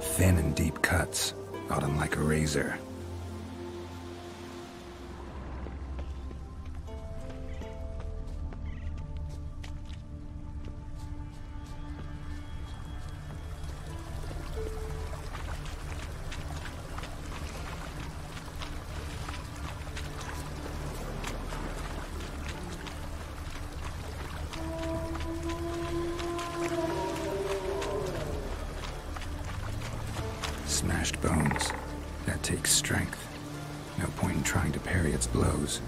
Thin and deep cuts. Got him like a razor. Smashed bones. That takes strength. No point in trying to parry its blows.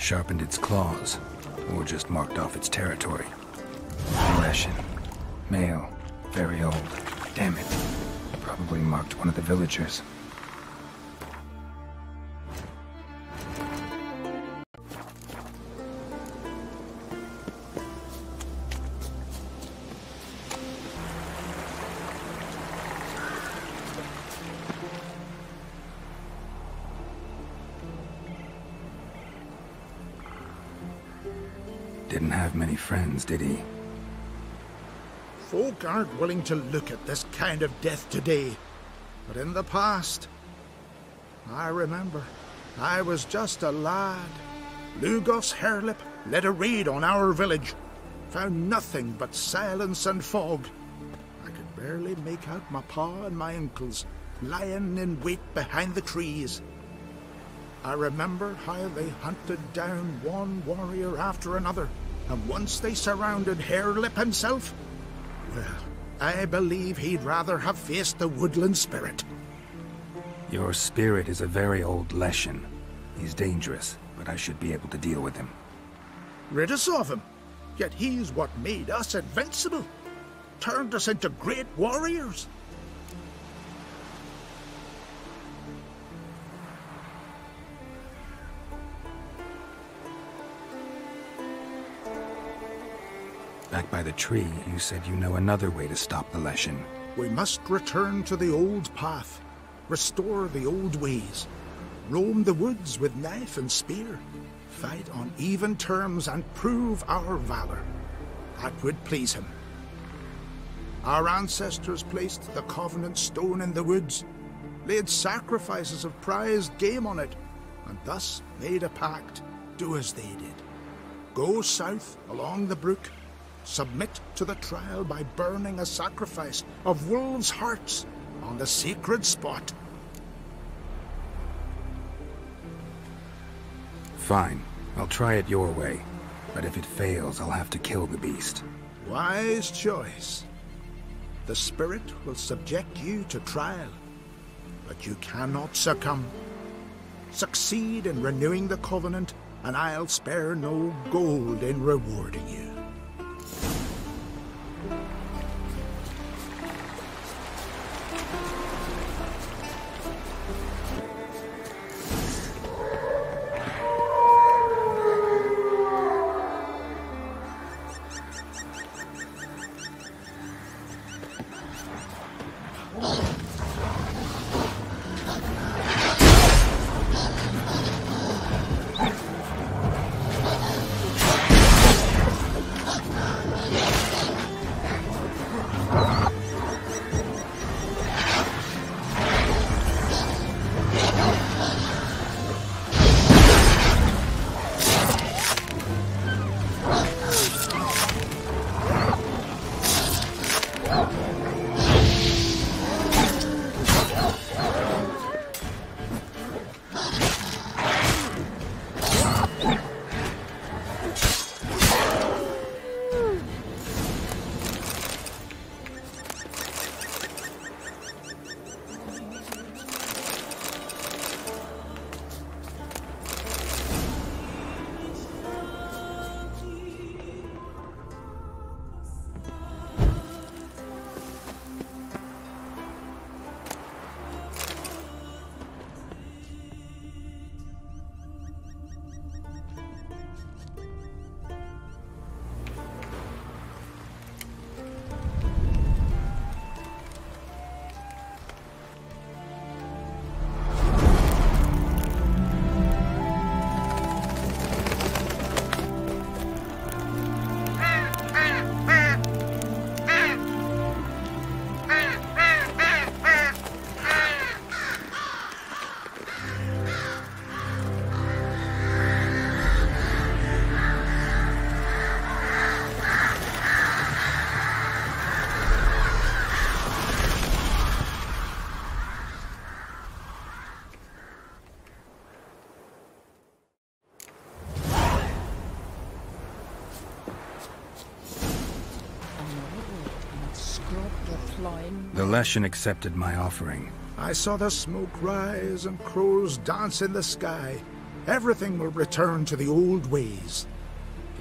Sharpened its claws, or just marked off its territory. Aggression. Male. Very old. Damn it. Probably marked one of the villagers. Didn't have many friends, did he? Folk aren't willing to look at this kind of death today. But in the past, I remember, I was just a lad. Lugos Hairlip led a raid on our village. Found nothing but silence and fog. I could barely make out my pa and my uncles lying in wait behind the trees. I remember how they hunted down one warrior after another, And once they surrounded Harelip himself, well, I believe he'd rather have faced the woodland spirit. Your spirit is a very old Leshen. He's dangerous, but I should be able to deal with him. Rid us of him. Yet he's what made us invincible. Turned us into great warriors. Back by the tree, you said you know another way to stop the Leshen. We must return to the old path. Restore the old ways. Roam the woods with knife and spear. Fight on even terms and prove our valor. That would please him. Our ancestors placed the Covenant stone in the woods, laid sacrifices of prized game on it, and thus made a pact. Do as they did. Go south along the brook, submit to the trial by burning a sacrifice of wolves' hearts on the sacred spot. Fine. I'll try it your way. But if it fails, I'll have to kill the beast. Wise choice. The spirit will subject you to trial, but you cannot succumb. Succeed in renewing the Covenant, and I'll spare no gold in rewarding you. The Leshen accepted my offering. I saw the smoke rise and crows dance in the sky. Everything will return to the old ways.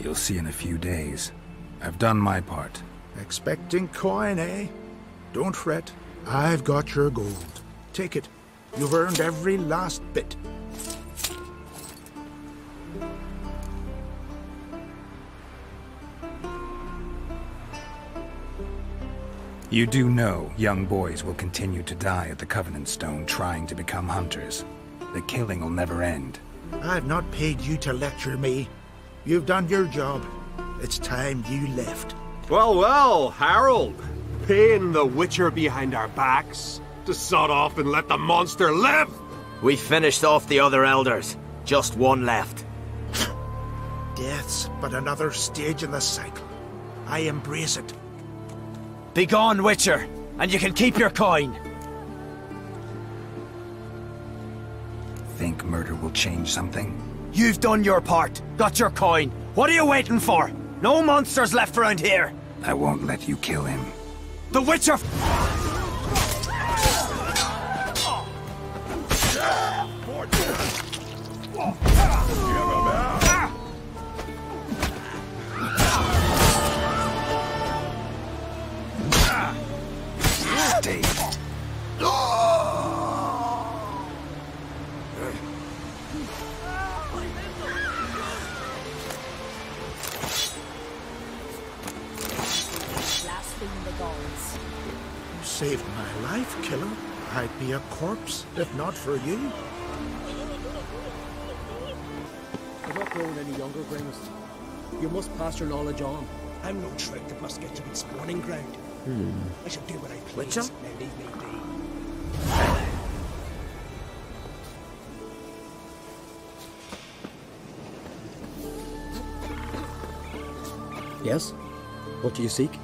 You'll see in a few days. I've done my part. Expecting coin, eh? Don't fret. I've got your gold. Take it. You've earned every last bit. You do know young boys will continue to die at the Covenant Stone trying to become hunters. The killing will never end. I've not paid you to lecture me. You've done your job. It's time you left. Well, well, Harold. Paying the witcher behind our backs to sod off and let the monster live. We finished off the other elders. Just one left. Death's but another stage in the cycle. I embrace it. Be gone, witcher, and you can keep your coin. Think murder will change something? You've done your part. Got your coin. What are you waiting for? No monsters left around here! I won't let you kill him. The Witcher! Stay. Blaspheme the gods. You saved my life, killer. I'd be a corpse if not for you. I'm not growing any younger, Grimace. You must pass your knowledge on. I'm no trick that must get to its spawning ground. I shall do what I please. Witcher? Now leave me be. Yes? What do you seek?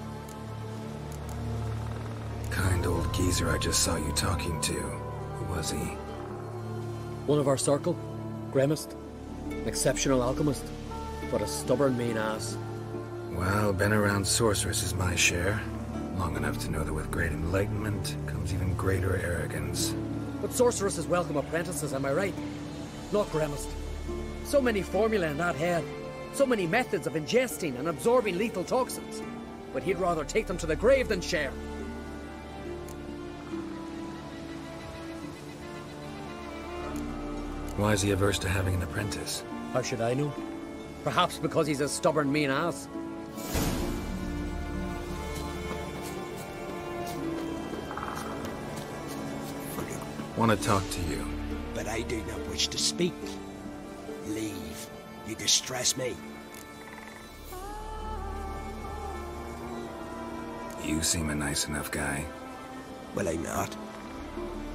Kind old geezer I just saw you talking to. Who was he? One of our circle. Grimace. An exceptional alchemist. But a stubborn mean ass. Well, been around sorceress is my share. Long enough to know that with great enlightenment comes even greater arrogance. But sorceresses welcome apprentices, am I right? Not Grimace. So many formulae in that head. So many methods of ingesting and absorbing lethal toxins. But he'd rather take them to the grave than share. Why is he averse to having an apprentice? How should I know? Perhaps because he's a stubborn, mean ass. Want to talk to you. But I do not wish to speak. Leave. You distress me. You seem a nice enough guy. Well, I'm not.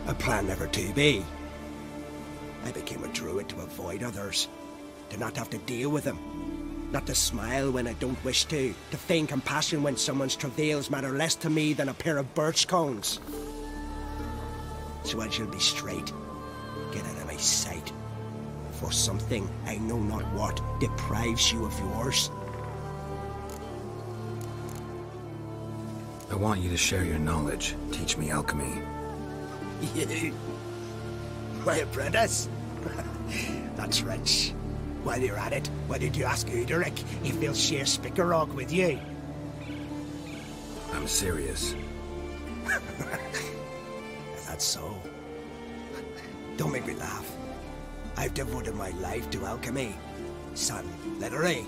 I plan never to be. I became a druid to avoid others. To not have to deal with them. Not to smile when I don't wish to feign compassion when someone's travails matter less to me than a pair of birch cones. So I shall be straight. Get out of my sight. For something, I know not what, deprives you of yours. I want you to share your knowledge. Teach me alchemy. You? My apprentice? That's rich. While you're at it, why did you ask Uderic if he'll share Spickerog with you? I'm serious. That's so. Don't make me laugh. I've devoted my life to alchemy. Son, literally.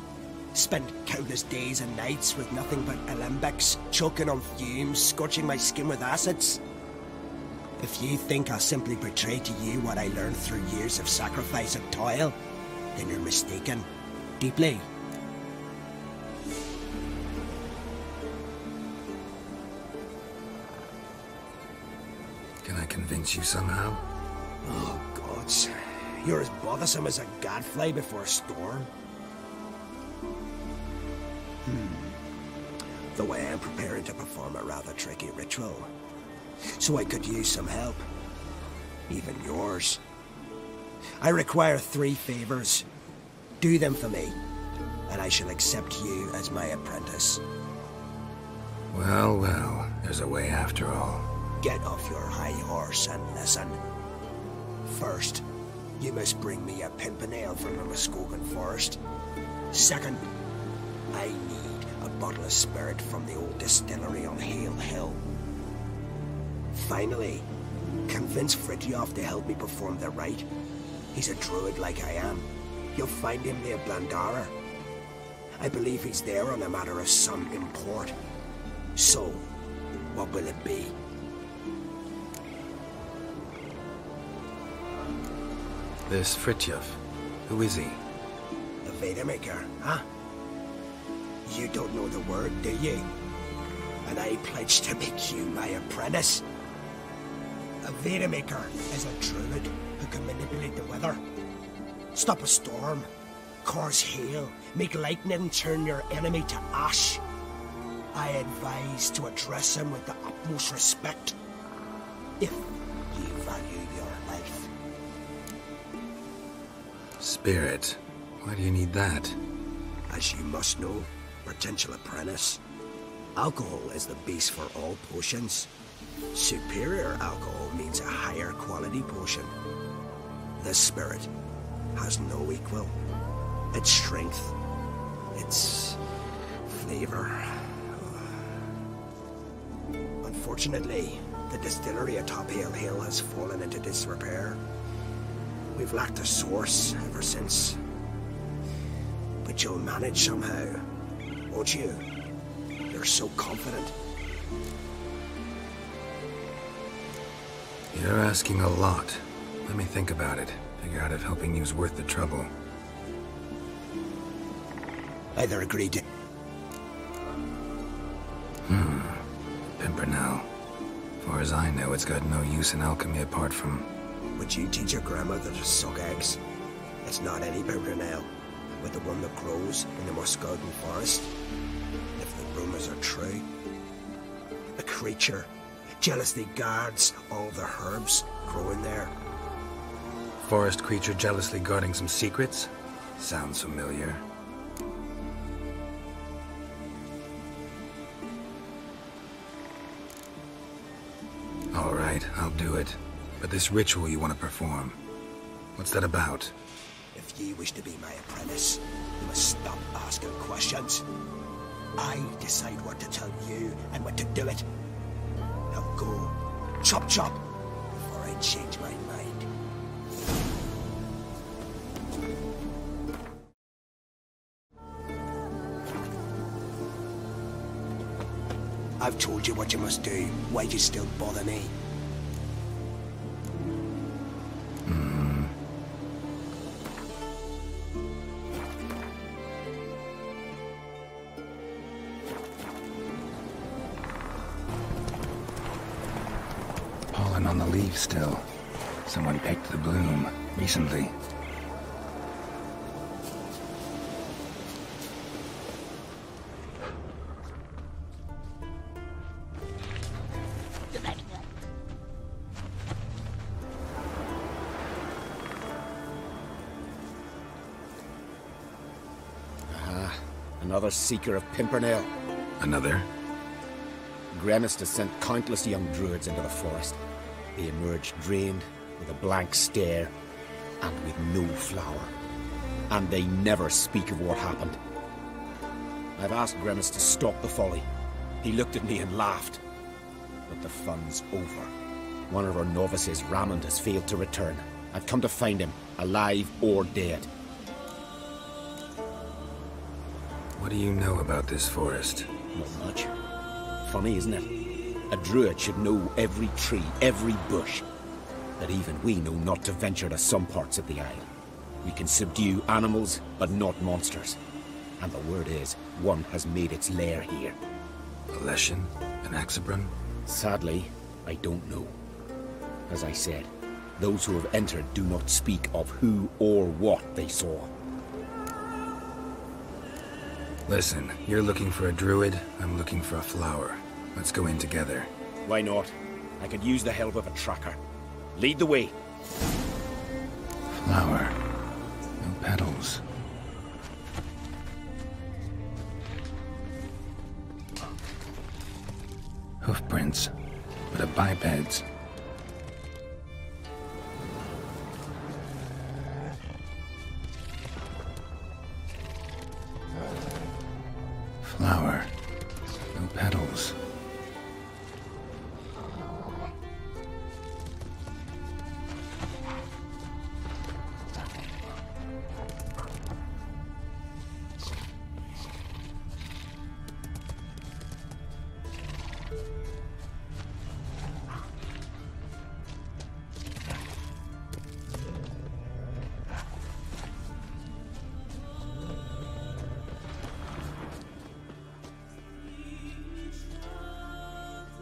Spent countless days and nights with nothing but alembics, choking on fumes, scorching my skin with acids. If you think I'll simply portray to you what I learned through years of sacrifice and toil, then you're mistaken. Deeply. Can I convince you somehow? Oh, gods. You're as bothersome as a gadfly before a storm. Though I am preparing to perform a rather tricky ritual. So I could use some help. Even yours. I require 3 favors. Do them for me, and I shall accept you as my apprentice. Well, well, there's a way after all. Get off your high horse and listen. First, you must bring me a pimpernel from the Muskogan forest. Second, I need a bottle of spirit from the old distillery on Hale Hill. Finally, convince Fridtjof to help me perform the rite. He's a druid like I am. You'll find him near Blandara. I believe he's there on a matter of some import. So, what will it be? This Fridtjof, who is he? The Vedamaker, huh? You don't know the word, do you? And I pledge to make you my apprentice. A Vedamaker is a druid who can manipulate the weather. Stop a storm, cause hail, make lightning turn your enemy to ash. I advise to address him with the utmost respect, if you value your life. Spirit. Why do you need that? As you must know, Potential apprentice. Alcohol is the base for all potions. Superior alcohol means a higher quality potion. This spirit has no equal. Its strength, its flavor. Unfortunately, the distillery atop Hale Hill has fallen into disrepair. We've lacked a source ever since. But you'll manage somehow, won't you? You're so confident. You're asking a lot. Let me think about it. Figure out if helping you's worth the trouble. Either agree to... Pimpernel. Far as I know, it's got no use in alchemy apart from... Would you teach your grandmother to suck eggs? It's not any Pimpernel, but the one that grows in the Muscogden forest. If the rumors are true, a creature jealously guards all the herbs growing there. Forest creature jealously guarding some secrets? Sounds familiar. All right, I'll do it. But this ritual you want to perform, what's that about? If ye wish to be my apprentice, you must stop asking questions. I decide what to tell you and when to do it. Now go, chop chop, before I change my mind. I've told you what you must do. Why'd you still bother me? Pollen on the leaves still. Someone picked the bloom recently. Another seeker of Pimpernel. Another? Gremis has sent countless young druids into the forest. They emerge drained, with a blank stare, and with no flower. And they never speak of what happened. I've asked Gremis to stop the folly. He looked at me and laughed. But the fun's over. One of our novices, Ramond, has failed to return. I've come to find him, alive or dead. What do you know about this forest? Not much. Funny, isn't it? A druid should know every tree, every bush. But even we know not to venture to some parts of the isle. We can subdue animals, but not monsters. And the word is, one has made its lair here. A Leshen? An Axabron? Sadly, I don't know. As I said, those who have entered do not speak of who or what they saw. Listen, you're looking for a druid, I'm looking for a flower. Let's go in together. Why not? I could use the help of a tracker. Lead the way. Flower. No petals. Hoofprints, but a biped's. Flower. No petals.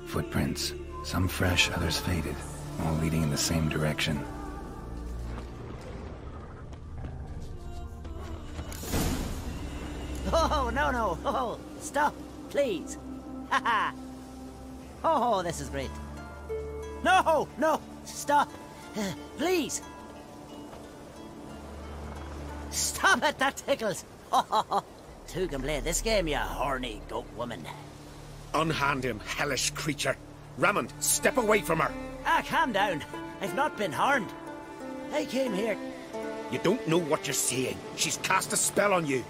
Footprints. Some fresh, others faded, all leading in the same direction. Oh, no, no. Oh, stop, please. Haha. Oh, this is great. No, no, stop. Please. Stop it, that tickles. Oh, Who can play this game, you horny goat woman? Unhand him, hellish creature. Raymond, step away from her. Ah, calm down. I've not been harmed. I came here. You don't know what you're saying. She's cast a spell on you.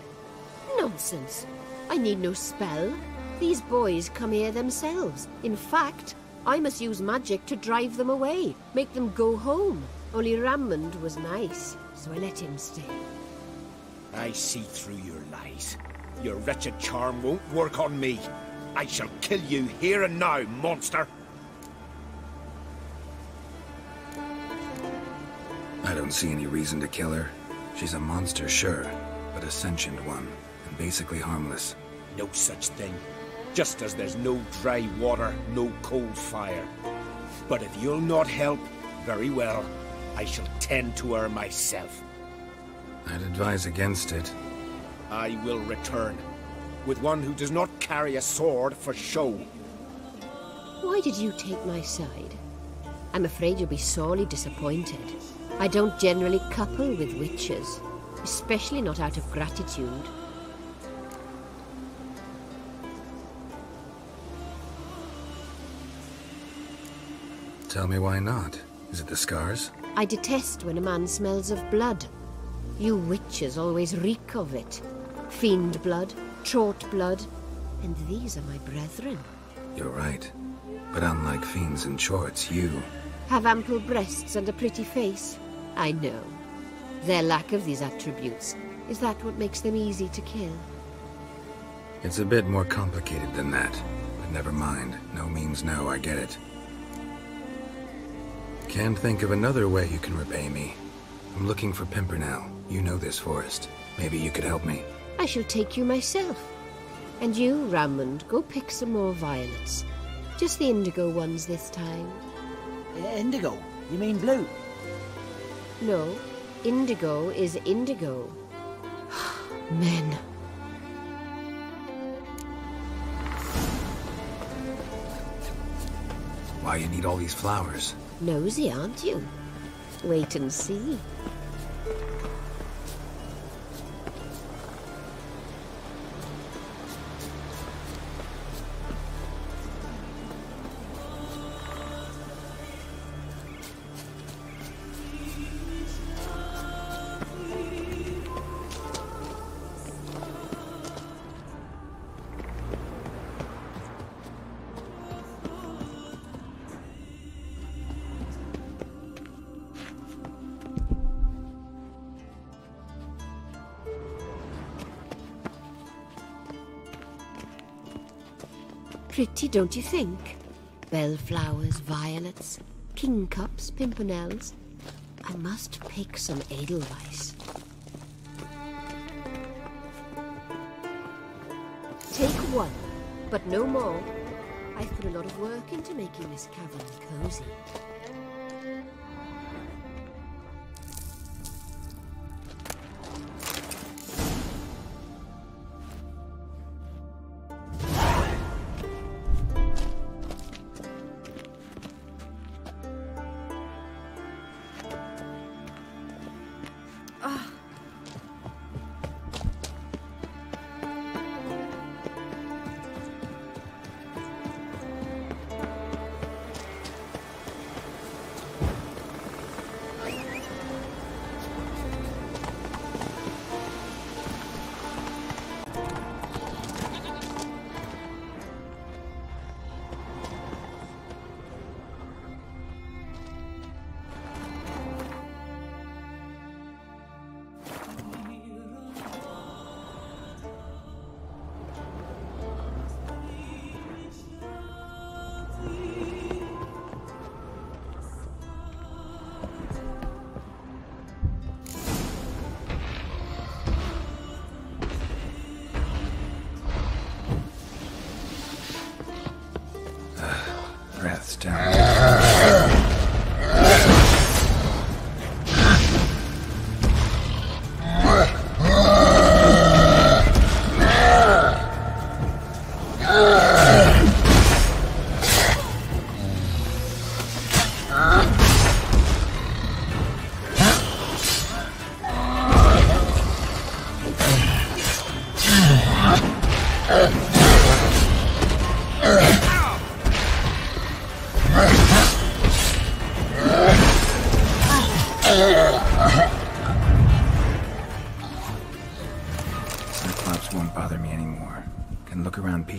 Nonsense. I need no spell. These boys come here themselves. In fact, I must use magic to drive them away, make them go home. Only Raymond was nice, so I let him stay. I see through your lies. Your wretched charm won't work on me. I shall kill you here and now, monster. I don't see any reason to kill her. She's a monster, sure, but a sentient one, and basically harmless. No such thing. Just as there's no dry water, no cold fire. But if you'll not help, very well. I shall tend to her myself. I'd advise against it. I will return, with one who does not carry a sword for show. Why did you take my side? I'm afraid you'll be sorely disappointed. I don't generally couple with witches, especially not out of gratitude. Tell me why not. Is it the scars? I detest when a man smells of blood. You witches always reek of it. Fiend blood, trot blood, and these are my brethren. You're right. But unlike fiends and chorts, you... Have ample breasts and a pretty face. I know. Their lack of these attributes, is that what makes them easy to kill? It's a bit more complicated than that. But never mind. No means no, I get it. Can't think of another way you can repay me. I'm looking for Pimpernel. You know this forest. Maybe you could help me. I shall take you myself. And you, Raymond, go pick some more violets. Just the indigo ones this time. Indigo? You mean blue? No, indigo is indigo. Men. Why you need all these flowers? Nosy, aren't you? Wait and see. Pretty, don't you think? Bellflowers, violets, kingcups, pimpernels. I must pick some edelweiss. Take one, but no more. I've put a lot of work into making this cavern cozy. Breaths down.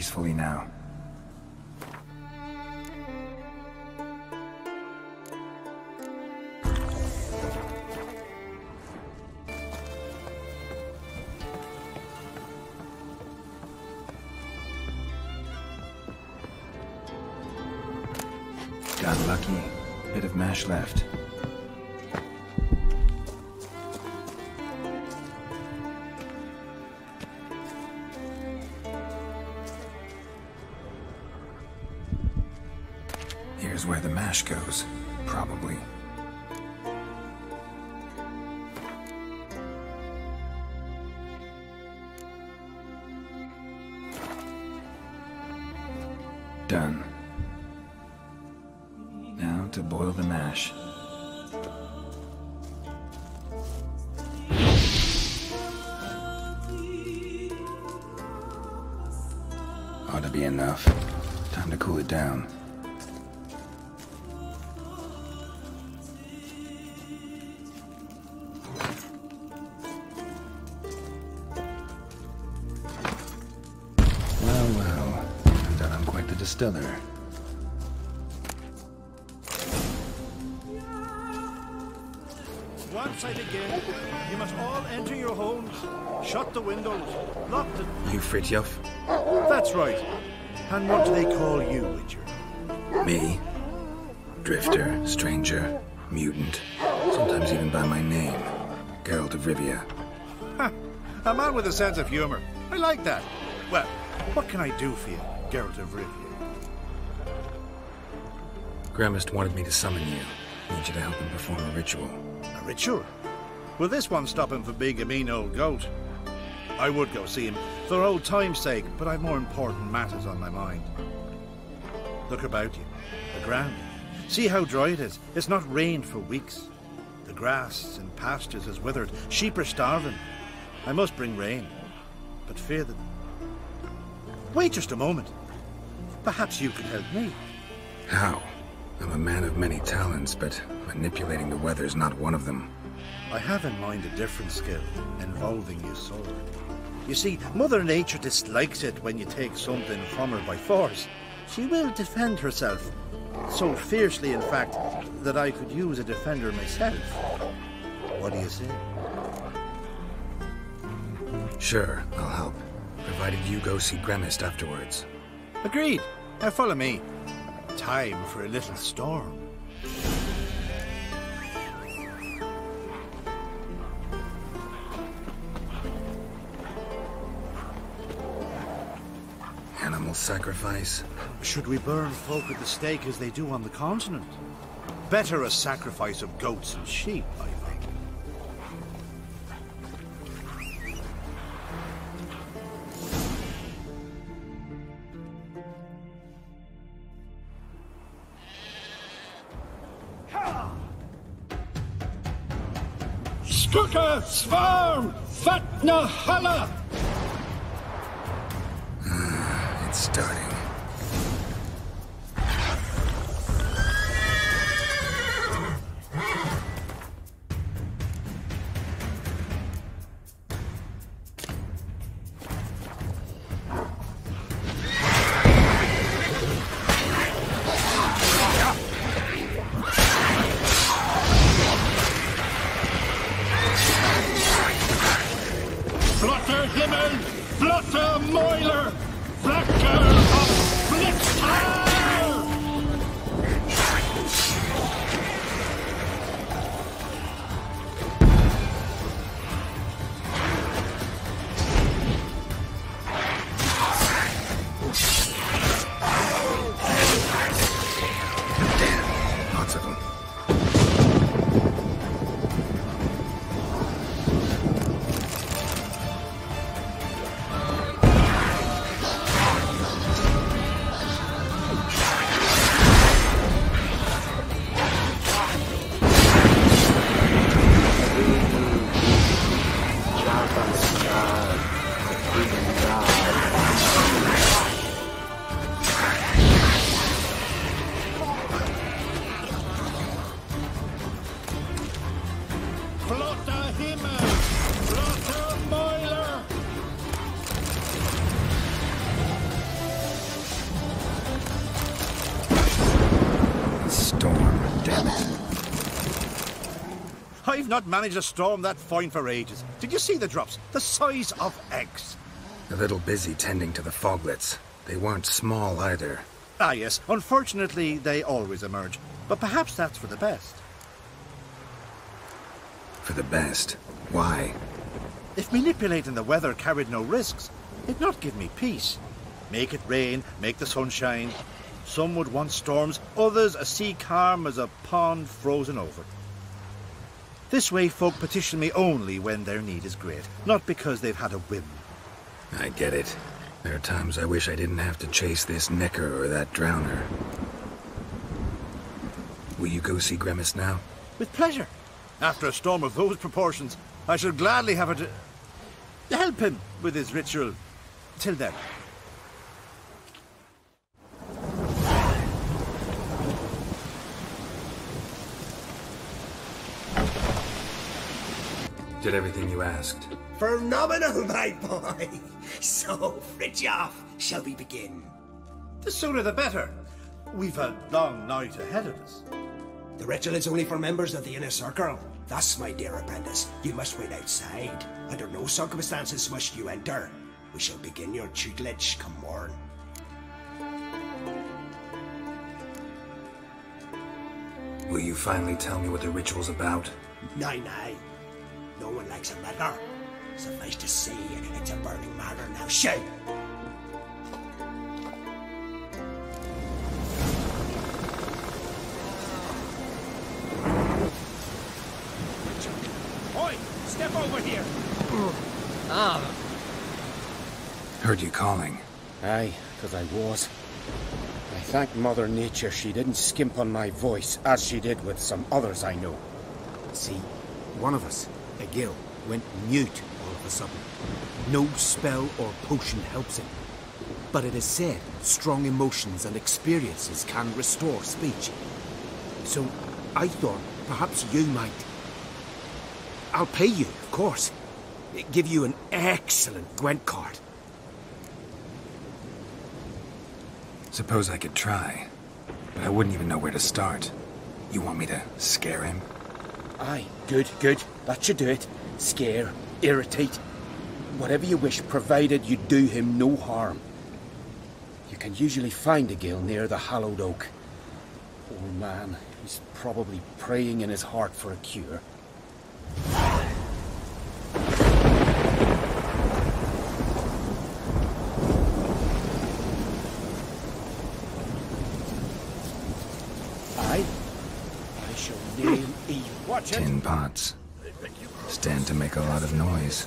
peacefully now. Got lucky. Bit of mash left. Here's where the mash goes, probably. Done. Now to boil the mash. Ought to be enough. Time to cool it down. Well, turns out I'm quite the distiller. Once I begin, you must all enter your homes, shut the windows, lock the... You Fritjof? That's right. And what do they call you, Witcher? Me? Drifter, stranger, mutant, sometimes even by my name. Geralt of Rivia. Ha! A man with a sense of humor. I like that. Well, what can I do for you, Geralt of Rivia? Gramist wanted me to summon you. Need you to help him perform a ritual. A ritual? Will this one stop him from being a mean old goat? I would go see him, for old time's sake, but I've more important matters on my mind. Look about you. The ground. See how dry it is. It's not rained for weeks. The grass in pastures is withered. Sheep are starving. I must bring rain, but fear that... Wait just a moment. Perhaps you could help me. How? I'm a man of many talents, but manipulating the weather's not one of them. I have in mind a different skill, involving your sword. You see, Mother Nature dislikes it when you take something from her by force. She will defend herself. So fiercely, in fact, that I could use a defender myself. What do you say? Sure, I'll help. Provided you go see Gramist afterwards. Agreed. Now follow me. Time for a little storm. Animal sacrifice? Should we burn folk at the stake as they do on the continent? Better a sacrifice of goats and sheep, I think. Skuka, Svarm, Fatna, Hala! It's starting. Blotter Himmel, Blotter Moiler, Blacker of I've not managed a storm that fine for ages. Did you see the drops? The size of eggs. A little busy tending to the foglets. They weren't small either. Ah, yes. Unfortunately, they always emerge. But perhaps that's for the best. For the best? Why? If manipulating the weather carried no risks, it'd not give me peace. Make it rain, make the sun shine. Some would want storms, others a sea calm as a pond frozen over. This way folk petition me only when their need is great, not because they've had a whim. I get it. There are times I wish I didn't have to chase this necker or that drowner. Will you go see Grimace now? With pleasure. After a storm of those proportions, I shall gladly have it to help him with his ritual. Till then. Did everything you asked? Phenomenal, my boy. So, Fridtjof, shall we begin? The sooner the better. We've a long night ahead of us. The ritual is only for members of the inner circle. Thus, my dear apprentice, you must wait outside. Under no circumstances must you enter. We shall begin your tutelage come morn. Will you finally tell me what the ritual's about? Nay. No one likes a meddler. Suffice to say, it's a burning matter now. Shout! Oi! Step over here! Heard you calling. Aye, 'cause I was. I thank Mother Nature she didn't skimp on my voice, as she did with some others I know. See, one of us, a Gil, went mute all of a sudden. No spell or potion helps him. But it is said strong emotions and experiences can restore speech. So I thought perhaps you might. I'll pay you, of course. Give you an excellent Gwent card. Suppose I could try, but I wouldn't even know where to start. You want me to scare him? Aye, good. That should do it. Scare, irritate, whatever you wish, provided you do him no harm. You can usually find a Gil near the hallowed oak. Old man, he's probably praying in his heart for a cure. I shall nail Eve. Watch it. Tin pots. Stand to make a lot of noise.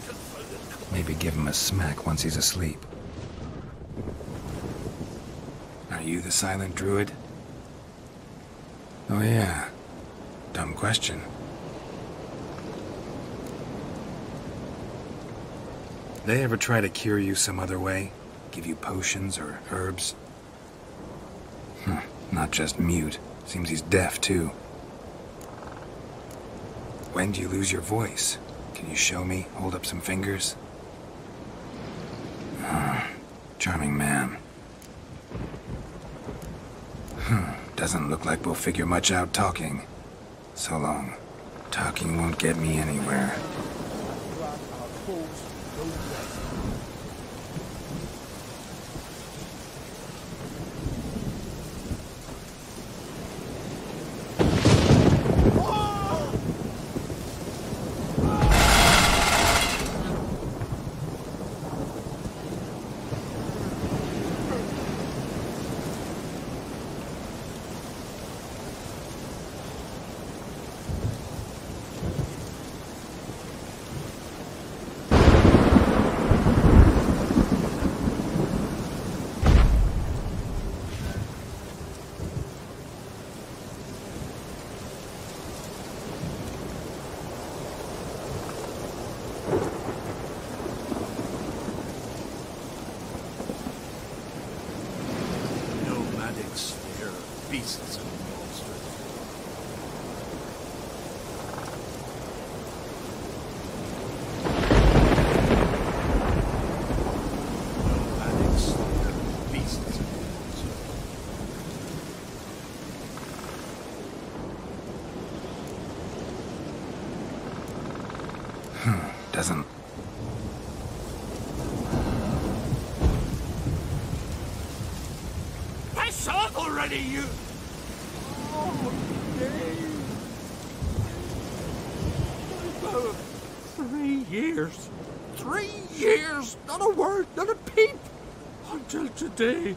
Maybe give him a smack once he's asleep. Are you the silent druid? Oh yeah. Dumb question. They ever try to cure you some other way? Give you potions or herbs? Not just mute. Seems he's deaf too. When do you lose your voice? Can you show me? Hold up some fingers? Charming man. Doesn't look like we'll figure much out talking. So long. Talking won't get me anywhere. Beasts and monsters. Nomadics, beasts and monsters. Doesn't... Piss off already, you... Oh, Dave. 3 years. 3 years! Not a word, not a peep! Until today,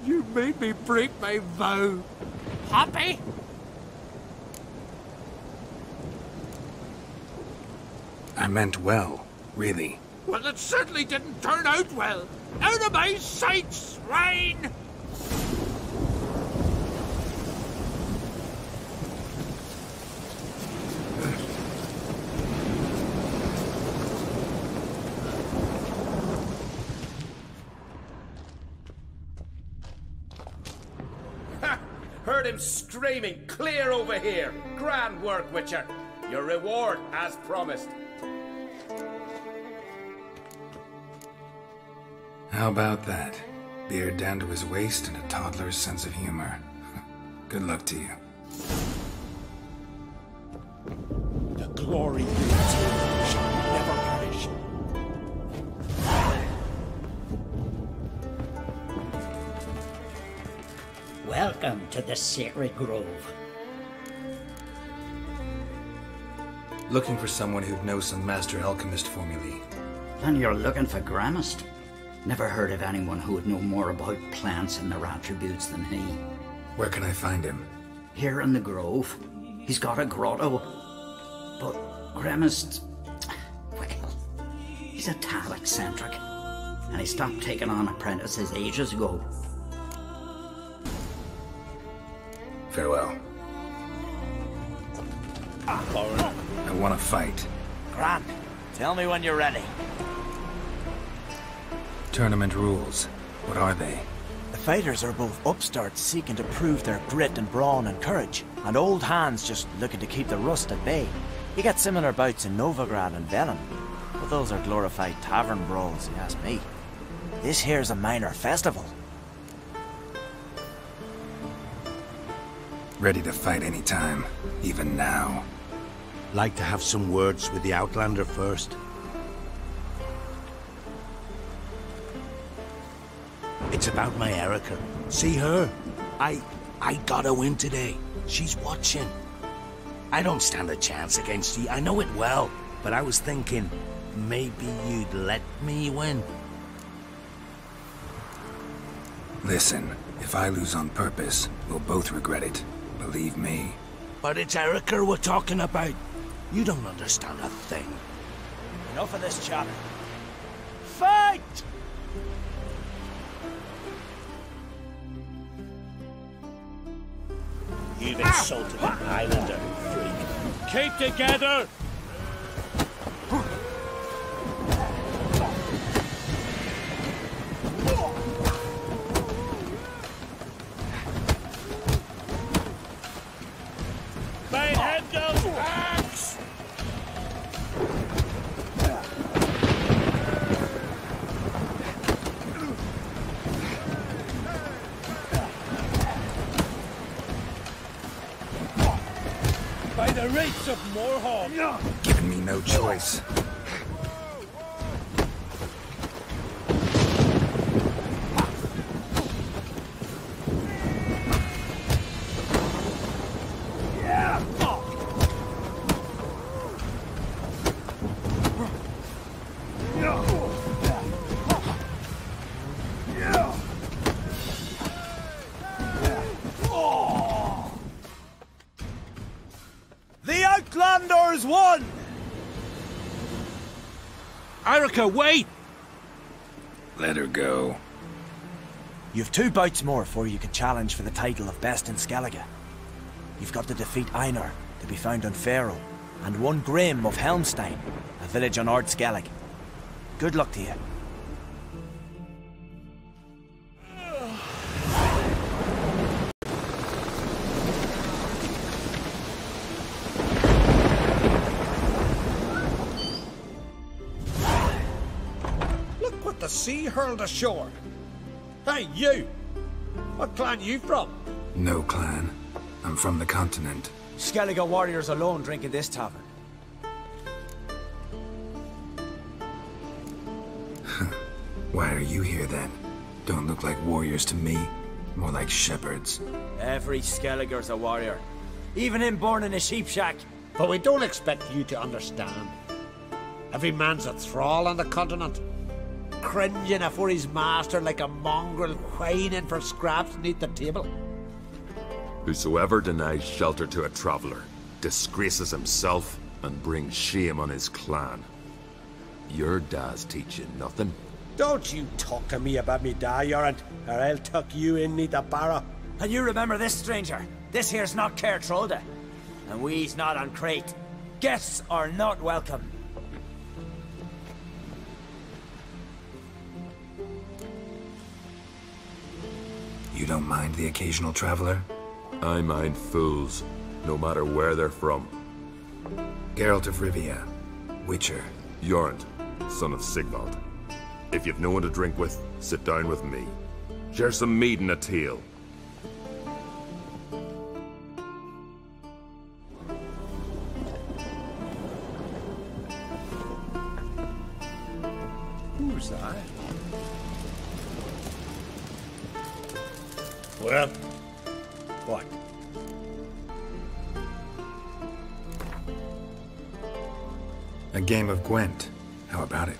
you made me break my vow. Happy? I meant well, really. Well, it certainly didn't turn out well. Out of my sight, swine! Heard him screaming, clear over here. Grand work, Witcher. Your reward, as promised. How about that? Beard down to his waist and a toddler's sense of humor. Good luck to you. The glory of the shall never perish. Welcome to the sacred grove. Looking for someone who'd know some master alchemist formulae. And you're looking for Gramist? Never heard of anyone who would know more about plants and their attributes than he. Where can I find him? Here in the grove. He's got a grotto. But Gramist... well, he's a tad eccentric. And he stopped taking on apprentices ages ago. Farewell. I want to fight. Grant, tell me when you're ready. Tournament rules. What are they? The fighters are both upstarts seeking to prove their grit and brawn and courage, and old hands just looking to keep the rust at bay. You get similar bouts in Novigrad and Velen, but those are glorified tavern brawls, you ask me. This here's a minor festival. Ready to fight anytime, even now. Like to have some words with the Outlander first. It's about my Erica. See her? I gotta win today. She's watching. I don't stand a chance against you. I know it well. But I was thinking, maybe you'd let me win. Listen, if I lose on purpose, we'll both regret it. Believe me. But it's Erica we're talking about. You don't understand a thing. Enough of this chatter. Fight! You've insulted an Islander, freak. Keep together! Main head goes axe! By the rates of Moorhawk! Giving me no choice. Outlanders won! Erica, wait! Let her go. You've 2 bouts more before you can challenge for the title of Best in Skellige. You've got to defeat Einar, to be found on Faroe, and 1 Grim of Helmstein, a village on Ard Skellige. Good luck to you. The sea hurled ashore. Hey, you! What clan you from? No clan. I'm from the continent. Skellige warriors alone drink in this tavern. Why are you here then? Don't look like warriors to me. More like shepherds. Every Skellige's a warrior. Even him born in a sheep shack. But we don't expect you to understand. Every man's a thrall on the continent, cringing afore his master like a mongrel whining for scraps beneath the table. Whosoever denies shelter to a traveller disgraces himself and brings shame on his clan. Your da's teach you nothing. Don't you talk to me about me da, Yorant, or I'll tuck you in neath a barrow. And you remember this, stranger. This here's not Cair Trolda, and we's not on Crete. Guests are not welcome. You don't mind the occasional traveler? I mind fools, no matter where they're from. Geralt of Rivia, Witcher. Jorund, son of Sigvald. If you've no one to drink with, sit down with me. Share some mead and a tale. Who's that? Well, what? A game of Gwent. How about it?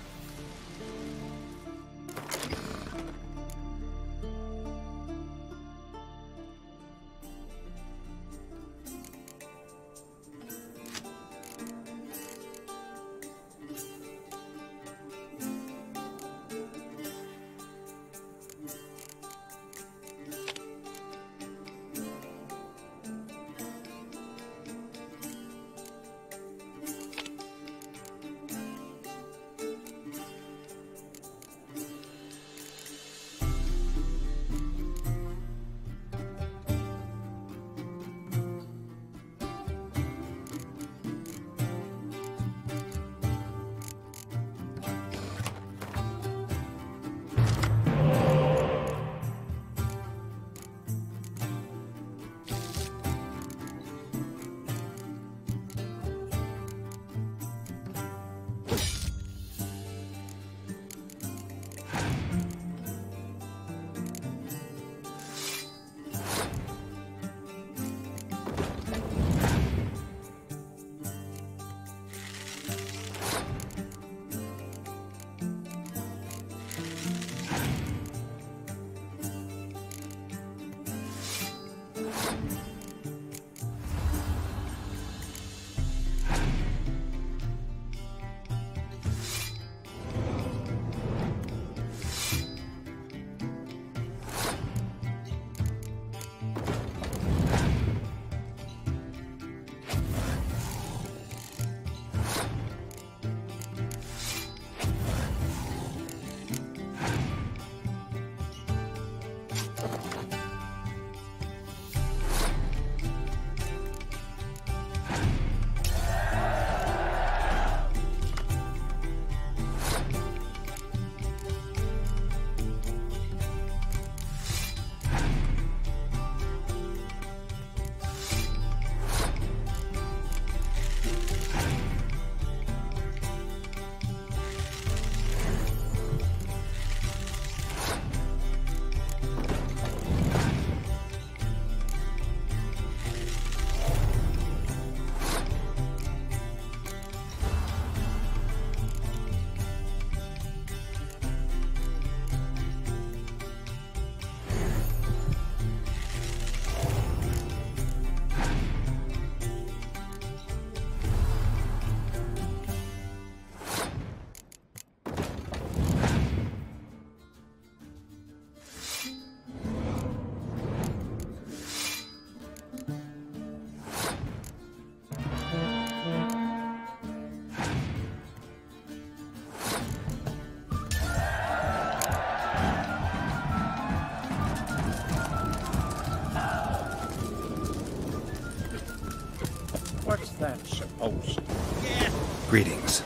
What's that supposed? Yeah. Greetings.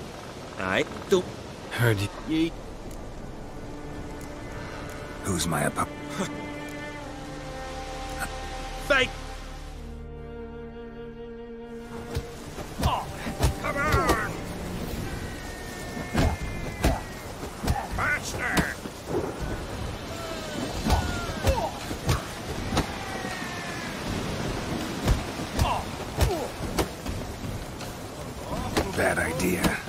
I do. Heard ye. Who's my opponent? Fight! Oh, come on! Faster! idea.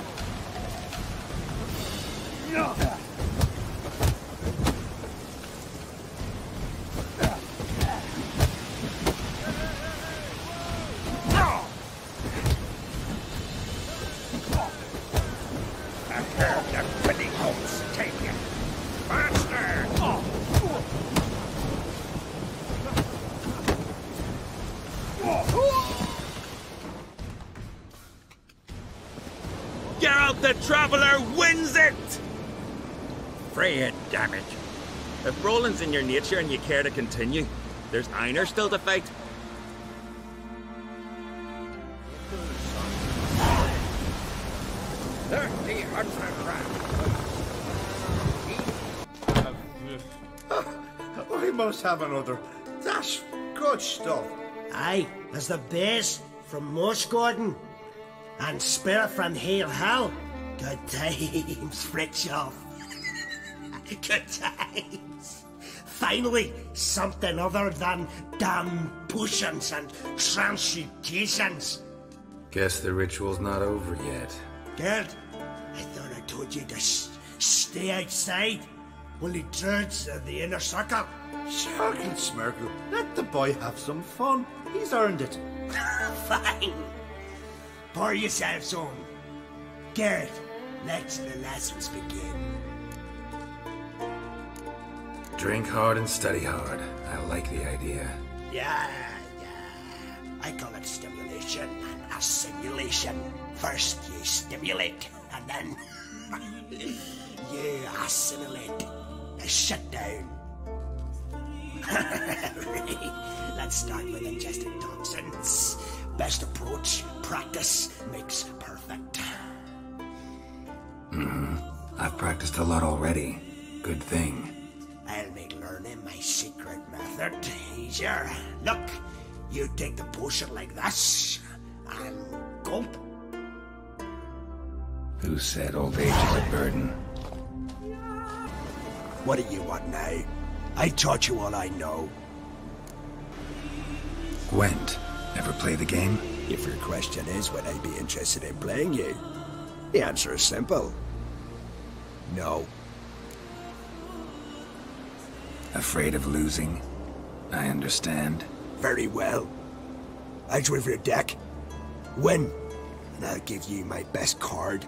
Geralt the Traveler wins it! Freya, damn it. If rolling's in your nature and you care to continue, there's Einar still to fight. We must have another. That's good stuff. Aye, there's the base from Moss Gordon. And Spirit from Hale Hell. Good times, Fritjof. Good times. Finally, something other than damn potions and transmutations. Guess the ritual's not over yet. Good. I thought I told you to stay outside. Only druids are the inner circle. Smirkle, Smirkle. Let the boy have some fun. He's earned it. Fine. Pour yourselves on. Garrett, let the lessons begin. Drink hard and study hard. I like the idea. Yeah. I call it stimulation and assimilation. First you stimulate, and then you assimilate. Shut down. Right. Let's start with ingesting toxins. Best approach, practice makes perfect. I've practiced a lot already. Good thing. I'll make learning my secret method easier. Look, you take the potion like this, and gulp. Who said old age is a burden? What do you want now? I taught you all I know. Gwent. Ever play the game? If your question is, would I be interested in playing you? The answer is simple. No. Afraid of losing? I understand. Very well. I draw your deck. Win. And I'll give you my best card.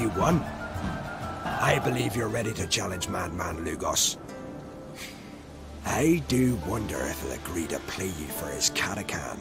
you won. I believe you're ready to challenge Madman Lugos. I do wonder if he'll agree to play you for his catachan.